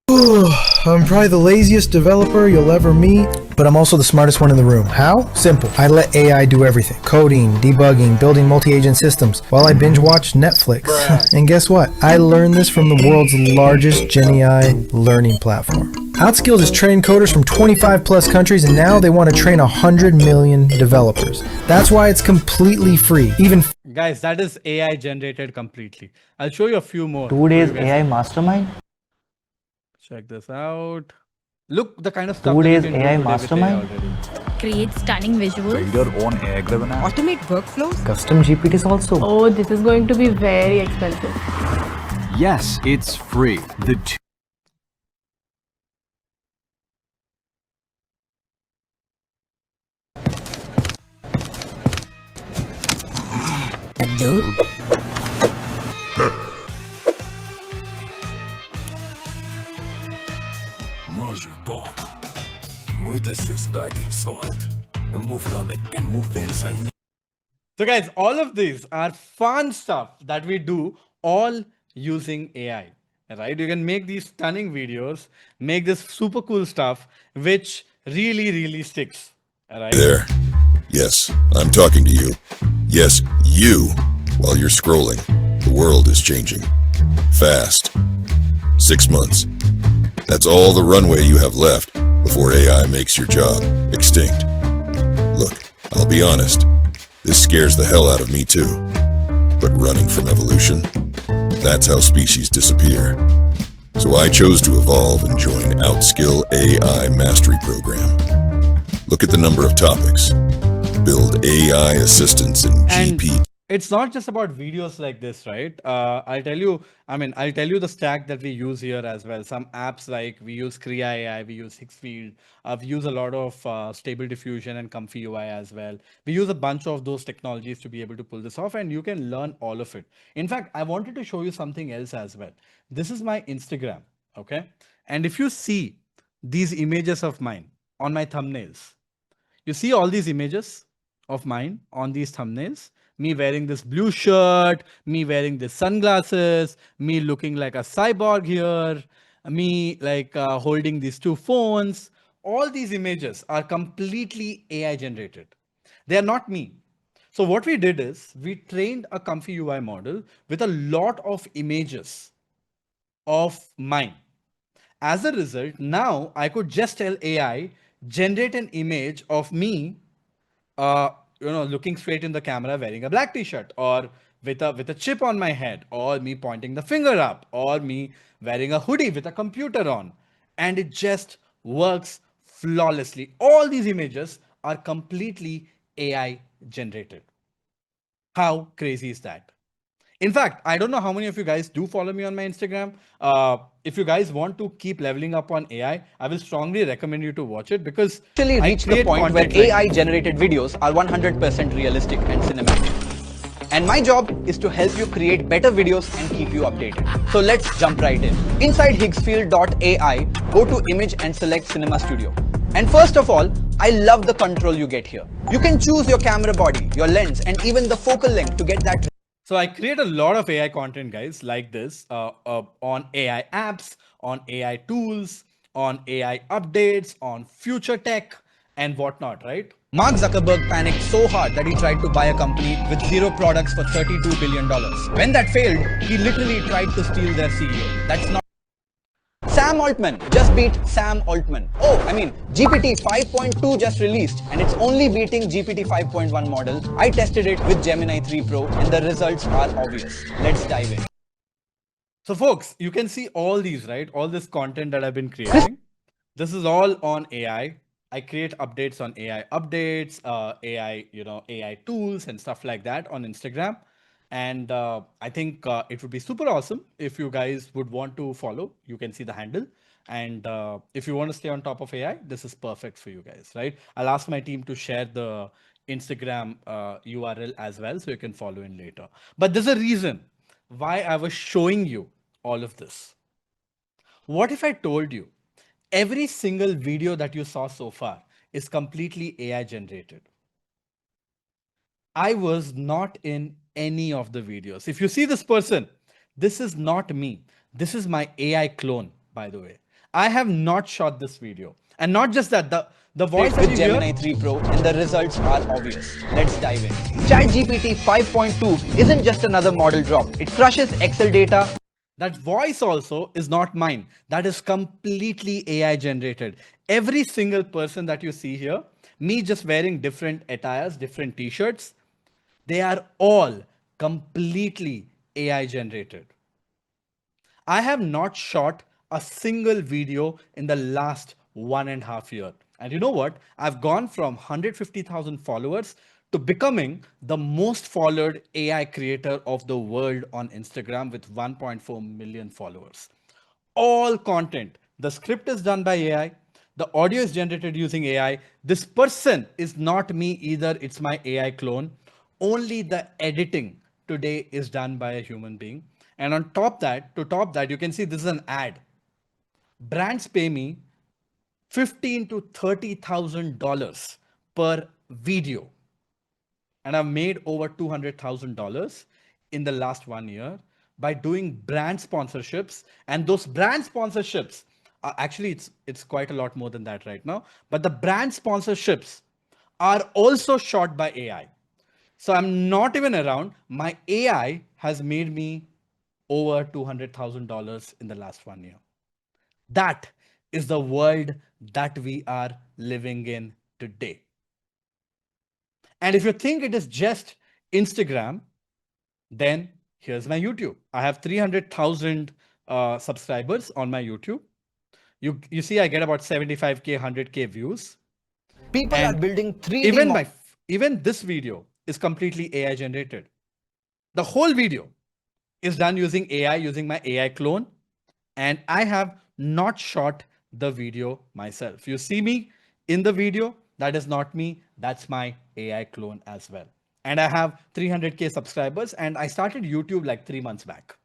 I'm probably the laziest developer you'll ever meet, but I'm also the smartest one in the room. How? Simple. I let AI do everything. Coding, debugging, building multi-agent systems, while I binge watch Netflix. And guess what? I learned this from the world's largest GenAI learning platform. Outskills has trained coders from 25 plus countries, and now they want to train 100 million developers. That's why it's completely free. Even Guys, that is AI generated completely. I'll show you a few more. 2 days AI mastermind. Check this out. Look, the kind of stuff 2 that you days can do AI today with mastermind. already. Create stunning visuals. Build your own AI-driven app. Automate workflows? Custom GPTs also. Oh, this is going to be very expensive. Yes, it's free. So guys, all of these are fun stuff that we do all using AI, right? You can make these stunning videos, make this super cool stuff, which really, really sticks, right? There. Yes, I'm talking to you. Yes, you. While you're scrolling, the world is changing. Fast. 6 months. That's all the runway you have left before AI makes your job extinct. Look, I'll be honest. This scares the hell out of me too. But running from evolution, that's how species disappear. So I chose to evolve and join Outskill AI Mastery Program. Look at the number of topics. Build AI assistants in And GPT. it's not just about videos like this, right? I'll tell you the stack that we use here as well. Some apps like we use Kriya AI, we use Higgsfield, we use a lot of Stable Diffusion and Comfy UI as well. We use a bunch of those technologies to be able to pull this off, and you can learn all of it. In fact, I wanted to show you something else as well. This is my Instagram, okay? And if you see these images of mine on my thumbnails, you see all these images of mine on these thumbnails. me wearing this blue shirt, me wearing this sunglasses, me looking like a cyborg here, me like holding these two phones. All these images are completely AI generated. They are not me. So what we did is we trained a Comfy UI model with a lot of images of mine. As a result, now I could just tell AI, generate an image of me, uh, looking straight in the camera, wearing a black t-shirt, or with a chip on my head, or me pointing the finger up, or me wearing a hoodie with a computer on, and it just works flawlessly. All these images are completely AI generated. How crazy is that? In fact, I don't know how many of you guys do follow me on my Instagram. If you guys want to keep leveling up on AI, I will strongly recommend you to watch it because Actually I reach the create point where content like AI generated videos are 100% realistic and cinematic. And my job is to help you create better videos and keep you updated. So let's jump right in. Inside Higgsfield.ai, go to image and select Cinema Studio. And first of all, I love the control you get here. You can choose your camera body, your lens, and even the focal length to get that. So I create a lot of AI content, guys, like this on AI apps, on AI tools, on AI updates, on future tech and whatnot, right? Mark Zuckerberg panicked so hard that he tried to buy a company with 0 products for $32 billion. When that failed, he literally tried to steal their CEO. That's not. Sam Altman just beat Sam Altman. Oh, I mean, GPT 5.2 just released and it's only beating GPT 5.1 model. I tested it with Gemini 3 Pro and the results are obvious. Let's dive in. So folks, you can see all these, right? All this content that I've been creating. This is all on AI. I create updates on AI updates, AI, AI tools and stuff like that on Instagram. And I think it would be super awesome if you guys would want to follow. You can see the handle. And if you want to stay on top of AI, this is perfect for you guys, right? I'll ask my team to share the Instagram URL as well so you can follow in later. But there's a reason why I was showing you all of this. What if I told you every single video that you saw so far is completely AI generated? I was not in any of the videos. If you see this person, this is not me. This is my AI clone, by the way. I have not shot this video. And not just that, the voice that With you Gemini hear, 3 Pro and the results are obvious. Let's dive in. ChatGPT 5.2 isn't just another model drop. It crushes Excel data. that voice also is not mine. That is completely AI generated. Every single person that you see here, me just wearing different attires, different t-shirts, they are all completely AI generated. I have not shot a single video in the last 1.5 years. And you know what? I've gone from 150,000 followers to becoming the most followed AI creator of the world on Instagram with 1.4 million followers. All content. The script is done by AI. The audio is generated using AI. This person is not me either. It's my AI clone. Only the editing today is done by a human being. And on top that, to top that, you can see this is an ad. Brands pay me $15,000 to $30,000 per video. And I've made over $200,000 in the last 1 year by doing brand sponsorships. And those brand sponsorships are actually, it's quite a lot more than that right now. But the brand sponsorships are also shot by AI. So I'm not even around. My AI has made me over $200,000 in the last 1 year. That is the world that we are living in today. And if you think it is just Instagram, then here's my YouTube. I have 300,000 subscribers on my YouTube. You see, I get about 75K, 100K views. People And are building 3D even this video is completely AI generated. The whole video is done using AI, using my AI clone. And I have not shot the video myself. You see me in the video, that is not me, that's my AI clone as well. And I have 300K subscribers and I started YouTube like 3 months back.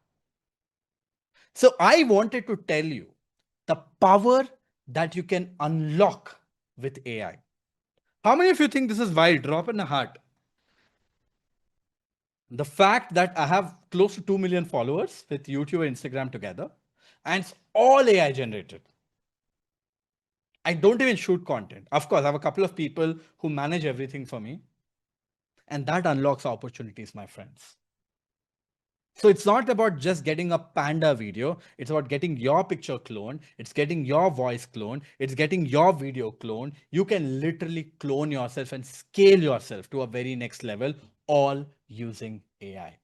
So I wanted to tell you the power that you can unlock with AI. How many of you think this is wild? Drop in a heart. The fact that I have close to 2 million followers with YouTube and Instagram together, and it's all AI generated. I don't even shoot content. Of course, I have a couple of people who manage everything for me, and that unlocks opportunities, my friends. So it's not about just getting a panda video. It's about getting your picture cloned. It's getting your voice cloned. It's getting your video cloned. You can literally clone yourself and scale yourself to a very next level, all using AI.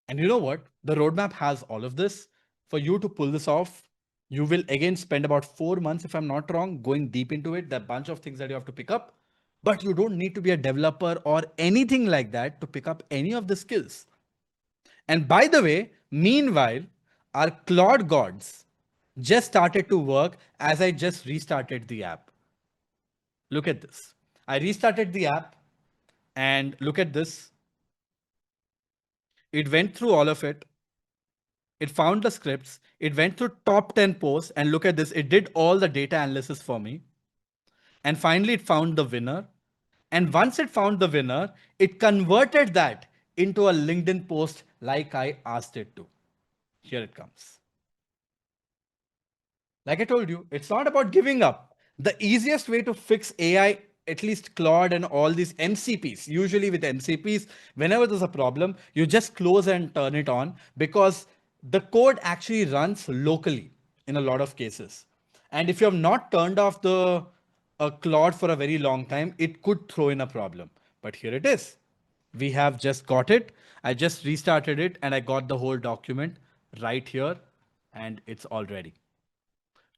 And you know what? The roadmap has all of this. For you to pull this off, you will again spend about 4 months, if I'm not wrong, going deep into it. There are a bunch of things that you have to pick up, but you don't need to be a developer or anything like that to pick up any of the skills. And by the way, meanwhile, our Claude gods just started to work as I just restarted the app. Look at this. I restarted the app and look at this. It went through all of it. It found the scripts. It went through top 10 posts and look at this. It did all the data analysis for me. And finally, it found the winner. And once it found the winner, it converted that into a LinkedIn post like I asked it to. Here it comes. Like I told you, it's not about giving up. The easiest way to fix AI, at least Claude and all these MCPs, usually with MCPs, whenever there's a problem, you just close and turn it on because the code actually runs locally in a lot of cases. And if you have not turned off the Claude for a very long time, it could throw in a problem. But here it is. We have just got it. I just restarted it and I got the whole document right here and it's all ready.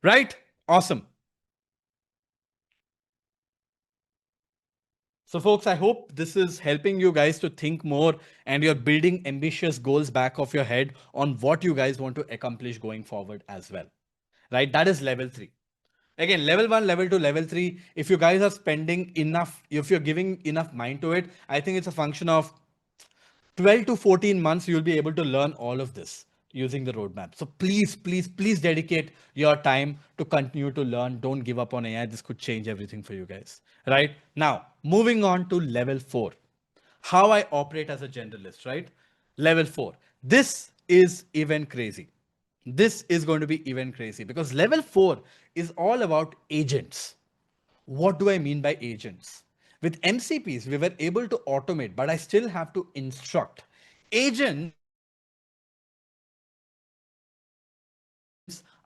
Right? Awesome. So folks, I hope this is helping you guys to think more and you're building ambitious goals back of your head on what you guys want to accomplish going forward as well, right? That is level 3. Again, level 1, level 2, level 3, if you guys are spending enough, if you're giving enough mind to it, I think it's a function of 12 to 14 months, you'll be able to learn all of this using the roadmap. So please, please, please dedicate your time to continue to learn. Don't give up on AI. This could change everything for you guys, right? Now, moving on to level 4, how I operate as a generalist, right? Level 4, this is even crazy. This is going to be even crazy because level 4 is all about agents. What do I mean by agents? With MCPs, we were able to automate, but I still have to instruct. Agents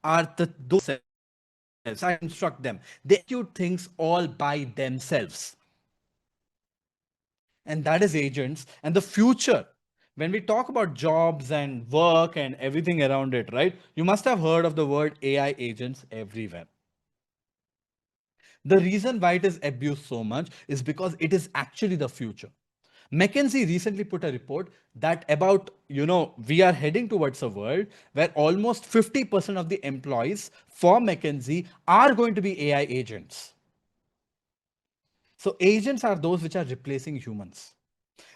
are those cells. I instruct them. They do things all by themselves. And that is agents. And the future, when we talk about jobs and work and everything around it, right? You must have heard of the word AI agents everywhere. The reason why it is abused so much is because it is actually the future. McKinsey recently put a report that about, we are heading towards a world where almost 50% of the employees for McKinsey are going to be AI agents. So agents are those which are replacing humans.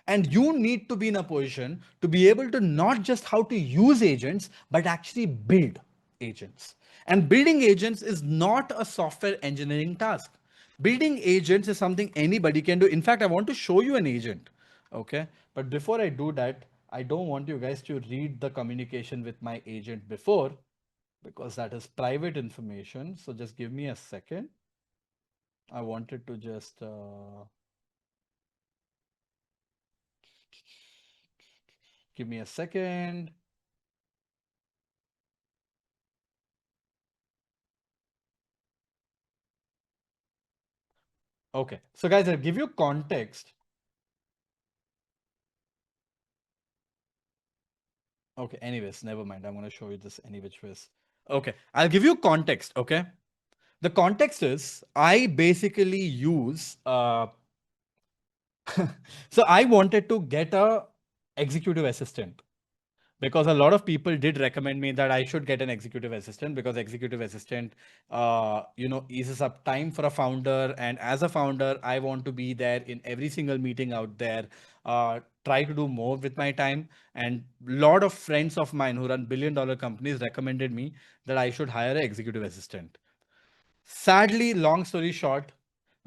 And you need to be in a position to be able to not just how to use agents, but actually build agents. And building agents is not a software engineering task. Building agents is something anybody can do. In fact, I want to show you an agent. Okay. But before I do that, I don't want you guys to read the communication with my agent before, because that is private information. So just give me a second. I wanted to just give me a second. Okay, so guys, I'll give you context. Okay, anyways, never mind. I'm going to show you this any which ways. Okay, I'll give you context. Okay, the context is I basically use so I wanted to get a executive assistant because a lot of people did recommend me that I should get an executive assistant because executive assistant, eases up time for a founder. And as a founder, I want to be there in every single meeting out there, try to do more with my time. And a lot of friends of mine who run billion-dollar companies recommended me that I should hire an executive assistant. Sadly, long story short,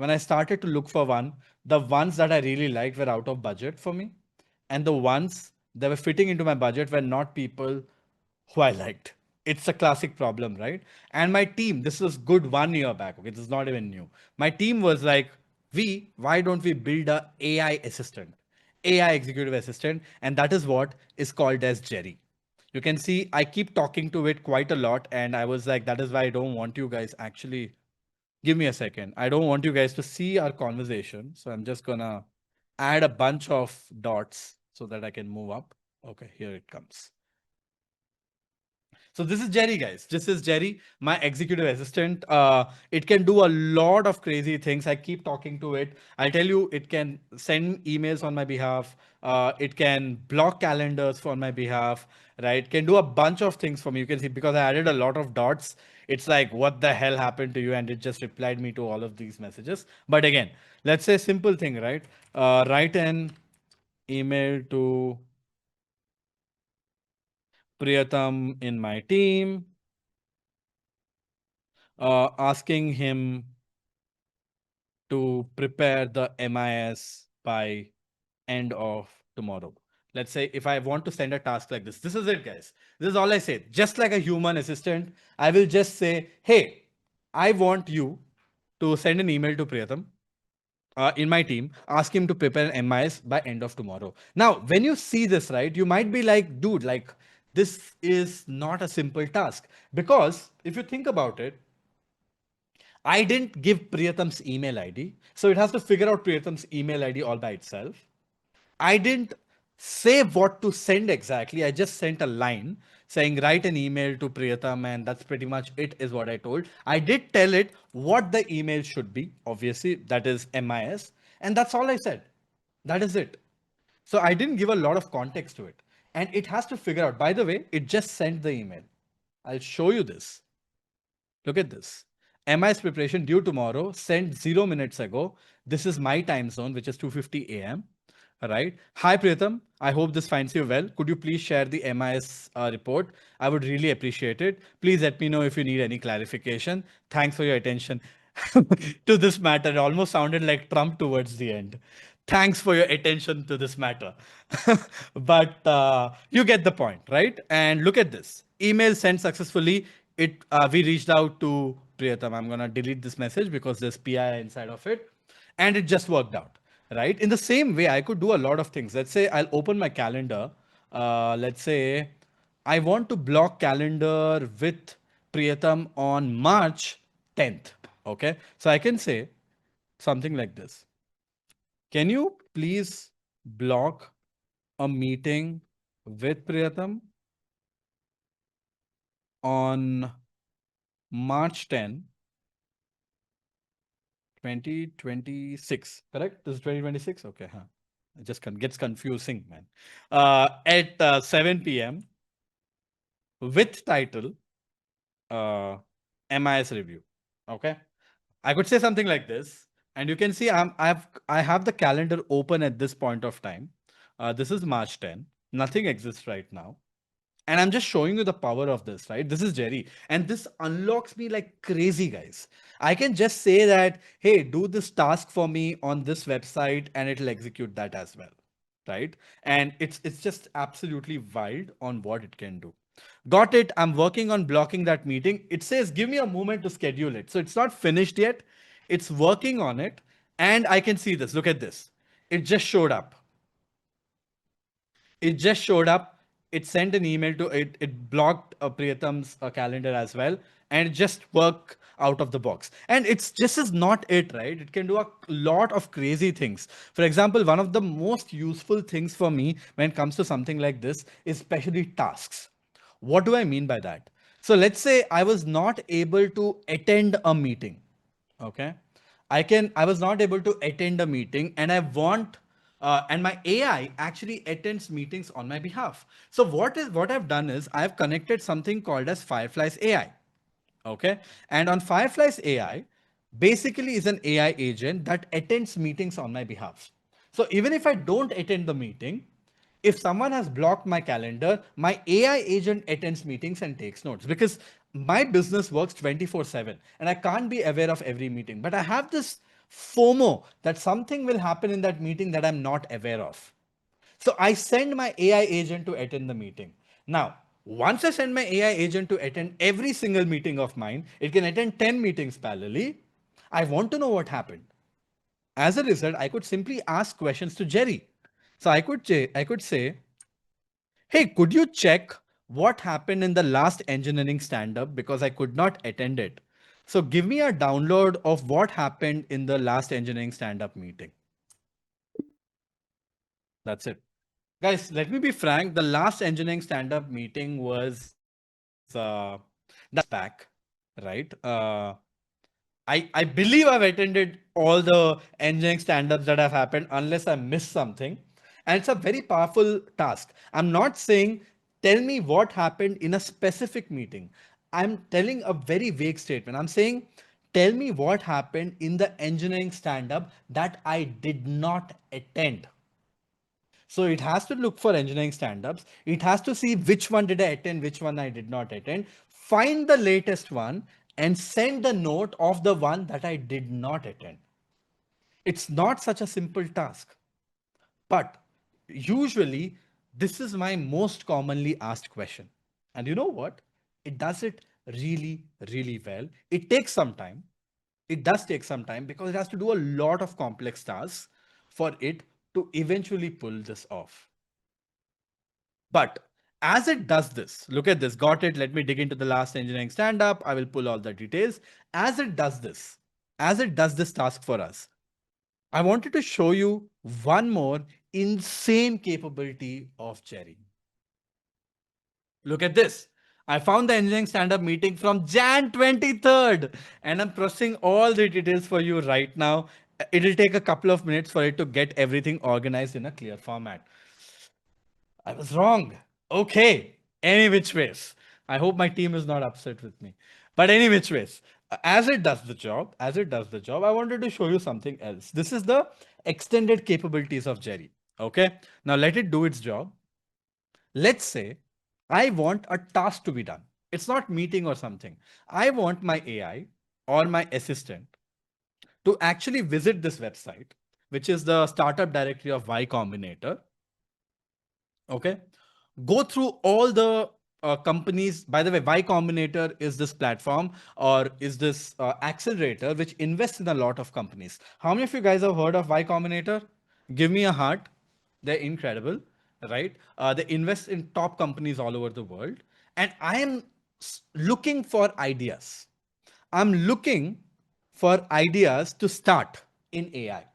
when I started to look for one, the ones that I really liked were out of budget for me. And the ones that were fitting into my budget were not people who I liked. It's a classic problem, right? And my team, this was good 1 year back. Okay, this is not even new. My team was like, why don't we build a AI assistant, AI executive assistant? And that is what is called as Jerry. You can see I keep talking to it quite a lot. And I was like, that is why I don't want you guys actually. Give me a second. I don't want you guys to see our conversation. So I'm just gonna add a bunch of dots so that I can move up. Okay, here it comes. So this is Jerry, guys. This is Jerry, my executive assistant. It can do a lot of crazy things. I keep talking to it. I'll tell you, it can send emails on my behalf. It can block calendars on my behalf, right? Can do a bunch of things for me. You can see because I added a lot of dots. It's like, what the hell happened to you? And it just replied me to all of these messages. But again, let's say simple thing, right? Write an email to Priyatam in my team, asking him to prepare the MIS by end of tomorrow. Let's say if I want to send a task like this is it, guys. This is all I say. Just like a human assistant, I will just say, hey, I want you to send an email to Priyatam in my team, ask him to prepare an MIS by end of tomorrow. Now, when you see this, right, you might be like, dude, like this is not a simple task. Because if you think about it, I didn't give Priyatam's email ID. So it has to figure out Priyatam's email ID all by itself. I didn't say what to send exactly. I just sent a line saying write an email to Priyatam, and that's pretty much it, is what I told. I did tell it what the email should be, obviously, that is MIS, and that's all I said. That is it. So I didn't give a lot of context to it. And it has to figure out, by the way, it just sent the email. I'll show you this. Look at this. MIS preparation due tomorrow, sent 0 minutes ago. This is my time zone, which is 2:50 a.m. Right. Hi, Priyatam. I hope this finds you well. Could you please share the MIS report? I would really appreciate it. Please let me know if you need any clarification. Thanks for your attention to this matter. It almost sounded like Trump towards the end. Thanks for your attention to this matter. But you get the point, right? And look at this. Email sent successfully. We reached out to Priyatam. I'm going to delete this message because there's PI inside of it. And it just worked out. Right? In the same way, I could do a lot of things. Let's say I'll open my calendar. Let's say I want to block calendar with Priyatam on March 10th. Okay. So I can say something like this. Can you please block a meeting with Priyatam on March 10, 2026, correct? This is 2026. Okay, huh? It just gets confusing, man. At 7 p.m. with title MIS review. Okay, I could say something like this, and you can see I have the calendar open at this point of time. This is March 10. Nothing exists right now. And I'm just showing you the power of this, right? This is Jerry. And this unlocks me like crazy, guys. I can just say that, hey, do this task for me on this website and it'll execute that as well, right? And it's just absolutely wild on what it can do. Got it. I'm working on blocking that meeting. It says, give me a moment to schedule it. So it's not finished yet. It's working on it. And I can see this. Look at this. It just showed up. It just showed up. It sent an email to it. It blocked Priyatam's calendar as well, and it just worked out of the box. And it's just is not it, right? It can do a lot of crazy things. For example, one of the most useful things for me when it comes to something like this is especially tasks. What do I mean by that? So let's say I was not able to attend a meeting. Okay, I was not able to attend a meeting, and I want. And my AI actually attends meetings on my behalf. So what I've done is I've connected something called as Fireflies AI. Okay. And on Fireflies AI, basically is an AI agent that attends meetings on my behalf. So even if I don't attend the meeting, if someone has blocked my calendar, my AI agent attends meetings and takes notes, because my business works 24/7 and I can't be aware of every meeting. But I have this FOMO, that something will happen in that meeting that I'm not aware of. So I send my AI agent to attend the meeting. Now, once I send my AI agent to attend every single meeting of mine, it can attend 10 meetings parallelly. I want to know what happened. As a result, I could simply ask questions to Jerry. So I could say, hey, could you check what happened in the last engineering stand-up because I could not attend it. So give me a download of what happened in the last engineering stand-up meeting. That's it. Guys, let me be frank. The last engineering stand-up meeting was that's back, right? I believe I've attended all the engineering stand-ups that have happened unless I missed something. And it's a very powerful task. I'm not saying tell me what happened in a specific meeting. I'm telling a very vague statement. I'm saying tell me what happened in the engineering stand-up that I did not attend. So it has to look for engineering stand-ups. It has to see which one did I attend, which one I did not attend. Find the latest one and send the note of the one that I did not attend. It's not such a simple task. But usually, this is my most commonly asked question. And you know what? It does it really, really well. It takes some time. It does take some time because it has to do a lot of complex tasks for it to eventually pull this off. But as it does this, look at this, got it. Let me dig into the last engineering stand-up. I will pull all the details. As it does this task for us, I wanted to show you one more insane capability of Jerry. Look at this. I found the engineering stand-up meeting from Jan 23rd, and I'm processing all the details for you right now. It'll take a couple of minutes for it to get everything organized in a clear format. I was wrong. Okay. Any which ways. I hope my team is not upset with me. But any which ways, as it does the job, I wanted to show you something else. This is the extended capabilities of Jerry. Okay. Now let it do its job. Let's say I want a task to be done. It's not meeting or something. I want my AI or my assistant to actually visit this website, which is the startup directory of Y Combinator. Okay. Go through all the companies. By the way, Y Combinator is this platform or is this accelerator which invests in a lot of companies. How many of you guys have heard of Y Combinator? Give me a heart. They're incredible, right? They invest in top companies all over the world. And I am looking for ideas. I'm looking for ideas to start in AI.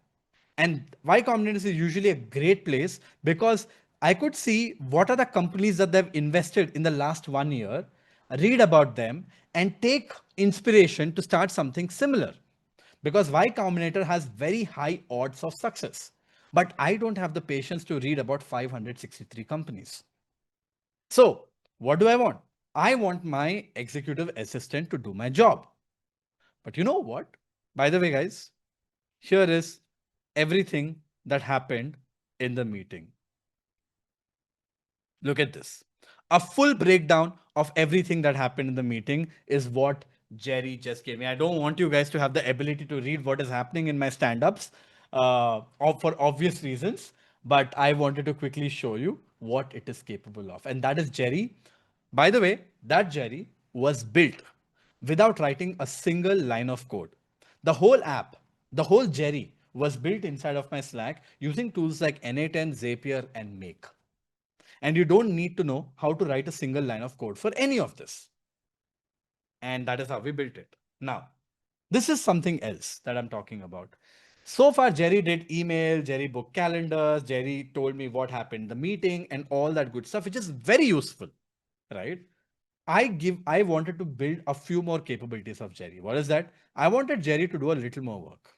And Y Combinator is usually a great place because I could see what are the companies that they've invested in the last 1 year, read about them, and take inspiration to start something similar. Because Y Combinator has very high odds of success. But I don't have the patience to read about 563 companies. So what do I want? I want my executive assistant to do my job. But you know what? By the way, guys, here is everything that happened in the meeting. Look at this. A full breakdown of everything that happened in the meeting is what Jerry just gave me. I don't want you guys to have the ability to read what is happening in my stand-ups for obvious reasons, but I wanted to quickly show you what it is capable of. And that is Jerry. By the way, that Jerry was built without writing a single line of code. The whole app, the whole Jerry was built inside of my Slack using tools like n8n, Zapier, and Make. And you don't need to know how to write a single line of code for any of this. And that is how we built it. Now, this is something else that I'm talking about. So far, Jerry did email, Jerry booked calendars, Jerry told me what happened in the meeting and all that good stuff, which is very useful, right? I wanted to build a few more capabilities of Jerry. What is that? I wanted Jerry to do a little more work.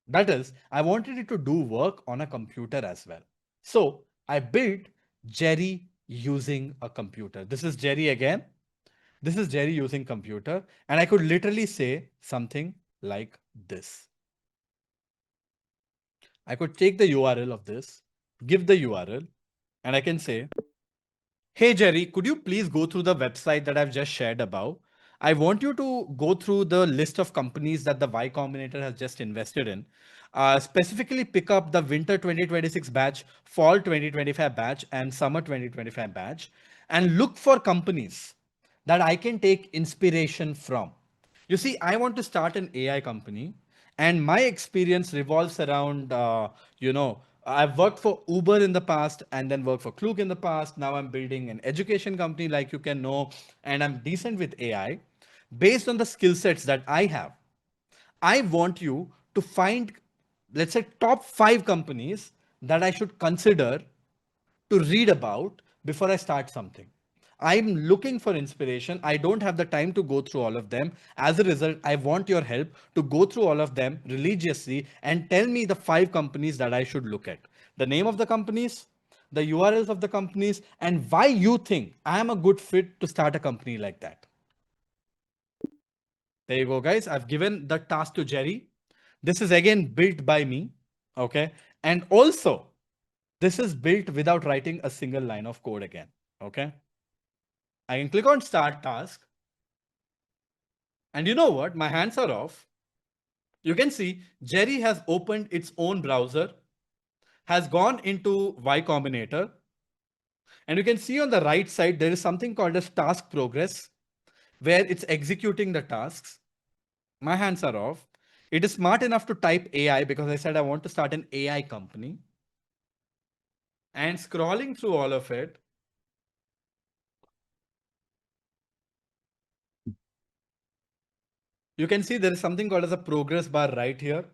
That is, I wanted it to do work on a computer as well. So I built Jerry using a computer. This is Jerry again. This is Jerry using computer. And I could literally say something like this. I could take the URL of this, give the URL, and I can say, hey, Jerry, could you please go through the website that I've just shared above? I want you to go through the list of companies that the Y Combinator has just invested in. Specifically pick up the winter 2026 batch, fall 2025 batch, and summer 2025 batch, and look for companies that I can take inspiration from. You see, I want to start an AI company, and my experience revolves around, I've worked for Uber in the past and then worked for Klook in the past. Now I'm building an education company, like you can know, and I'm decent with AI. Based on the skill sets that I have, I want you to find, let's say, top 5 companies that I should consider to read about before I start something. I'm looking for inspiration. I don't have the time to go through all of them. As a result, I want your help to go through all of them religiously and tell me the 5 companies that I should look at. The name of the companies, the URLs of the companies, and why you think I am a good fit to start a company like that. There you go, guys. I've given the task to Jerry. This is again built by me. Okay. And also, this is built without writing a single line of code again. Okay. I can click on start task. And you know what? My hands are off. You can see Jerry has opened its own browser, has gone into Y Combinator. And you can see on the right side, there is something called as task progress, where it's executing the tasks. My hands are off. It is smart enough to type AI because I said I want to start an AI company. And scrolling through all of it, you can see there is something called as a progress bar right here,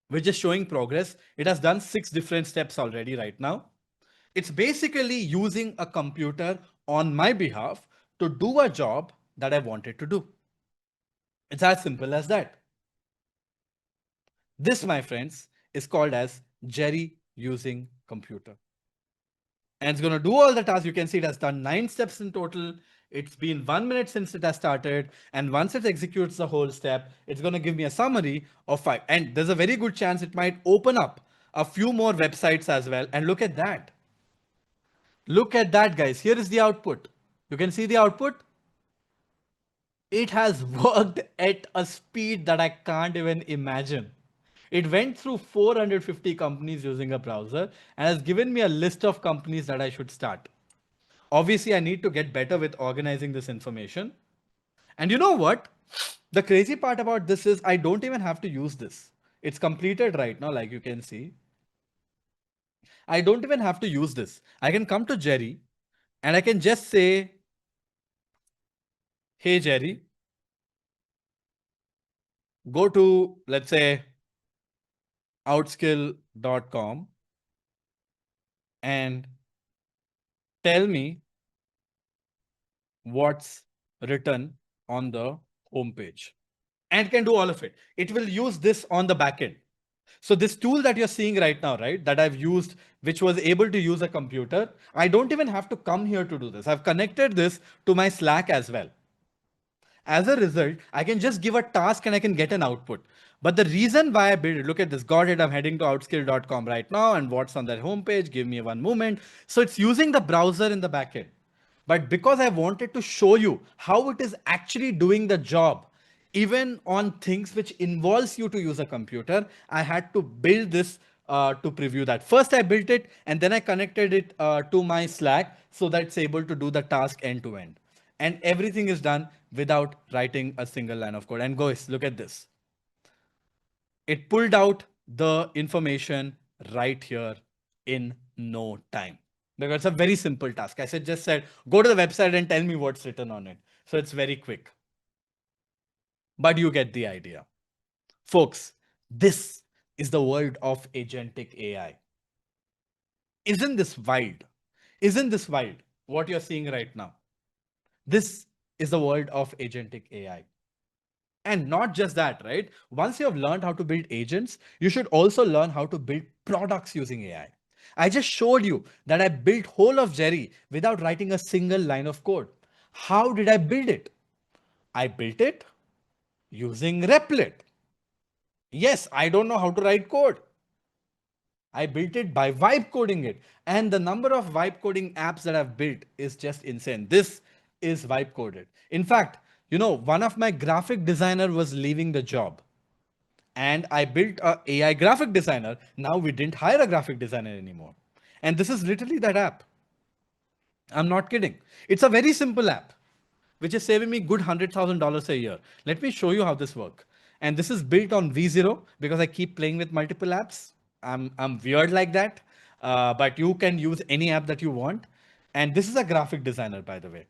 which is showing progress. It has done 6 different steps already right now. It's basically using a computer on my behalf to do a job that I wanted to do. It's as simple as that. This, my friends, is called as Jerry using computer. And it's going to do all the tasks. You can see it has done 9 steps in total. It's been 1 minute since it has started. And once it executes the whole step, it's going to give me a summary of 5. And there's a very good chance it might open up a few more websites as well. And look at that. Look at that, guys. Here is the output. You can see the output. It has worked at a speed that I can't even imagine. It went through 450 companies using a browser and has given me a list of companies that I should start. Obviously, I need to get better with organizing this information. And you know what? The crazy part about this is I don't even have to use this. It's completed right now, like you can see. I don't even have to use this. I can come to Jerry and I can just say, hey, Jerry, go to, let's say, outskill.com and tell me what's written on the homepage, and can do all of it. It will use this on the backend. So this tool that you're seeing right now, right, that I've used, which was able to use a computer, I don't even have to come here to do this. I've connected this to my Slack as well. As a result, I can just give a task and I can get an output. But the reason why I built it, look at this, got it, I'm heading to outskill.com right now, and what's on that homepage, give me one moment. So it's using the browser in the backend. But because I wanted to show you how it is actually doing the job, even on things which involves you to use a computer, I had to build this to preview that. First, I built it and then I connected it to my Slack so that it's able to do the task end to end. And everything is done without writing a single line of code. And guys, look at this. It pulled out the information right here in no time. Because it's a very simple task. I just said, go to the website and tell me what's written on it. So it's very quick. But you get the idea. Folks, this is the world of agentic AI. Isn't this wild? Isn't this wild? What you're seeing right now. This is the world of agentic AI. And not just that, right? Once you have learned how to build agents, you should also learn how to build products using AI. I just showed you that I built whole of Jerry without writing a single line of code. How did I build it? I built it using Replit. Yes, I don't know how to write code. I built it by vibe coding it. And the number of vibe coding apps that I've built is just insane. This is vibe coded. In fact, one of my graphic designer was leaving the job and I built a AI graphic designer. Now we didn't hire a graphic designer anymore. And this is literally that app. I'm not kidding. It's a very simple app, which is saving me good $100,000 a year. Let me show you how this works. And this is built on V0 because I keep playing with multiple apps. I'm weird like that, but you can use any app that you want. And this is a graphic designer, by the way.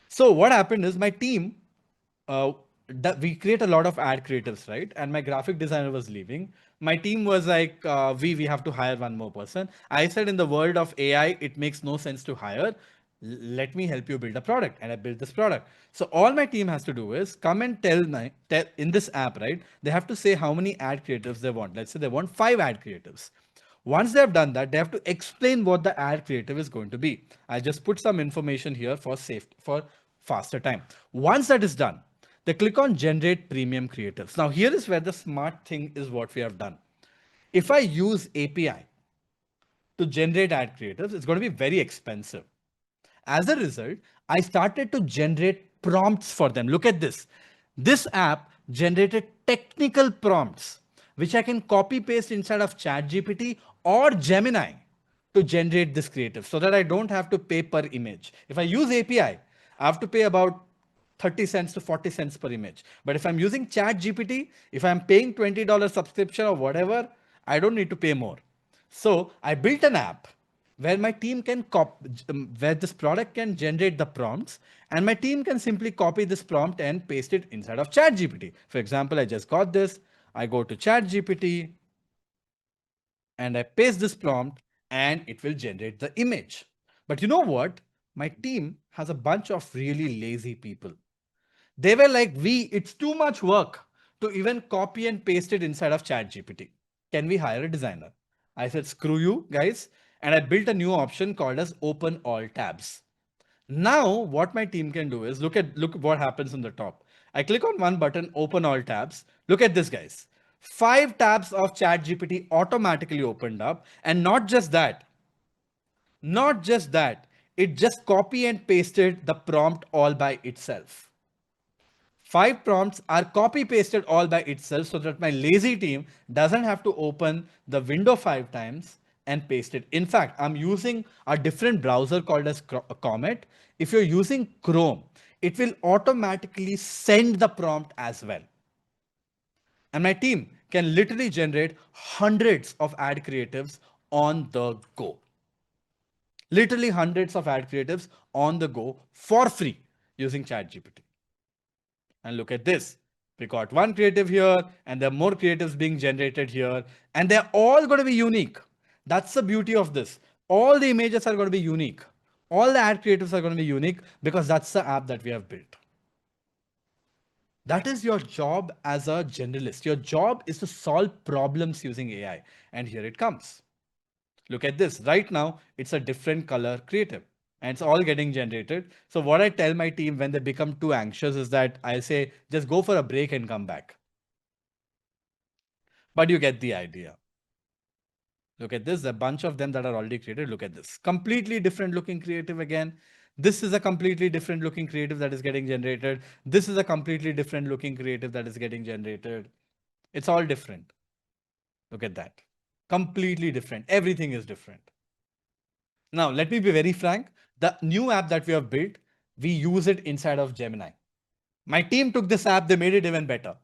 So what happened is my team, we create a lot of ad creatives, right? And my graphic designer was leaving. My team was like, we have to hire one more person. I said, in the world of AI, it makes no sense to hire. Let me help you build a product. And I built this product. So all my team has to do is come and tell in this app, right? They have to say how many ad creatives they want. Let's say they want 5 ad creatives. Once they have done that, they have to explain what the ad creative is going to be. I just put some information here for faster time. Once that is done, they click on generate premium creatives. Now here is where the smart thing is what we have done. If I use API to generate ad creatives, it's going to be very expensive. As a result, I started to generate prompts for them. Look at this. This app generated technical prompts, which I can copy paste inside of ChatGPT or Gemini to generate this creative so that I don't have to pay per image. If I use API, I have to pay about 30 cents to 40 cents per image. But if I'm using ChatGPT, if I'm paying $20 subscription or whatever, I don't need to pay more. So I built an app where my team can where this product can generate the prompts, and my team can simply copy this prompt and paste it inside of ChatGPT. For example, I just got this. I go to ChatGPT and I paste this prompt and it will generate the image. But you know what? My team has a bunch of really lazy people. They were like, it's too much work to even copy and paste it inside of ChatGPT. Can we hire a designer? I said, screw you guys. And I built a new option called as open all tabs. Now what my team can do is look what happens on the top. I click on one button, open all tabs. Look at this, guys. 5 tabs of ChatGPT automatically opened up. And not just that, it just copy and pasted the prompt all by itself. 5 prompts are copy pasted all by itself so that my lazy team doesn't have to open the window 5 times and paste it. In fact, I'm using a different browser called as Comet. If you're using Chrome, it will automatically send the prompt as well. And my team can literally generate hundreds of ad creatives on the go. Literally hundreds of ad creatives on the go for free using ChatGPT. And look at this. We got one creative here and there are more creatives being generated here. And they're all going to be unique. That's the beauty of this. All the images are going to be unique. All the ad creatives are going to be unique because that's the app that we have built. That is your job as a generalist. Your job is to solve problems using AI. And here it comes. Look at this. Right now, it's a different color creative. And it's all getting generated. So what I tell my team when they become too anxious is that I say, just go for a break and come back. But you get the idea. Look at this, a bunch of them that are already created. Look at this. Completely different looking creative again. This is a completely different looking creative that is getting generated. This is a completely different looking creative that is getting generated. It's all different. Look at that. Completely different. Everything is different. Now, let me be very frank. The new app that we have built, we use it inside of Gemini. My team took this app, they made it even better.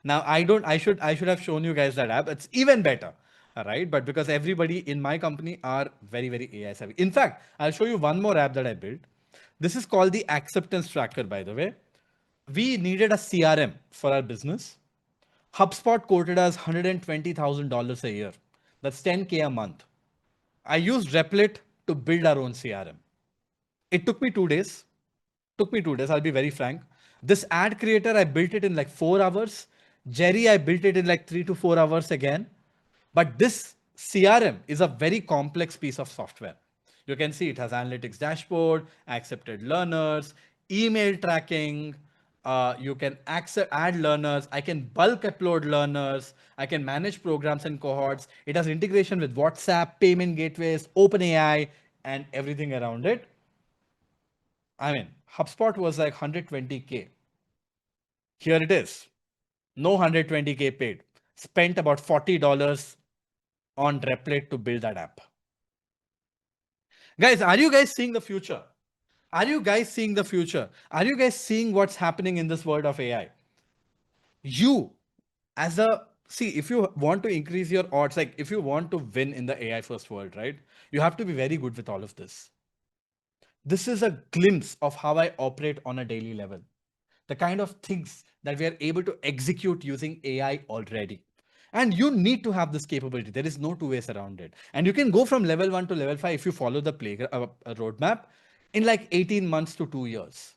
Now, I should have shown you guys that app. It's even better. All right. But because everybody in my company are very, very AI savvy. In fact, I'll show you one more app that I built. This is called the acceptance tracker, by the way. We needed a CRM for our business. HubSpot quoted us $120,000 a year. That's 10K a month. I used Replit to build our own CRM. It took me 2 days. I'll be very frank. This ad creator, I built it in like 4 hours. Jerry, I built it in like 3 to 4 hours again. But this CRM is a very complex piece of software. You can see it has analytics dashboard, accepted learners, email tracking. You can add learners. I can bulk upload learners. I can manage programs and cohorts. It has integration with WhatsApp, payment gateways, OpenAI, and everything around it. I mean, HubSpot was like 120K. Here it is. No 120K paid. Spent about $40 on Replit to build that app. Guys, are you guys seeing the future? Are you guys seeing the future? Are you guys seeing what's happening in this world of AI? You, as a, see, if you want to increase your odds, like if you want to win in the AI first world, right? You have to be very good with all of this. This is a glimpse of how I operate on a daily level. The kind of things that we are able to execute using AI already. And you need to have this capability. There is no two ways around it. And you can go from level 1 to level 5 if you follow the roadmap in like 18 months to 2 years.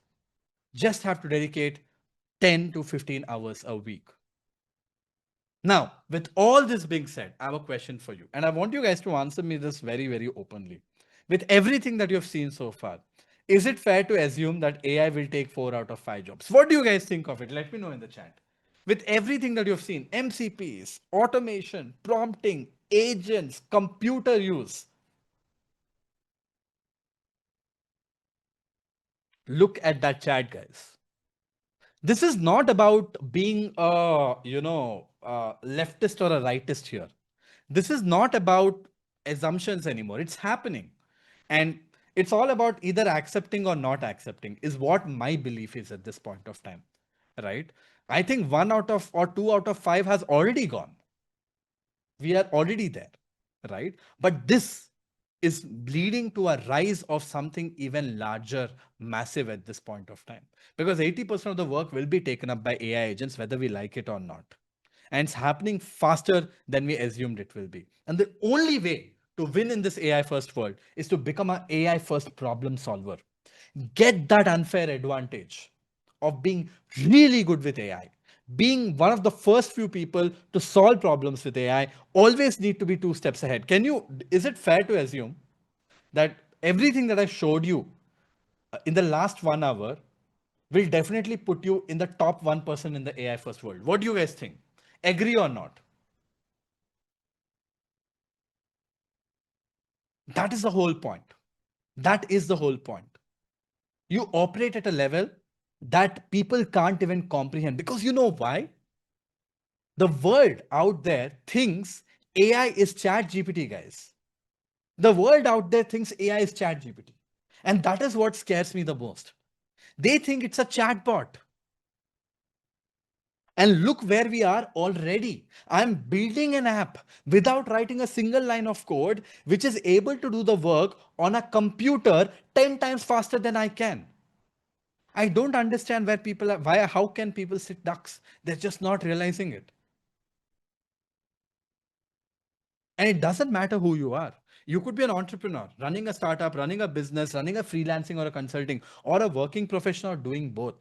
Just have to dedicate 10 to 15 hours a week. Now, with all this being said, I have a question for you. And I want you guys to answer me this very, very openly. With everything that you've seen so far, is it fair to assume that AI will take 4 out of 5 jobs? What do you guys think of it? Let me know in the chat. With everything that you've seen, MCPs, automation, prompting, agents, computer use. Look at that chat, guys. This is not about being a, leftist or a rightist here. This is not about assumptions anymore. It's happening. And it's all about either accepting or not accepting is what my belief is at this point of time, right? I think 1 out of or 2 out of 5 has already gone. We are already there, right? But this is leading to a rise of something even larger, massive at this point of time. Because 80% of the work will be taken up by AI agents, whether we like it or not. And it's happening faster than we assumed it will be. And the only way to win in this AI first world is to become an AI first problem solver. Get that unfair advantage of being really good with AI. Being one of the first few people to solve problems with AI, always need to be 2 steps ahead. Is it fair to assume that everything that I showed you in the last 1 hour will definitely put you in the top 1% in the AI first world? What do you guys think? Agree or not? That is the whole point. That is the whole point. You operate at a level that people can't even comprehend, because you know why? The world out there thinks AI is ChatGPT, guys. The world out there thinks AI is ChatGPT. And that is what scares me the most. They think it's a chatbot. And look where we are already. I'm building an app without writing a single line of code, which is able to do the work on a computer 10 times faster than I can. I don't understand where people are, how can people sit ducks? They're just not realizing it. And it doesn't matter who you are. You could be an entrepreneur, running a startup, running a business, running a freelancing or a consulting, or a working professional doing both.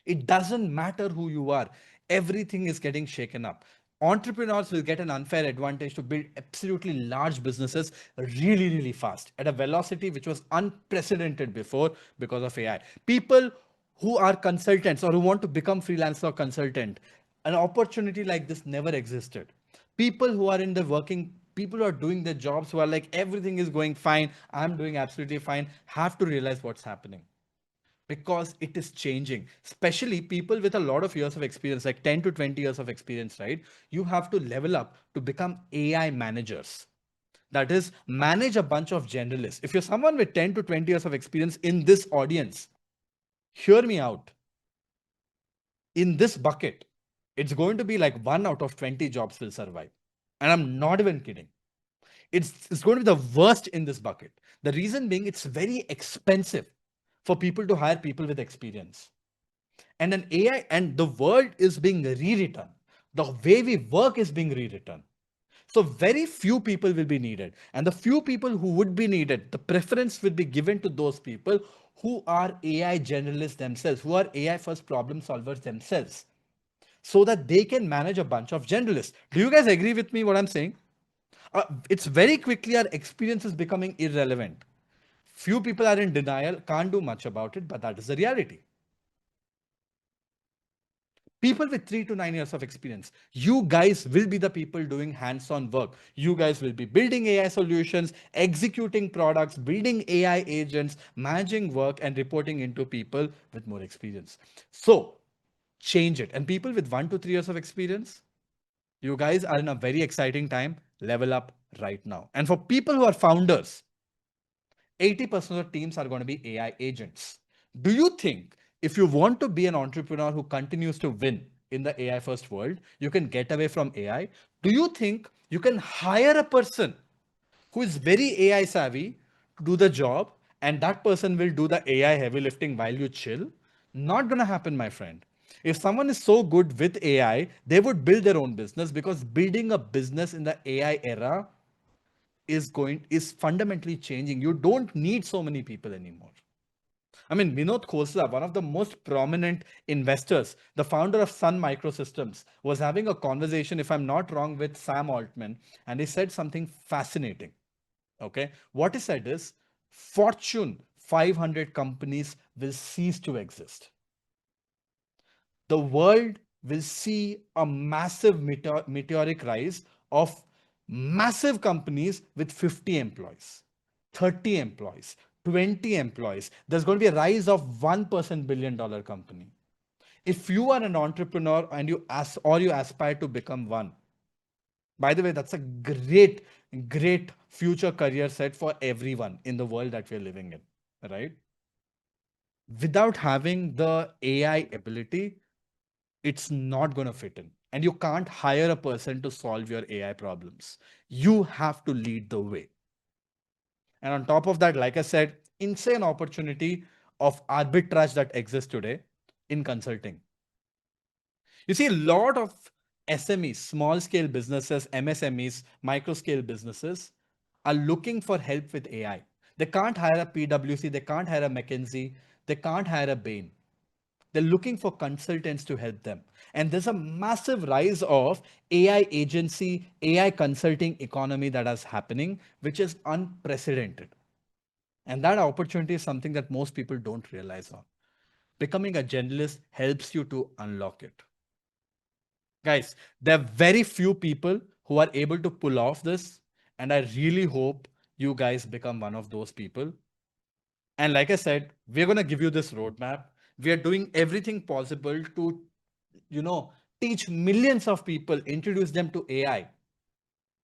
It doesn't matter who you are. Everything is getting shaken up. Entrepreneurs will get an unfair advantage to build absolutely large businesses really, really fast at a velocity which was unprecedented before because of AI. People who are consultants or who want to become freelancer or consultant, an opportunity like this never existed. People who are in the working, people who are doing their jobs, who are like, everything is going fine, I'm doing absolutely fine, have to realize what's happening. Because it is changing, especially people with a lot of years of experience, like 10 to 20 years of experience, right? You have to level up to become AI managers. That is, manage a bunch of generalists. If you're someone with 10 to 20 years of experience in this audience, hear me out. In this bucket, it's going to be like 1 out of 20 jobs will survive. And I'm not even kidding. It's going to be the worst in this bucket. The reason being, it's very expensive for people to hire people with experience. And an AI and the world is being rewritten. The way we work is being rewritten. So very few people will be needed. And the few people who would be needed, the preference will be given to those people who are AI generalists themselves, who are AI first problem solvers themselves, so that they can manage a bunch of generalists. Do you guys agree with me what I'm saying? It's very quickly our experience is becoming irrelevant. Few people are in denial, can't do much about it, but that is the reality. People with 3 to 9 years of experience. You guys will be the people doing hands-on work. You guys will be building AI solutions, executing products, building AI agents, managing work, and reporting into people with more experience. So change it. And people with 1 to 3 years of experience, you guys are in a very exciting time. Level up right now. And for people who are founders, 80% of teams are going to be AI agents. Do you think if you want to be an entrepreneur who continues to win in the AI first world, you can get away from AI? Do you think you can hire a person who is very AI savvy to do the job and that person will do the AI heavy lifting while you chill? Not going to happen, my friend. If someone is so good with AI, they would build their own business, because building a business in the AI era is fundamentally changing. You don't need so many people anymore. I mean, Vinod Khosla, one of the most prominent investors, the founder of Sun Microsystems, was having a conversation, if I'm not wrong, with Sam Altman, and he said something fascinating. Okay, what he said is Fortune 500 companies will cease to exist. The world will see a massive meteoric rise of massive companies with 50 employees, 30 employees, 20 employees. There's going to be a rise of 1% billion dollar company. If you are an entrepreneur and you aspire to become one, by the way, that's a great future career set for everyone in the world that we're living in, right? Without having the AI ability, it's not going to fit in. And you can't hire a person to solve your AI problems. You have to lead the way. And on top of that, like I said, insane opportunity of arbitrage that exists today in consulting. You see, a lot of SMEs, small scale businesses, MSMEs, micro scale businesses are looking for help with AI. They can't hire a PwC, they can't hire a McKinsey, they can't hire a Bain. They're looking for consultants to help them. And there's a massive rise of AI agency, AI consulting economy that is happening, which is unprecedented. And that opportunity is something that most people don't realize on. Becoming a generalist helps you to unlock it. Guys, there are very few people who are able to pull off this. And I really hope you guys become one of those people. And like I said, we're going to give you this roadmap. We are doing everything possible to, teach millions of people, introduce them to AI.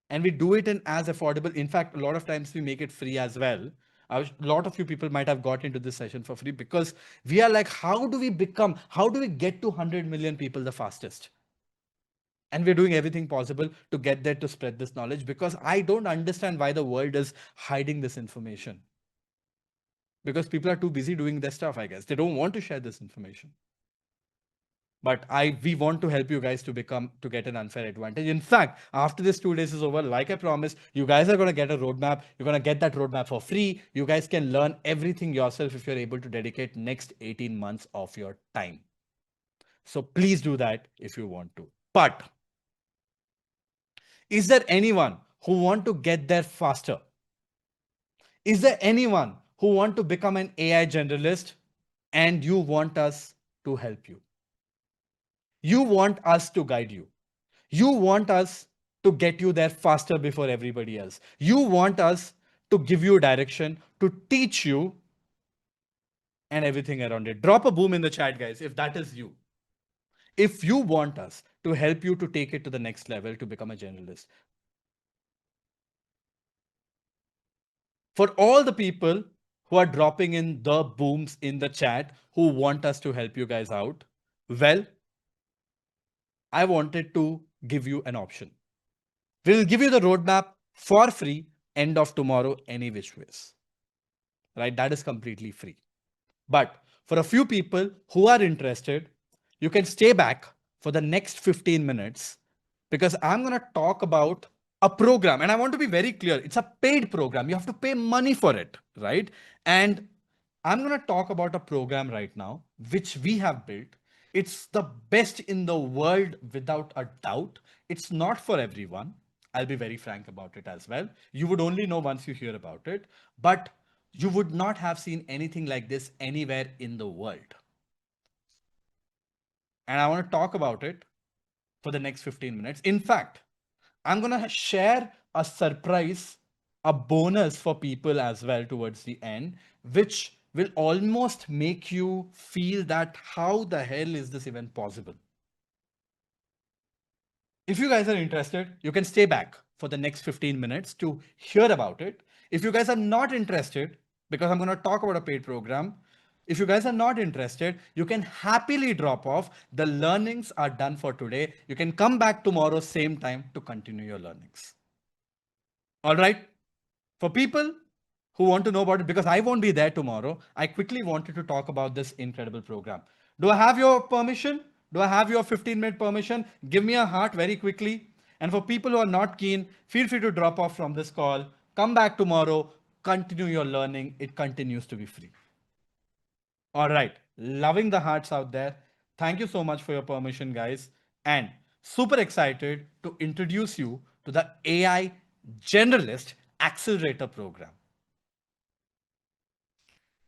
And we do it in as affordable. In fact, a lot of times we make it free as well. A lot of you people might have got into this session for free, because we are like, how do we get to 100 million people the fastest? And we're doing everything possible to get there, to spread this knowledge, because I don't understand why the world is hiding this information. Because people are too busy doing their stuff, I guess. They don't want to share this information. But we want to help you guys to get an unfair advantage. In fact, after this 2 days is over, like I promised, you guys are going to get a roadmap. You're going to get that roadmap for free. You guys can learn everything yourself if you're able to dedicate next 18 months of your time. So please do that if you want to. But is there anyone who want to get there faster? Is there anyone who want to become an AI generalist and you want us to help you? You want us to guide you. You want us to get you there faster before everybody else. You want us to give you direction, to teach you, and everything around it. Drop a boom in the chat, guys, if that is you. If you want us to help you to take it to the next level, to become a generalist. For all the people who are dropping in the booms in the chat, who want us to help you guys out, well, I wanted to give you an option. We'll give you the roadmap for free end of tomorrow, any which ways. Right? That is completely free. But for a few people who are interested, you can stay back for the next 15 minutes, because I'm going to talk about a program. And I want to be very clear. It's a paid program. You have to pay money for it, right? And I'm going to talk about a program right now, which we have built. It's the best in the world without a doubt. It's not for everyone. I'll be very frank about it as well. You would only know once you hear about it, but you would not have seen anything like this anywhere in the world. and I want to talk about it for the next 15 minutes. In fact, I'm going to share a surprise, a bonus for people as well towards the end, which will almost make you feel that how the hell is this even possible? If you guys are interested, you can stay back for the next 15 minutes to hear about it. If you guys are not interested, because I'm going to talk about a paid program, if you guys are not interested, you can happily drop off. The learnings are done for today. You can come back tomorrow, same time, to continue your learnings. All right. For people who want to know about it, because I won't be there tomorrow, I quickly wanted to talk about this incredible program. Do I have your permission? Do I have your 15-minute permission? Give me a heart very quickly. And for people who are not keen, feel free to drop off from this call. Come back tomorrow. Continue your learning. It continues to be free. All right. Loving the hearts out there. Thank you so much for your permission, guys. And super excited to introduce you to the AI Generalist Accelerator Program.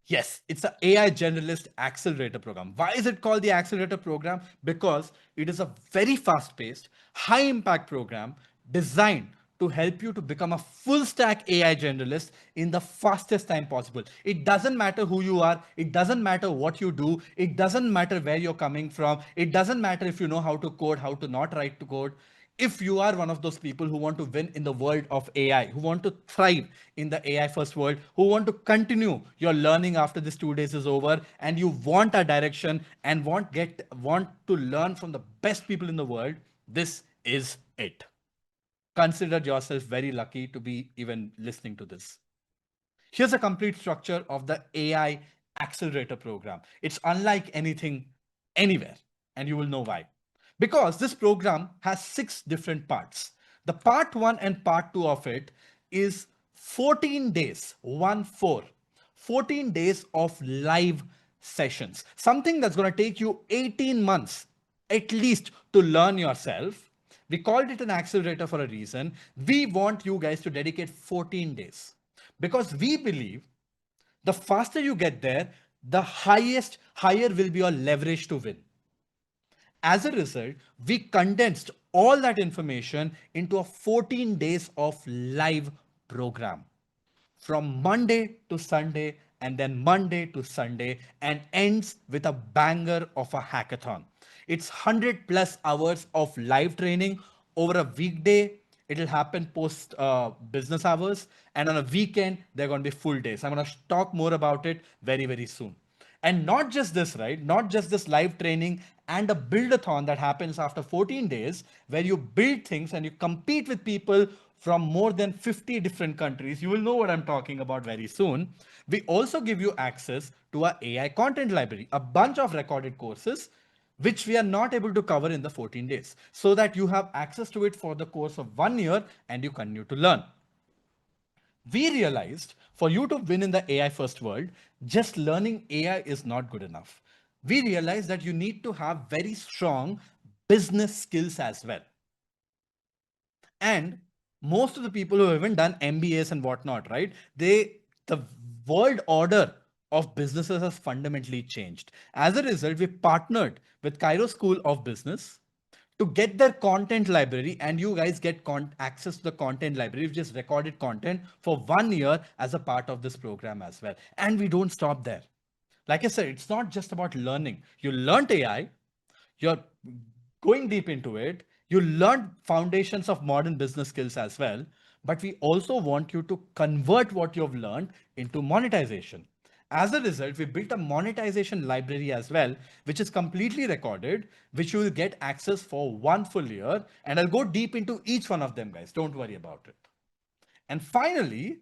Yes, it's the AI Generalist Accelerator Program. Why is it called the Accelerator Program? Because it is a very fast-paced, high-impact program designed to help you to become a full-stack AI generalist in the fastest time possible. It doesn't matter who you are. It doesn't matter what you do. It doesn't matter where you're coming from. It doesn't matter if you know how to code, how to not write to code. If you are one of those people who want to win in the world of AI, who want to thrive in the AI first world, who want to continue your learning after this 2 days is over, and you want a direction and want to learn from the best people in the world, this is it. Consider yourself very lucky to be even listening to this. Here's a complete structure of the AI Accelerator Program. It's unlike anything anywhere, and you will know why. Because this program has 6 different parts. The part 1 and part 2 of it is 14 days, 14 days of live sessions. Something that's going to take you 18 months at least to learn yourself. We called it an accelerator for a reason. We want you guys to dedicate 14 days because we believe the faster you get there, the higher will be your leverage to win. As a result, we condensed all that information into a 14 days of live program from Monday to Sunday and then Monday to Sunday and ends with a banger of a hackathon. It's 100 plus hours of live training over a weekday. It'll happen post business hours, and on a weekend, they're going to be full days. I'm going to talk more about it very, very soon. And not just this, right? Not just this live training and a build-a-thon that happens after 14 days, where you build things and you compete with people from more than 50 different countries. You will know what I'm talking about very soon. We also give you access to our AI content library, a bunch of recorded courses, which we are not able to cover in the 14 days, so that you have access to it for the course of 1 year and you continue to learn. We realized for you to win in the AI first world, just learning AI is not good enough. We realized that you need to have very strong business skills as well. And most of the people who have even done MBAs and whatnot, right? The world order of businesses has fundamentally changed. As a result, we partnered with Cairo School of Business to get their content library, and you guys get access to the content library, which is recorded content for 1 year as a part of this program as well. And we don't stop there. Like I said, it's not just about learning. You learned AI, you're going deep into it, you learned foundations of modern business skills as well, but we also want you to convert what you've learned into monetization. As a result, we built a monetization library as well, which is completely recorded, which you will get access for 1 full year. And I'll go deep into each one of them, guys. Don't worry about it. And finally,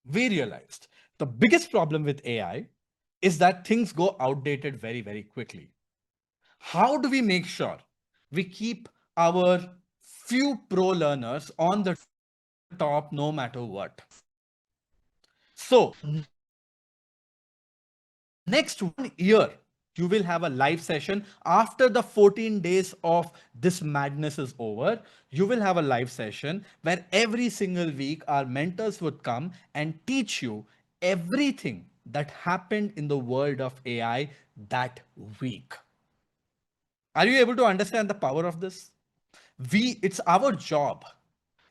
we realized the biggest problem with AI is that things go outdated very, very quickly. How do we make sure we keep our few pro learners on the top no matter what? So, next 1 year, you will have a live session. After the 14 days of this madness is over, you will have a live session where every single week our mentors would come and teach you everything that happened in the world of AI that week. Are you able to understand the power of this? It's our job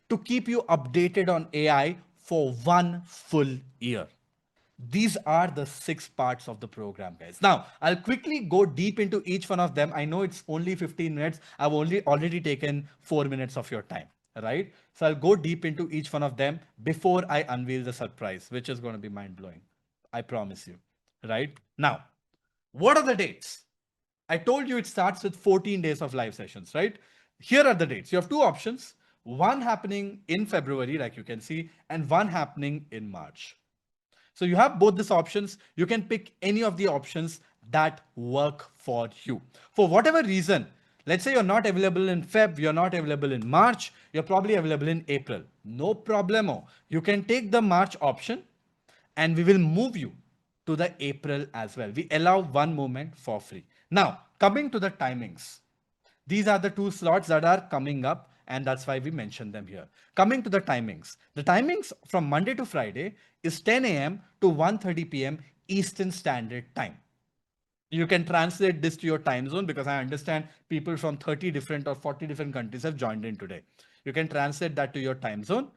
to keep you updated on AI for 1 full year. These are the 6 parts of the program, guys. Now, I'll quickly go deep into each one of them. I know it's only 15 minutes. I've already taken 4 minutes of your time, right? So I'll go deep into each one of them before I unveil the surprise, which is going to be mind blowing. I promise you, right? Now, what are the dates? I told you it starts with 14 days of live sessions, right? Here are the dates. You have 2 options, one happening in February, like you can see, and one happening in March. So you have both these options. You can pick any of the options that work for you. For whatever reason, let's say you're not available in Feb, you're not available in March, you're probably available in April. No problemo. You can take the March option and we will move you to the April as well. We allow one moment for free. Now, coming to the timings. These are the 2 slots that are coming up, and that's why we mentioned them here. Coming to the timings. The timings from Monday to Friday is 10 a.m. to 1:30 p.m. Eastern Standard Time. You can translate this to your time zone because I understand people from 30 different or 40 different countries have joined in today. You can translate that to your time zone.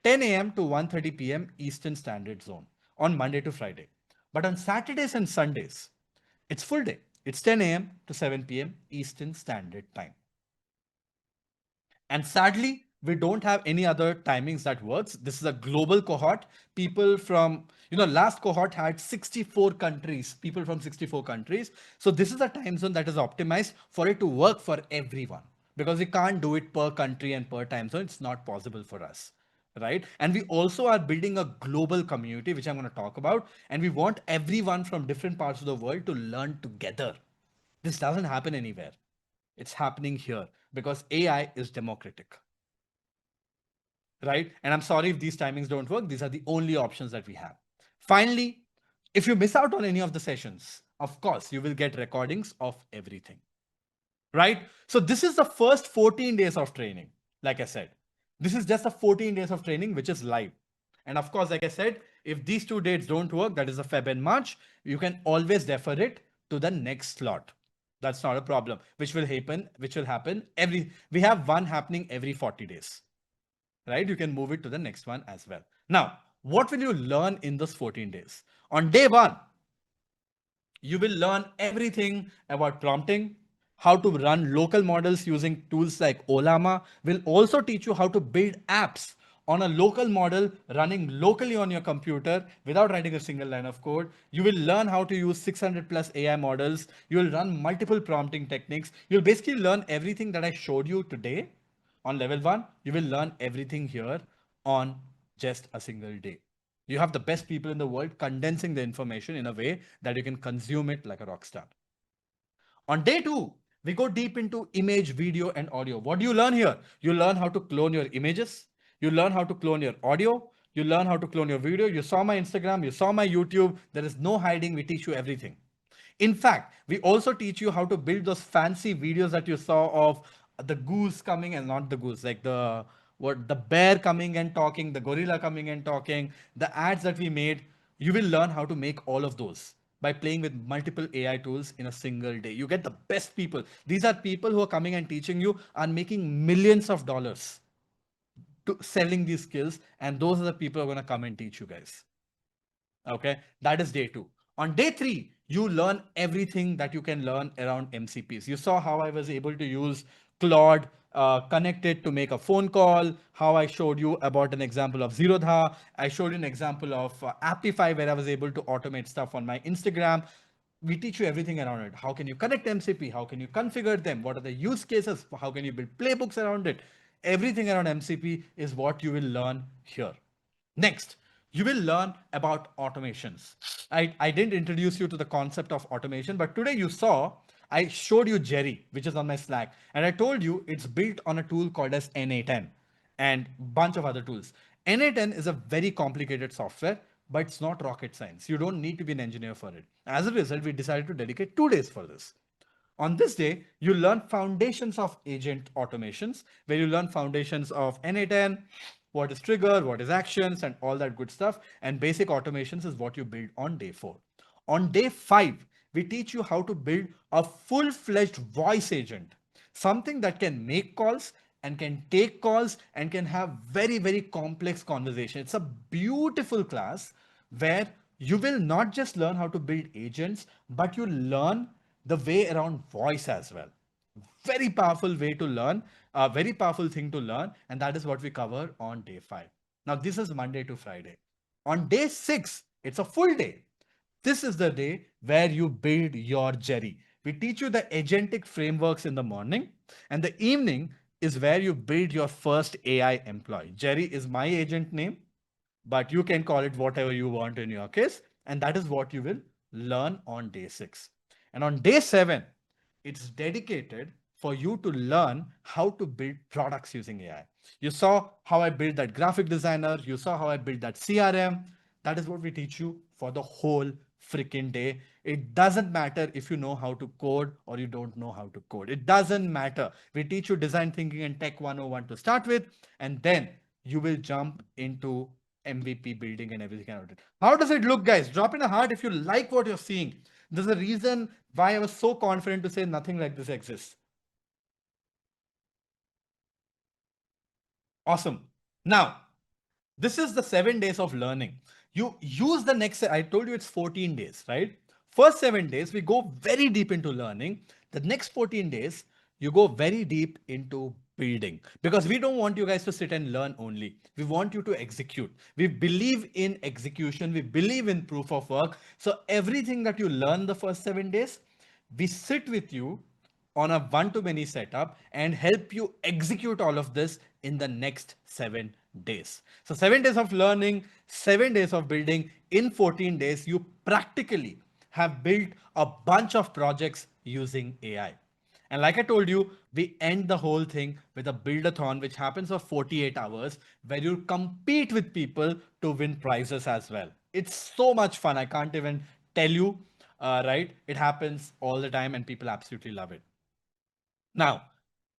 10 a.m. to 1:30 p.m. Eastern Standard Zone on Monday to Friday. But on Saturdays and Sundays, it's full day. It's 10 a.m. to 7 p.m. Eastern Standard Time. And sadly, we don't have any other timings that works. This is a global cohort. People from, last cohort had 64 countries, people from 64 countries. So this is a time zone that is optimized for it to work for everyone because we can't do it per country and per time zone. It's not possible for us. Right? And we also are building a global community, which I'm going to talk about. And we want everyone from different parts of the world to learn together. This doesn't happen anywhere. It's happening here because AI is democratic. Right? And I'm sorry if these timings don't work. These are the only options that we have. Finally, if you miss out on any of the sessions, of course, you will get recordings of everything. Right? So this is the first 14 days of training. Like I said, this is just the 14 days of training, which is live. And of course, like I said, if these 2 dates don't work, that is the Feb and March, you can always defer it to the next slot. That's not a problem, which will happen we have one happening every 40 days, right? You can move it to the next one as well. Now, what will you learn in those 14 days? On day 1, you will learn everything about prompting, how to run local models using tools like Ollama. We'll also teach you how to build apps on a local model running locally on your computer without writing a single line of code. You will learn how to use 600 plus AI models. You will run multiple prompting techniques. You'll basically learn everything that I showed you today on level 1. You will learn everything here on just a single day. You have the best people in the world condensing the information in a way that you can consume it like a rock star. On day 2, we go deep into image, video, and audio. What do you learn here? You learn how to clone your images. You learn how to clone your audio. You learn how to clone your video. You saw my Instagram. You saw my YouTube. There is no hiding. We teach you everything. In fact, we also teach you how to build those fancy videos that you saw of the goose coming and not the goose, like the bear coming and talking, the gorilla coming and talking, the ads that we made. You will learn how to make all of those by playing with multiple AI tools in a single day. You get the best people. These are people who are coming and teaching you and making millions of dollars to selling these skills. And those are the people who are going to come and teach you guys. Okay, that is day 2. On day 3, you learn everything that you can learn around MCPs. You saw how I was able to use Claude connected to make a phone call, how I showed you about an example of Zerodha. I showed you an example of Aptify where I was able to automate stuff on my Instagram. We teach you everything around it. How can you connect MCP? How can you configure them? What are the use cases? How can you build playbooks around it? Everything around MCP is what you will learn here. Next, you will learn about automations. I didn't introduce you to the concept of automation, but today you saw I showed you Jerry, which is on my Slack, and I told you it's built on a tool called as NA10 and a bunch of other tools. NA10 is a very complicated software, but it's not rocket science. You don't need to be an engineer for it. As a result, we decided to dedicate 2 days for this. On this day, you learn foundations of agent automations, where you learn foundations of NA10, what is trigger, what is actions, and all that good stuff. And basic automations is what you build on day 4. On day 5, we teach you how to build a full-fledged voice agent, something that can make calls and can take calls and can have very, very complex conversation. It's a beautiful class where you will not just learn how to build agents, but you learn the way around voice as well. Very powerful way to learn, a very powerful thing to learn, and that is what we cover on day 5. Now, this is Monday to Friday. On day 6, it's a full day. This is the day where you build your Jerry. We teach you the agentic frameworks in the morning, and the evening is where you build your first AI employee. Jerry is my agent name, but you can call it whatever you want in your case. And that is what you will learn on day 6. And on day 7, it's dedicated for you to learn how to build products using AI. You saw how I built that graphic designer. You saw how I built that CRM. That is what we teach you for the whole freaking day. It doesn't matter if you know how to code or you don't know how to code. It doesn't matter. We teach you design thinking and tech 101 to start with, and then you will jump into MVP building and everything around it. How does it look, guys? Drop in a heart if you like what you're seeing. There's a reason why I was so confident to say nothing like this exists. Awesome. Now, this is the 7 days of learning. You use the next, I told you it's 14 days, right? First 7 days, we go very deep into learning. The next 14 days, you go very deep into building, because we don't want you guys to sit and learn only. We want you to execute. We believe in execution. We believe in proof of work. So everything that you learn the first 7 days, we sit with you on a one-to-many setup and help you execute all of this in the next 7 days. So 7 days of learning, 7 days of building. In 14 days, you practically have built a bunch of projects using AI. And like I told you, we end the whole thing with a build-a-thon, which happens for 48 hours, where you compete with people to win prizes as well. It's so much fun. I can't even tell you, right? It happens all the time and people absolutely love it. Now,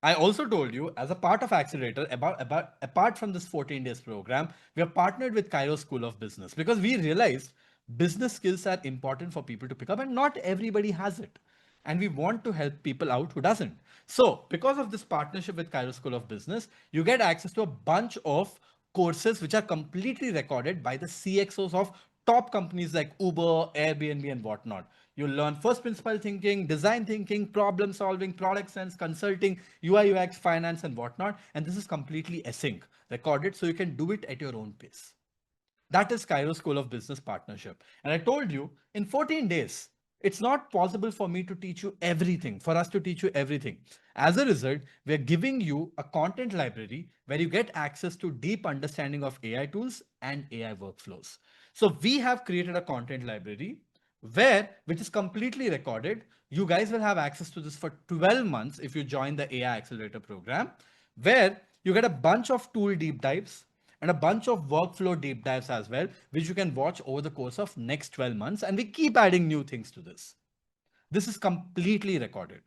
I also told you, as a part of Accelerator, apart from this 14 days program, we have partnered with Cairo School of Business, because we realized business skills are important for people to pick up and not everybody has it. And we want to help people out who doesn't. So because of this partnership with Cairo School of Business, you get access to a bunch of courses which are completely recorded by the CXOs of top companies like Uber, Airbnb, and whatnot. You learn first principle thinking, design thinking, problem solving, product sense, consulting, UI, UX, finance, and whatnot. And this is completely async, recorded, so you can do it at your own pace. That is Cairo School of Business partnership. And I told you, in 14 days, it's not possible for me to teach you everything, for us to teach you everything. As a result, we're giving you a content library where you get access to deep understanding of AI tools and AI workflows. So we have created a content library which is completely recorded. You guys will have access to this for 12 months if you join the AI Accelerator program, where you get a bunch of tool deep dives and a bunch of workflow deep dives as well, which you can watch over the course of next 12 months. And we keep adding new things to this. This is completely recorded,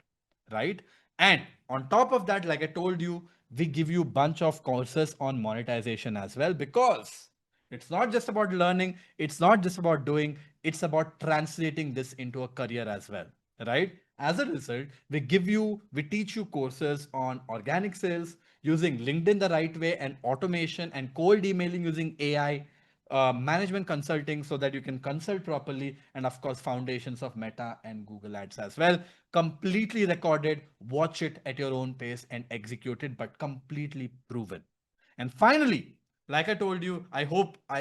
right? And on top of that, like I told you, we give you a bunch of courses on monetization as well, because it's not just about learning. It's not just about doing. It's about translating this into a career as well, right? As a result, we teach you courses on organic sales, using LinkedIn the right way, and automation and cold emailing using AI, management consulting so that you can consult properly, and of course, foundations of Meta and Google Ads as well. Completely recorded, watch it at your own pace and execute it, but completely proven. And finally, like I told you,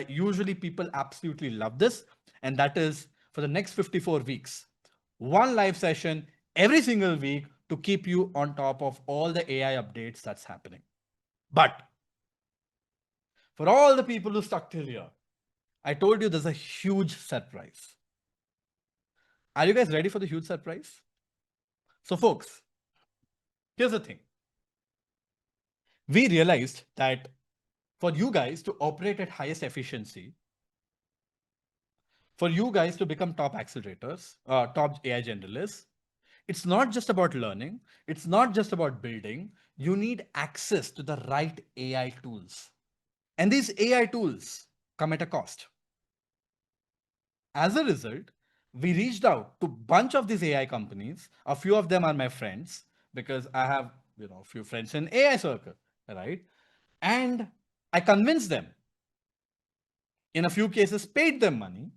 usually people absolutely love this, and that is for the next 54 weeks, one live session every single week to keep you on top of all the AI updates that's happening. But for all the people who stuck till here, I told you there's a huge surprise. Are you guys ready for the huge surprise? So folks, here's the thing. We realized that for you guys to operate at highest efficiency, for you guys to become top accelerators, top AI generalists, it's not just about learning. It's not just about building. You need access to the right AI tools. And these AI tools come at a cost. As a result, we reached out to bunch of these AI companies. A few of them are my friends because I have, a few friends in AI circle, right? And I convinced them, in a few cases, paid them money,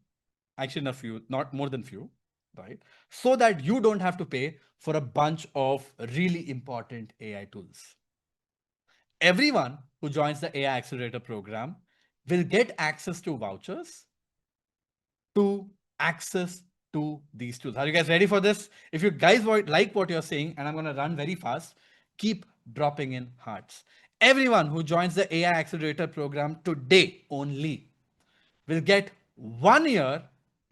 actually in a few, not more than few, right? So that you don't have to pay for a bunch of really important AI tools. Everyone who joins the AI Accelerator program will get access to vouchers to access to these tools. Are you guys ready for this? If you guys like what you're saying, and I'm going to run very fast, keep dropping in hearts. Everyone who joins the AI Accelerator program today only will get 1 year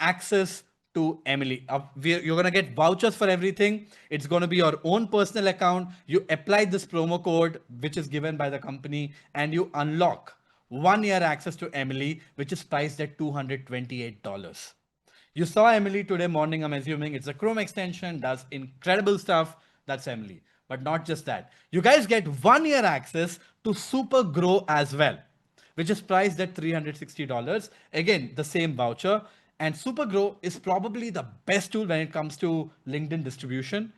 access to Emily. You're going to get vouchers for everything. It's going to be your own personal account. You apply this promo code, which is given by the company, and you unlock 1 year access to Emily, which is priced at $228. You saw Emily today morning, I'm assuming. It's a Chrome extension, does incredible stuff. That's Emily. But not just that. You guys get 1 year access to Super Grow as well, which is priced at $360. Again, the same voucher. And Super Grow is probably the best tool when it comes to LinkedIn distribution.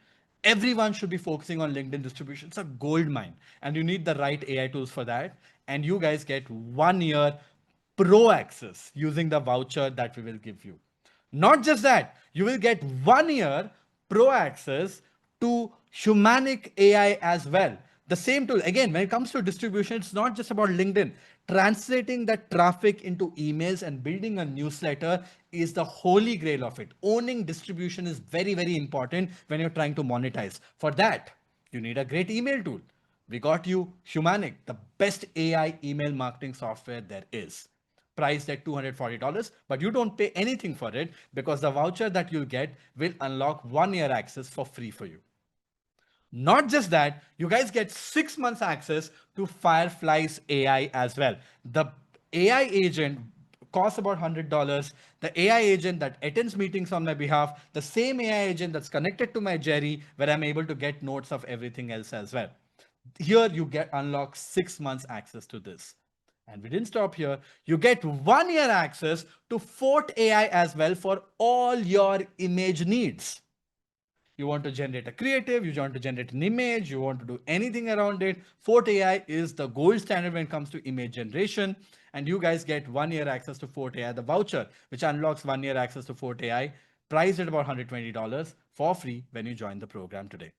Everyone should be focusing on LinkedIn distribution. It's a gold mine, and you need the right AI tools for that. And you guys get 1 year pro access using the voucher that we will give you. Not just that, you will get 1 year pro access to Humanic AI as well. The same tool. Again, when it comes to distribution, it's not just about LinkedIn. Translating that traffic into emails and building a newsletter is the holy grail of it. Owning distribution is very, very important when you're trying to monetize. For that, you need a great email tool. We got you Humanic, the best AI email marketing software there is, priced at $240, but you don't pay anything for it because the voucher that you'll get will unlock 1 year access for free for you. Not just that, you guys get 6 months access to Firefly's AI as well. The AI agent costs about $100. The AI agent that attends meetings on my behalf, the same AI agent that's connected to my Jerry, where I'm able to get notes of everything else as well. Here you get unlock 6 months access to this. And we didn't stop here. You get 1 year access to Fort AI as well for all your image needs. You want to generate a creative, you want to generate an image, you want to do anything around it. Fort AI is the gold standard when it comes to image generation. And you guys get 1 year access to Fort AI, the voucher, which unlocks 1 year access to Fort AI, priced at about $120 for free when you join the program today.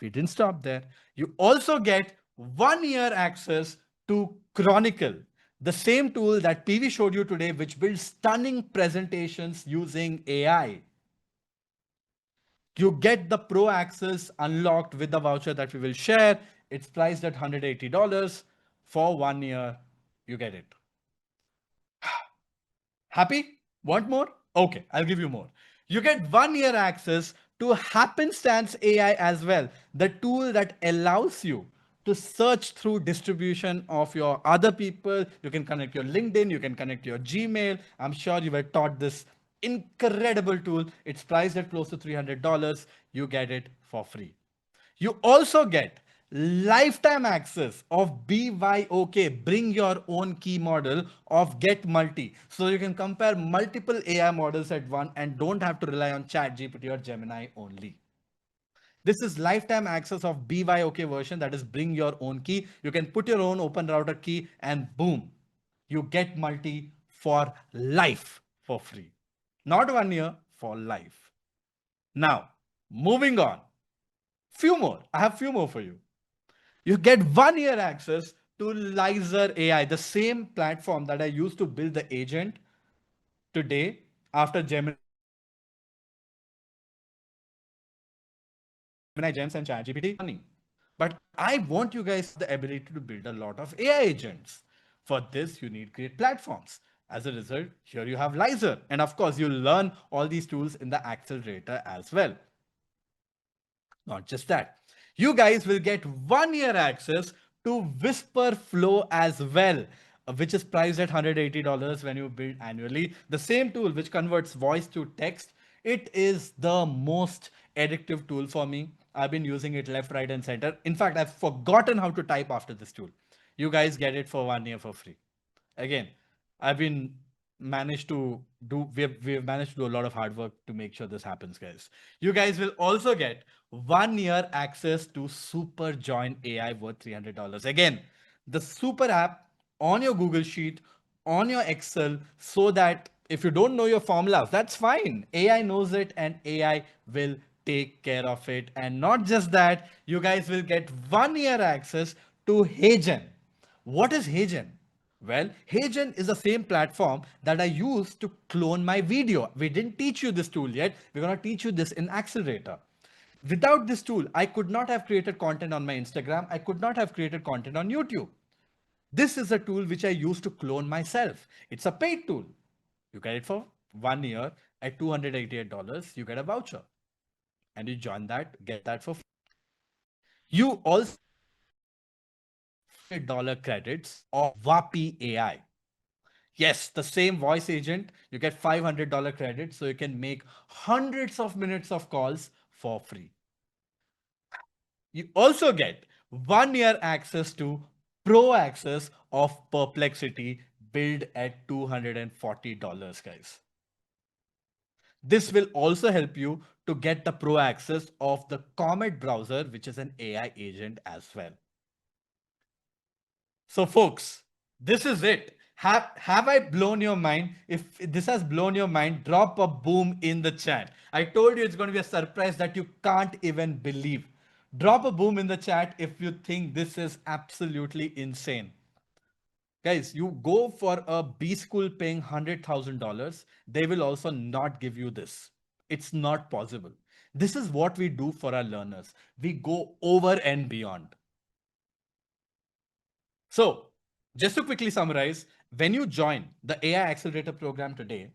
We didn't stop there. You also get 1 year access to Chronicle, the same tool that PV showed you today, which builds stunning presentations using AI. You get the pro access unlocked with the voucher that we will share. It's priced at $180 for 1 year. You get it. Happy? Want more? Okay, I'll give you more. You get 1 year access to Happenstance AI as well, the tool that allows you to search through distribution of your other people. You can connect your LinkedIn, you can connect your Gmail. I'm sure you were taught this incredible tool. It's priced at close to $300. You get it for free. You also get lifetime access of BYOK, bring your own key model of Get Multi. So you can compare multiple AI models at one and don't have to rely on ChatGPT or Gemini only. This is lifetime access of BYOK version, that is bring your own key. You can put your own open router key and boom, you get multi for life for free. Not 1 year, for life. Now, moving on. Few more. I have few more for you. You get 1 year access to Lizer AI, the same platform that I used to build the agent today after Gemini Gems and ChatGPT. But I want you guys the ability to build a lot of AI agents. For this, you need great platforms. As a result, here you have Lizer. And of course, you'll learn all these tools in the accelerator as well. Not just that. You guys will get 1 year access to Whisper Flow as well, which is priced at $180 when you build annually. The same tool which converts voice to text. It is the most addictive tool for me. I've been using it left, right, and center. In fact, I've forgotten how to type after this tool. You guys get it for 1 year for free. Again, I've been managed to do we have managed to do a lot of hard work to make sure this happens, guys. You guys will also get 1 year access to Super Join AI worth $300. Again, the Super app on your Google Sheet, on your Excel, so that if you don't know your formulas, that's fine. AI knows it and AI will take care of it. And not just that, you guys will get 1 year access to HeyGen. What is HeyGen? Well, HeyGen is the same platform that I use to clone my video. We didn't teach you this tool yet. We're going to teach you this in Accelerator. Without this tool, I could not have created content on my Instagram. I could not have created content on YouTube. This is a tool which I use to clone myself. It's a paid tool. You get it for 1 year at $288. You get a voucher. And you join that, get that for free. You also $100 credits of Vapi AI. Yes, the same voice agent. You get $500 credits, so you can make hundreds of minutes of calls for free. You also get 1 year access to Pro access of Perplexity, billed at $240, guys. This will also help you to get the Pro access of the Comet browser, which is an AI agent as well. So folks, this is it. Have I blown your mind? If this has blown your mind, drop a boom in the chat. I told you it's going to be a surprise that you can't even believe. Drop a boom in the chat if you think this is absolutely insane. Guys, you go for a B school paying $100,000, they will also not give you this. It's not possible. This is what we do for our learners. We go over and beyond. So just to quickly summarize, when you join the AI Accelerator program today,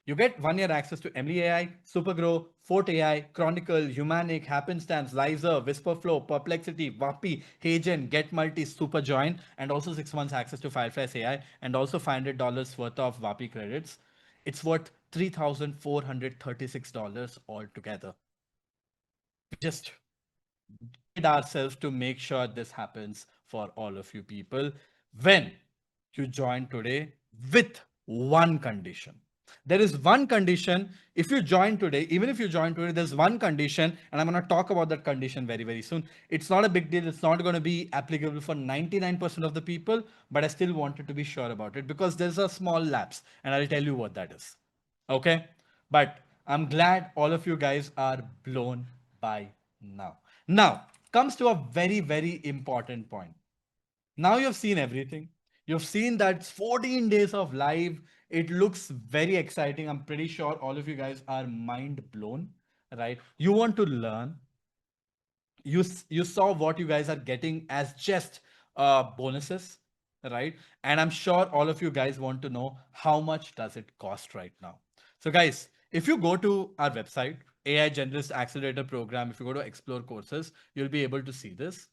you get 1 year access to Emily AI, Supergrow, Fort AI, Chronicle, Humanic, Happenstance, Lizer, Whisperflow, Perplexity, Vapi, HeyGen, GetMulti, SuperJoin, and also 6 months access to Fireflies AI, and also $500 worth of Vapi credits. It's worth $3,436 altogether. We just did ourselves to make sure this happens for all of you people when you join today with one condition. There is one condition. If you join today, even if you join today, there's one condition, and I'm going to talk about that condition very, very soon. It's not a big deal. It's not going to be applicable for 99% of the people, but I still wanted to be sure about it because there's a small lapse, and I'll tell you what that is. Okay. But I'm glad all of you guys are blown by now. Now comes to a very, very important point. Now you've seen everything. You've seen that 14 days of live. It looks very exciting. I'm pretty sure all of you guys are mind blown, right? You want to learn. You saw what you guys are getting as just bonuses, right? And I'm sure all of you guys want to know how much does it cost right now. So guys, if you go to our website, AI Generalist Accelerator Program, if you go to Explore Courses, you'll be able to see this,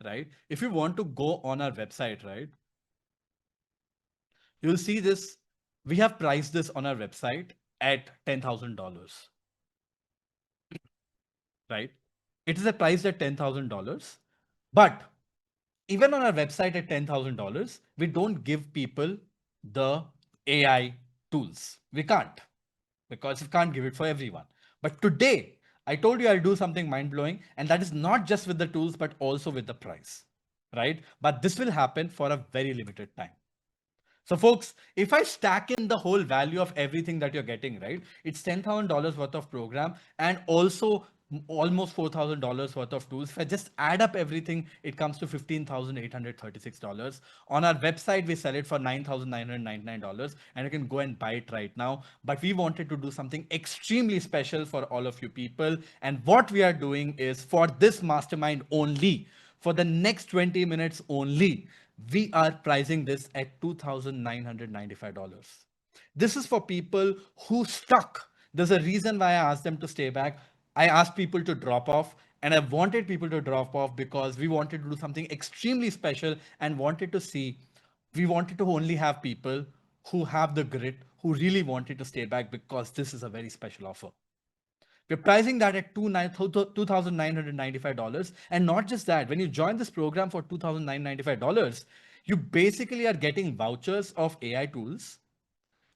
right? If you want to go on our website, right, you'll see this. We have priced this on our website at $10,000, right? It is a price at $10,000, but even on our website at $10,000, we don't give people the AI tools. We can't, because we can't give it for everyone. But today, I told you I'll do something mind-blowing, and that is not just with the tools, but also with the price, right? But this will happen for a very limited time. So folks, if I stack in the whole value of everything that you're getting, right, it's $10,000 worth of program and also almost $4,000 worth of tools. If I just add up everything, it comes to $15,836. On our website, we sell it for $9,999, and you can go and buy it right now. But we wanted to do something extremely special for all of you people. And what we are doing is, for this mastermind only, for the next 20 minutes only, we are pricing this at $2,995. This is for people who stuck. There's a reason why I asked them to stay back. I asked people to drop off, and I wanted people to drop off because we wanted to do something extremely special and wanted to see, we wanted to only have people who have the grit, who really wanted to stay back, because this is a very special offer. We're pricing that at $2,995. And not just that, when you join this program for $2,995, you basically are getting vouchers of AI tools.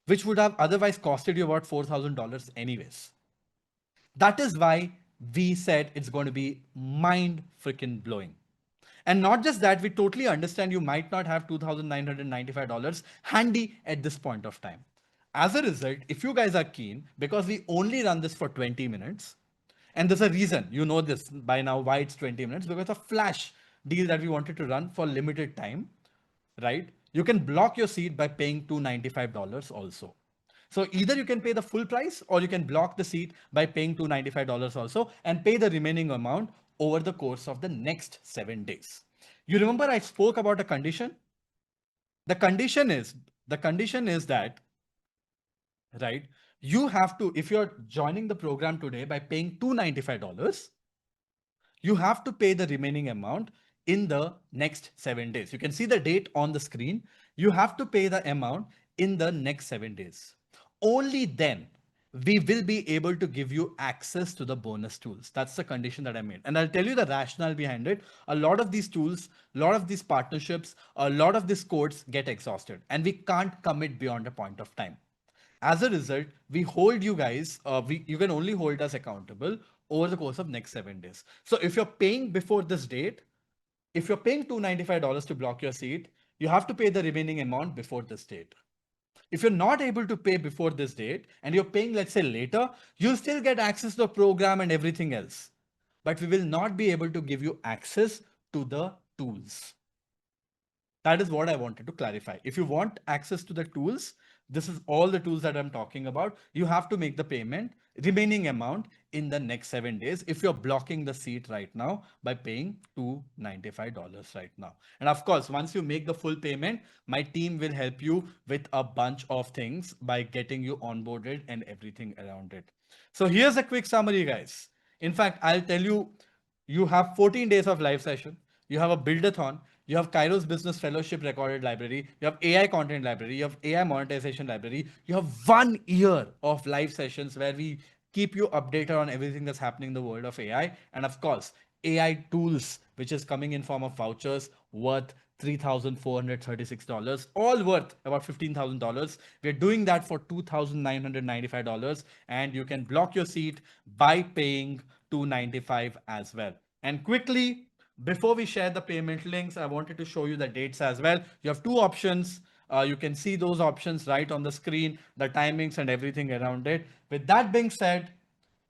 which would have otherwise costed you about $4,000 anyways. That is why we said it's going to be mind freaking blowing. And not just that, we totally understand you might not have $2,995 handy at this point of time. As a result, if you guys are keen, because we only run this for 20 minutes, and there's a reason, you know this by now, why it's 20 minutes, because it's a flash deal that we wanted to run for limited time, right? You can block your seat by paying $295 also. So either you can pay the full price or you can block the seat by paying $295 also and pay the remaining amount over the course of the next 7 days. You remember I spoke about a condition? The condition is that, right? You have to, if you're joining the program today by paying $295, you have to pay the remaining amount in the next 7 days. You can see the date on the screen. You have to pay the amount in the next 7 days. Only then we will be able to give you access to the bonus tools. That's the condition that I made. And I'll tell you the rationale behind it. A lot of these tools, a lot of these partnerships, a lot of these codes get exhausted and we can't commit beyond a point of time. As a result, we hold you guys, you can only hold us accountable over the course of next 7 days. So if you're paying before this date, if you're paying $295 to block your seat, you have to pay the remaining amount before this date. If you're not able to pay before this date and you're paying, let's say later, you'll still get access to the program and everything else. But we will not be able to give you access to the tools. That is what I wanted to clarify. If you want access to the tools, this is all the tools that I'm talking about. You have to make the payment, remaining amount in the next 7 days if you're blocking the seat right now by paying $295 right now. And of course, once you make the full payment, my team will help you with a bunch of things by getting you onboarded and everything around it. So here's a quick summary, guys. In fact, I'll tell you, you have 14 days of live session. You have a buildathon. You have Kairos Business Fellowship recorded library. You have AI content library. You have AI monetization library. You have 1 year of live sessions where we keep you updated on everything that's happening in the world of AI. And of course, AI tools, which is coming in form of vouchers worth $3,436, all worth about $15,000. We're doing that for $2,995, and you can block your seat by paying $295 as well. And quickly, before we share the payment links, I wanted to show you the dates as well. You have 2 options. You can see those options right on the screen, the timings and everything around it. With that being said,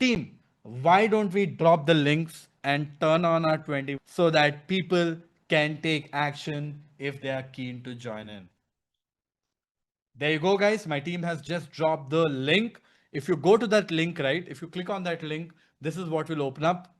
team, why don't we drop the links and turn on our 20 so that people can take action if they are keen to join in. There you go, guys. My team has just dropped the link. If you go to that link, right, if you click on that link, this is what will open up.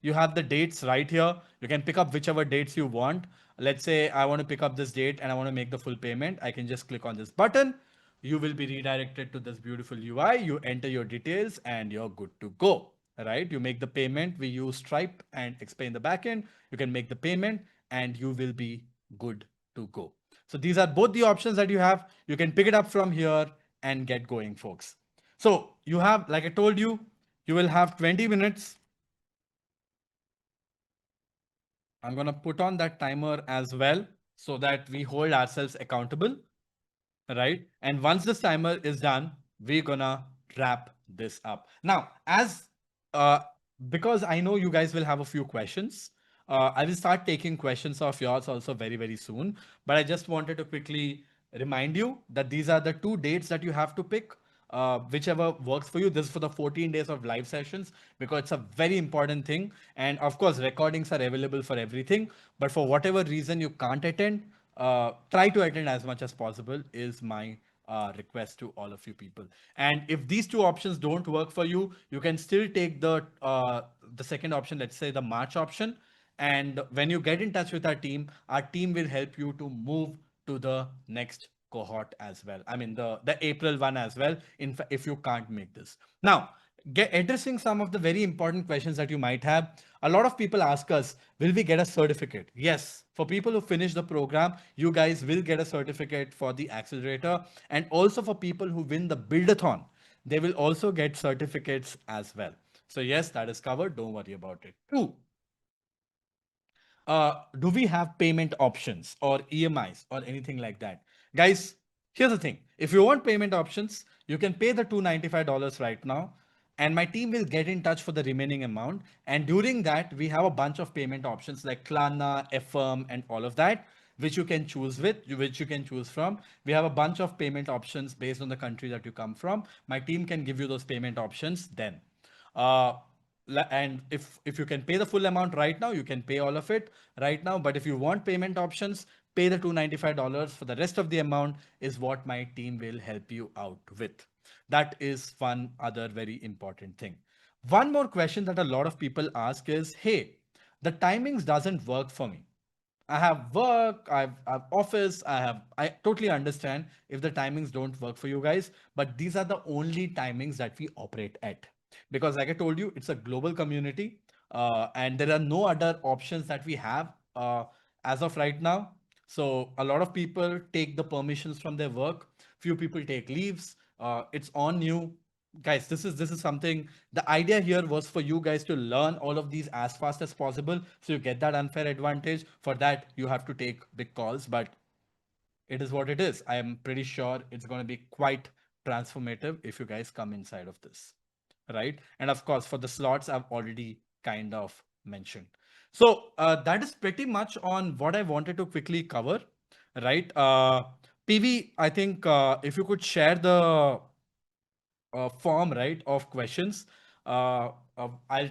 You have the dates right here. You can pick up whichever dates you want. Let's say I want to pick up this date and I want to make the full payment. I can just click on this button. You will be redirected to this beautiful UI. You enter your details and you're good to go, right? You make the payment. We use Stripe and explain the backend. You can make the payment and you will be good to go. So these are both the options that you have. You can pick it up from here and get going, folks. So you have, like I told you, you will have 20 minutes. I'm going to put on that timer as well so that we hold ourselves accountable, right? And once this timer is done, we're going to wrap this up. Now, because I know you guys will have a few questions, I will start taking questions of yours also very, very soon. But I just wanted to quickly remind you that these are the 2 dates that you have to pick. Whichever works for you. This is for the 14 days of live sessions because it's a very important thing. And of course, recordings are available for everything. But for whatever reason you can't attend, try to attend as much as possible is my request to all of you people. And if these 2 options don't work for you, you can still take the second option, let's say the March option. And when you get in touch with our team will help you to move to the next cohort as well. I mean the April one as well. In fact, if you can't make this. Now, addressing some of the very important questions that you might have. A lot of people ask us, will we get a certificate? Yes, for people who finish the program, you guys will get a certificate for the accelerator. And also for people who win the buildathon, they will also get certificates as well. So yes, that is covered. Don't worry about it. 2. Do we have payment options or EMIs or anything like that? Guys, Here's the thing. If you want payment options, you can pay the $295 right now, and my team will get in touch for the remaining amount. And during that, we have a bunch of payment options like Klarna, Affirm, and all of that, which you can choose from. We have a bunch of payment options based on the country that you come from. My team can give you those payment options then. And if you can pay the full amount right now, you can pay all of it right now. But if you want payment options, pay the $295 for the rest of the amount is what my team will help you out with. That is one other very important thing. One more question that a lot of people ask is, hey, the timings doesn't work for me. I have work, I have office, I totally understand if the timings don't work for you guys, but these are the only timings that we operate at. Because like I told you, it's a global community and there are no other options that we have as of right now. So a lot of people take the permissions from their work. Few people take leaves. It's on you. Guys, this is something, the idea here was for you guys to learn all of these as fast as possible. So you get that unfair advantage. For that, you have to take big calls, but it is what it is. I am pretty sure it's going to be quite transformative if you guys come inside of this, right? And of course, for the slots, I've already kind of mentioned. So that is pretty much on what I wanted to quickly cover, right? PV, I think if you could share the form, right, of questions. I'll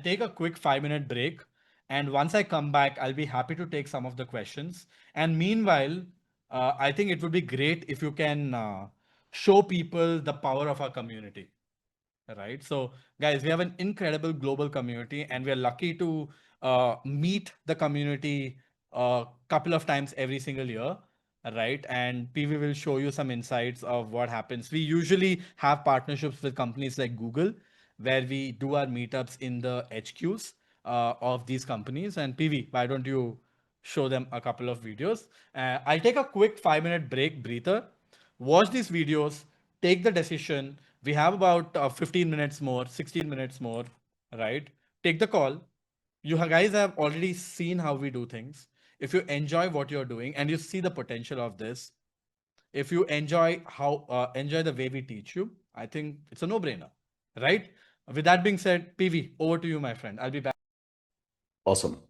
take a quick 5-minute break. And once I come back, I'll be happy to take some of the questions. And meanwhile, I think it would be great if you can show people the power of our community, right? So guys, we have an incredible global community and we're lucky to meet the community a couple of times every single year. Right. And PV will show you some insights of what happens. We usually have partnerships with companies like Google, where we do our meetups in the HQs of these companies. And PV, why don't you show them a couple of videos? I'll take a quick 5-minute breather, watch these videos, take the decision. We have about 15 minutes more, 16 minutes more, right? Take the call. You guys have already seen how we do things. If you enjoy what you're doing and you see the potential of this, if you enjoy the way we teach you, I think it's a no-brainer, right? With that being said, PV, over to you, my friend. I'll be back. Awesome.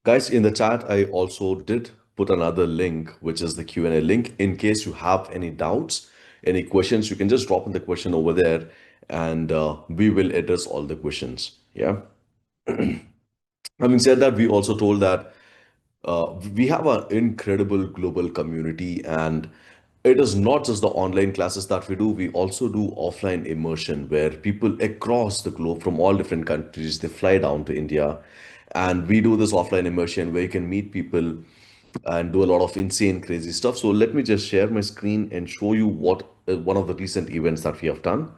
Guys, in the chat, I also did put another link, which is the Q&A link. In case you have any doubts, any questions, you can just drop in the question over there and we will address all the questions. Yeah. Having said that, we also told that we have an incredible global community, and it is not just the online classes that we do. We also do offline immersion where people across the globe from all different countries, they fly down to India, and we do this offline immersion where you can meet people and do a lot of insane, crazy stuff. So let me just share my screen and show you what one of the recent events that we have done.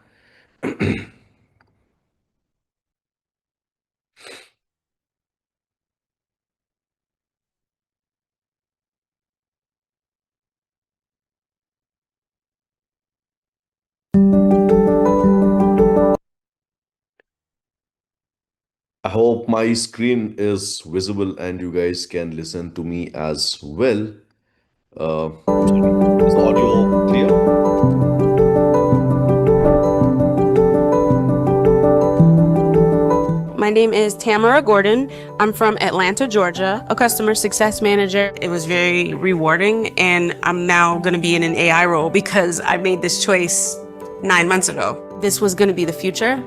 I hope my screen is visible and you guys can listen to me as well. Is the audio clear? My name is Tamara Gordon. I'm from Atlanta, Georgia, a customer success manager. It was very rewarding, and I'm now going to be in an AI role because I made this choice 9 months ago. This was going to be the future,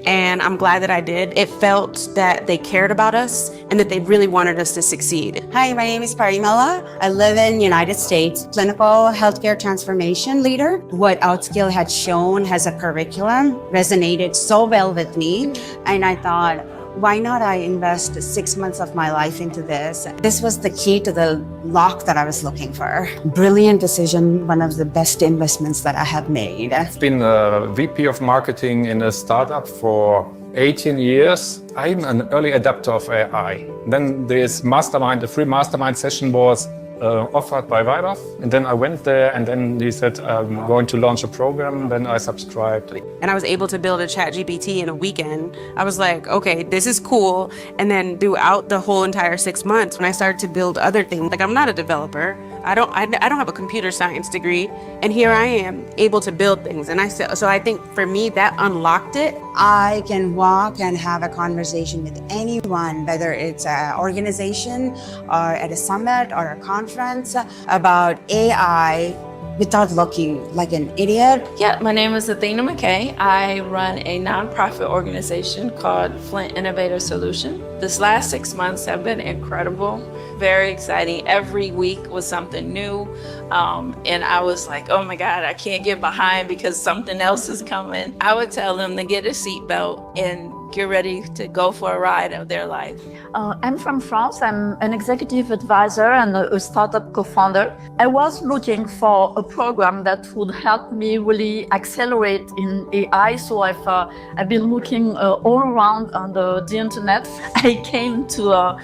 and I'm glad that I did. It felt that they cared about us and that they really wanted us to succeed. Hi, my name is Parimala. I live in the United States, clinical healthcare transformation leader. What Outskill had shown as a curriculum resonated so well with me, and I thought, why not I invest 6 months of my life into this? This was the key to the lock that I was looking for. Brilliant decision, one of the best investments that I have made. I've been a VP of marketing in a startup for 18 years. I'm an early adopter of AI. Then this mastermind, the free mastermind session was offered by Vaibhav. And then I went there and then he said, I'm going to launch a program. Then I subscribed. And I was able to build a ChatGPT in a weekend. I was like, okay, this is cool. And then throughout the whole entire 6 months, when I started to build other things, like I'm not a developer. I don't have a computer science degree. And here I am able to build things. And so I think for me, that unlocked it. I can walk and have a conversation with anyone, whether it's an organization or at a summit or a conference, about AI without looking like an idiot. Yeah, my name is Athena McKay. I run a nonprofit organization called Flint Innovator Solution. This last 6 months have been incredible, very exciting. Every week was something new. And I was like, oh my God, I can't get behind because something else is coming. I would tell them to get a seatbelt and get ready to go for a ride of their life. I'm from France. I'm an executive advisor and a startup co-founder. I was looking for a program that would help me really accelerate in AI. So I've been looking all around on the internet. I came to a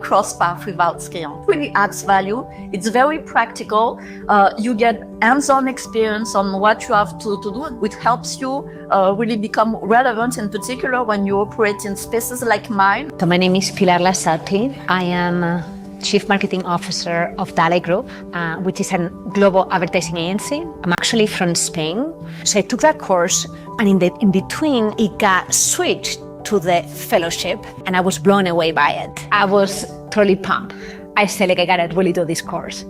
CrossPath with Outscale. It really adds value. It's very practical. You get hands-on experience on what you have to do, which helps you really become relevant, in particular when you operate in spaces like mine. So my name is Pilar Lasati. I am Chief Marketing Officer of Dale Group, which is a global advertising agency. I'm actually from Spain. So I took that course, and in between, it got switched to the fellowship, and I was blown away by it. I was totally pumped. I said, like, I gotta really do this course.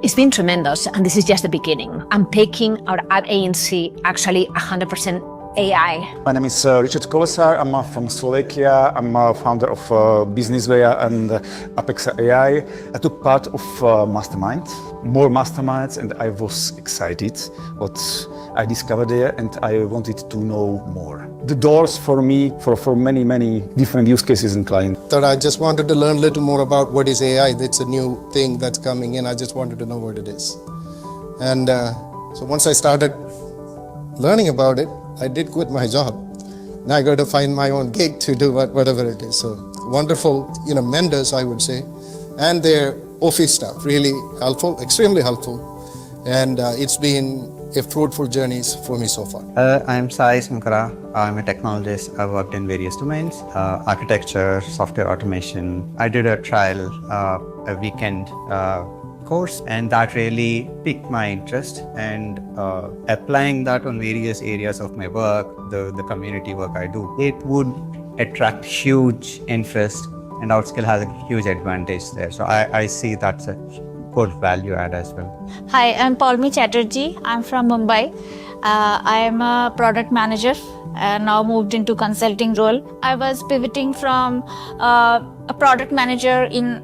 It's been tremendous, and this is just the beginning. I'm taking our ad agency actually 100% AI. My name is Richard Kolesar. I'm from Slovakia. I'm a founder of Businessway and Apex AI. I took part of more masterminds, and I was excited what I discovered there, and I wanted to know more. The doors for me for many, many different use cases and clients. That I just wanted to learn a little more about what is AI. It's a new thing that's coming in. I just wanted to know what it is. And so once I started learning about it, I did quit my job. Now I got to find my own gig to do whatever it is. So wonderful, mentors, I would say, and their office staff, really helpful, extremely helpful. And it's been a fruitful journey for me so far. I'm Sai Sankara. I'm a technologist. I've worked in various domains, architecture, software automation. I did a trial, a weekend course, and that really piqued my interest, and applying that on various areas of my work, the community work I do, it would attract huge interest, and Outscale has a huge advantage there. So I see that's a good value add as well. Hi, I'm Paulmi Chatterjee. I'm from Mumbai. I am a product manager and now moved into consulting role. I was pivoting from a product manager in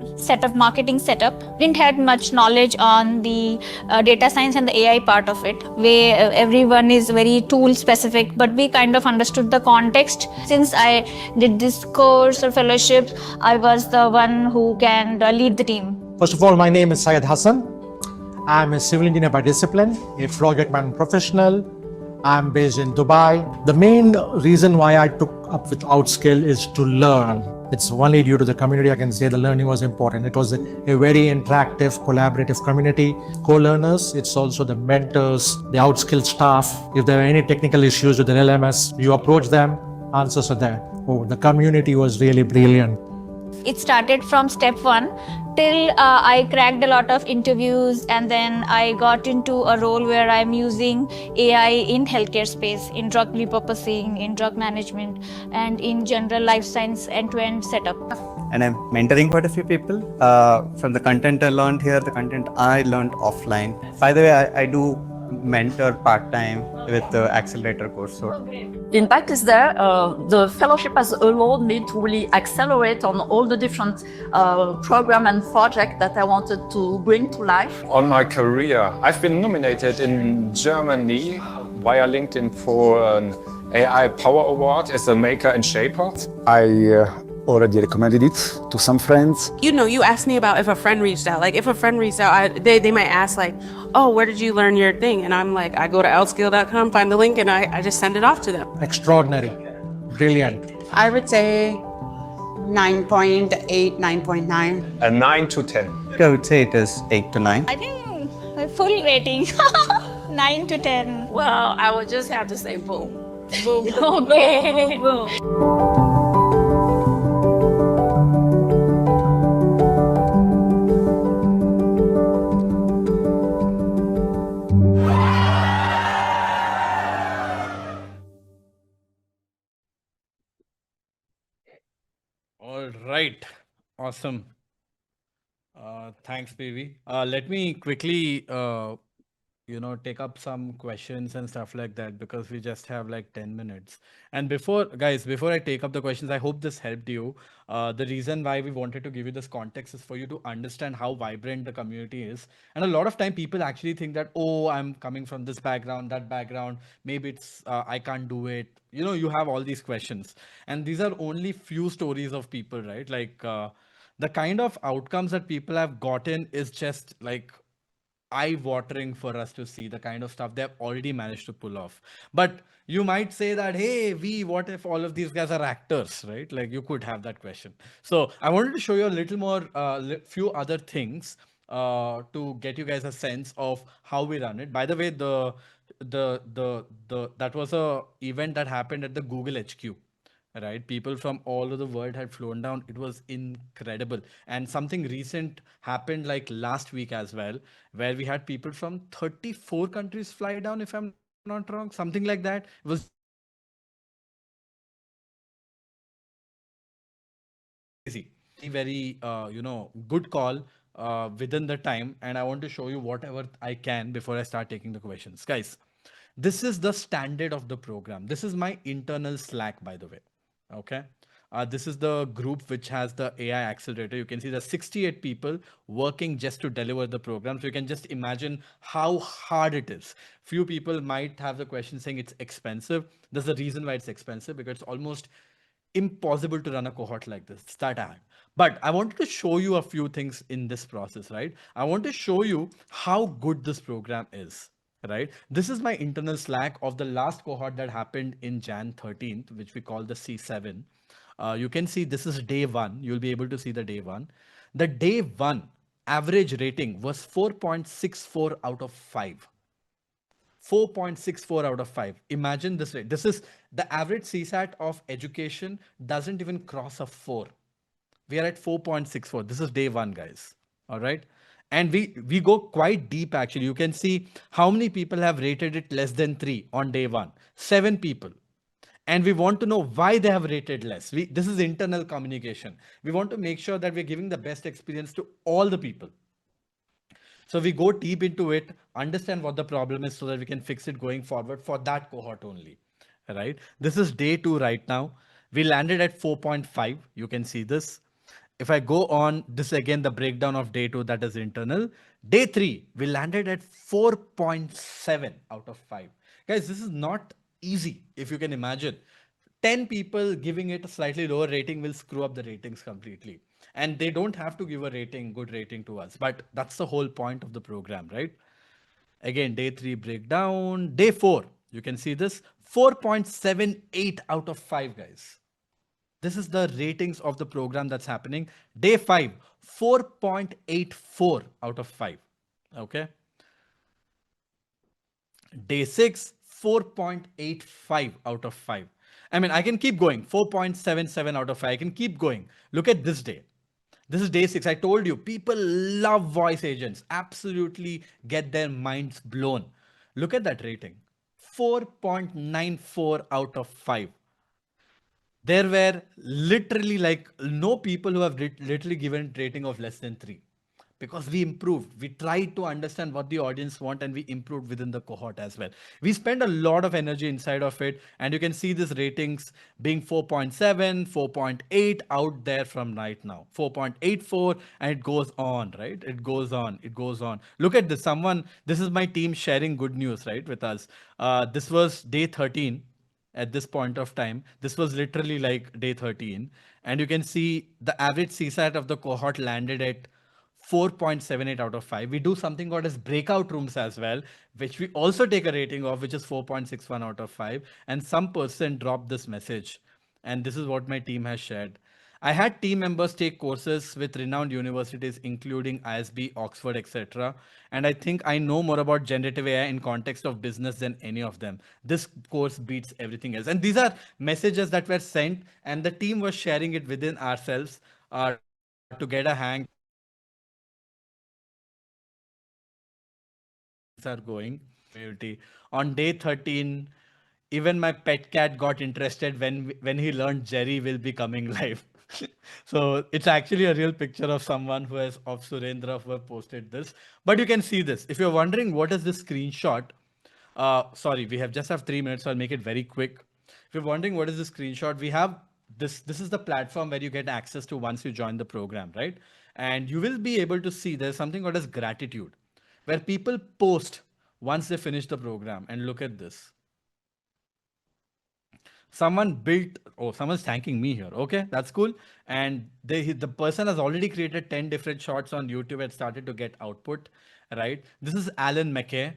marketing setup. Didn't have much knowledge on the data science and the AI part of it, where everyone is very tool specific, but we kind of understood the context. Since I did this course or fellowship, I was the one who can lead the team. First of all, my name is Syed Hassan. I'm a civil engineer by discipline, a project management professional. I'm based in Dubai. The main reason why I took up with Outscale is to learn. It's only due to the community I can say the learning was important. It was a very interactive, collaborative community. Co-learners, it's also the mentors, the Outscale staff. If there are any technical issues with the LMS, you approach them, answers are there. Oh, the community was really brilliant. It started from step 1 till I cracked a lot of interviews, and then I got into a role where I'm using AI in healthcare space, in drug repurposing, in drug management, and in general life science end-to-end setup. And I'm mentoring quite a few people. From the content I learned here, the content I learned offline. By the way, I do mentor part-time with the accelerator course. So the impact is there. The fellowship has allowed me to really accelerate on all the different program and projects that I wanted to bring to life. On my career, I've been nominated in Germany via LinkedIn for an AI Power Award as a maker and shaper. I already recommended it to some friends. You asked me about if a friend reached out. Like if a friend reached out, they might ask like, oh, where did you learn your thing? And I'm like, I go to outscale.com, find the link, and I just send it off to them. Extraordinary, brilliant. I would say 9.8, 9.9. A 9 to 10. I would say it is 8 to 9. I think a full rating 9 to 10. Well, I would just have to say boom. Boom. Okay. Boom. All right. Awesome. Thanks, PV. Let me quickly, take up some questions and stuff like that because we just have like 10 minutes. And before I take up the questions, I hope this helped you. The reason why we wanted to give you this context is for you to understand how vibrant the community is. And a lot of time people actually think that, oh, I'm coming from this background, that background, maybe it's, I can't do it. You have all these questions. And these are only few stories of people, right? Like the kind of outcomes that people have gotten is just like eye-watering for us to see the kind of stuff they've already managed to pull off. But you might say that, hey, what if all of these guys are actors, right? Like you could have that question. So I wanted to show you a little more, few other things to get you guys a sense of how we run it. By the way, that was a event that happened at the Google HQ. Right, people from all over the world had flown down. It was incredible. And something recent happened like last week as well, where we had people from 34 countries fly down, if I'm not wrong, something like that. It was easy, very good call within the time. And I want to show you whatever I can before I start taking the questions. Guys, this is the standard of the program. This is my internal Slack, by the way. Okay. This is the group which has the AI accelerator. You can see there's 68 people working just to deliver the program. So you can just imagine how hard it is. Few people might have the question saying it's expensive. There's a reason why it's expensive, because it's almost impossible to run a cohort like this. It's that hard. But I wanted to show you a few things in this process, right? I want to show you how good this program is. Right. This is my internal Slack of the last cohort that happened in Jan 13th, which we call the C7. You can see this is day one. You'll be able to see the day one. The day one average rating was 4.64 out of 5. 4.64 out of 5. Imagine this rate. This is the average CSAT of education doesn't even cross a 4. We are at 4.64. This is day one, guys. All right. And we go quite deep, actually. You can see how many people have rated it less than 3 on day one. 7 people. And we want to know why they have rated less. This is internal communication. We want to make sure that we're giving the best experience to all the people. So we go deep into it, understand what the problem is so that we can fix it going forward for that cohort only. Right? This is day 2 right now. We landed at 4.5. You can see this. If I go on, this again, the breakdown of day 2, that is internal. Day 3, we landed at 4.7 out of 5. Guys, this is not easy, if you can imagine. 10 people giving it a slightly lower rating will screw up the ratings completely. And they don't have to give a good rating to us. But that's the whole point of the program, right? Again, day 3 breakdown. Day 4, you can see this, 4.78 out of 5, guys. This is the ratings of the program that's happening. Day 5, 4.84 out of 5. Okay. Day 6, 4.85 out of 5. I mean, I can keep going. 4.77 out of 5. I can keep going. Look at this day. This is day 6. I told you, people love voice agents. Absolutely get their minds blown. Look at that rating. 4.94 out of 5. There were literally like no people who have literally given rating of less than 3, because we improved. We tried to understand what the audience want and we improved within the cohort as well. We spend a lot of energy inside of it, and you can see these ratings being 4.7, 4.8 out there from right now, 4.84, and it goes on, right? It goes on, it goes on. Look at this. This is my team sharing good news, right, with us. This was day 13. At this point of time, this was literally like day 13. And you can see the average CSAT of the cohort landed at 4.78 out of 5. We do something called as breakout rooms as well, which we also take a rating of, which is 4.61 out of 5. And some person dropped this message. And this is what my team has shared. I had team members take courses with renowned universities, including ISB, Oxford, etc. And I think I know more about generative AI in context of business than any of them. This course beats everything else. And these are messages that were sent, and the team was sharing it within ourselves to get a hang. Are going community. On day 13, even my pet cat got interested when he learned Jerry will be coming live. So it's actually a real picture of someone of Surendra who have posted this. But you can see this. If you're wondering what is this screenshot, sorry, we just have 3 minutes, so I'll make it very quick. If you're wondering what is the screenshot, we have this is the platform where you get access to once you join the program, right? And you will be able to see there's something called as gratitude, where people post once they finish the program. And look at this. Someone's thanking me here. Okay, that's cool. And the person has already created 10 different shots on YouTube and started to get output, right? This is Alan McKay,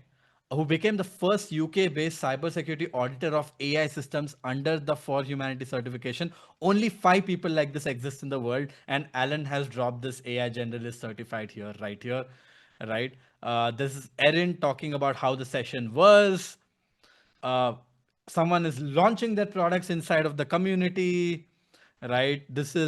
who became the first UK-based cybersecurity auditor of AI systems under the For Humanity certification. Only 5 people like this exist in the world, and Alan has dropped this AI generalist certified here, right here, right? This is Erin talking about how the session was. Someone is launching their products inside of the community, right? This is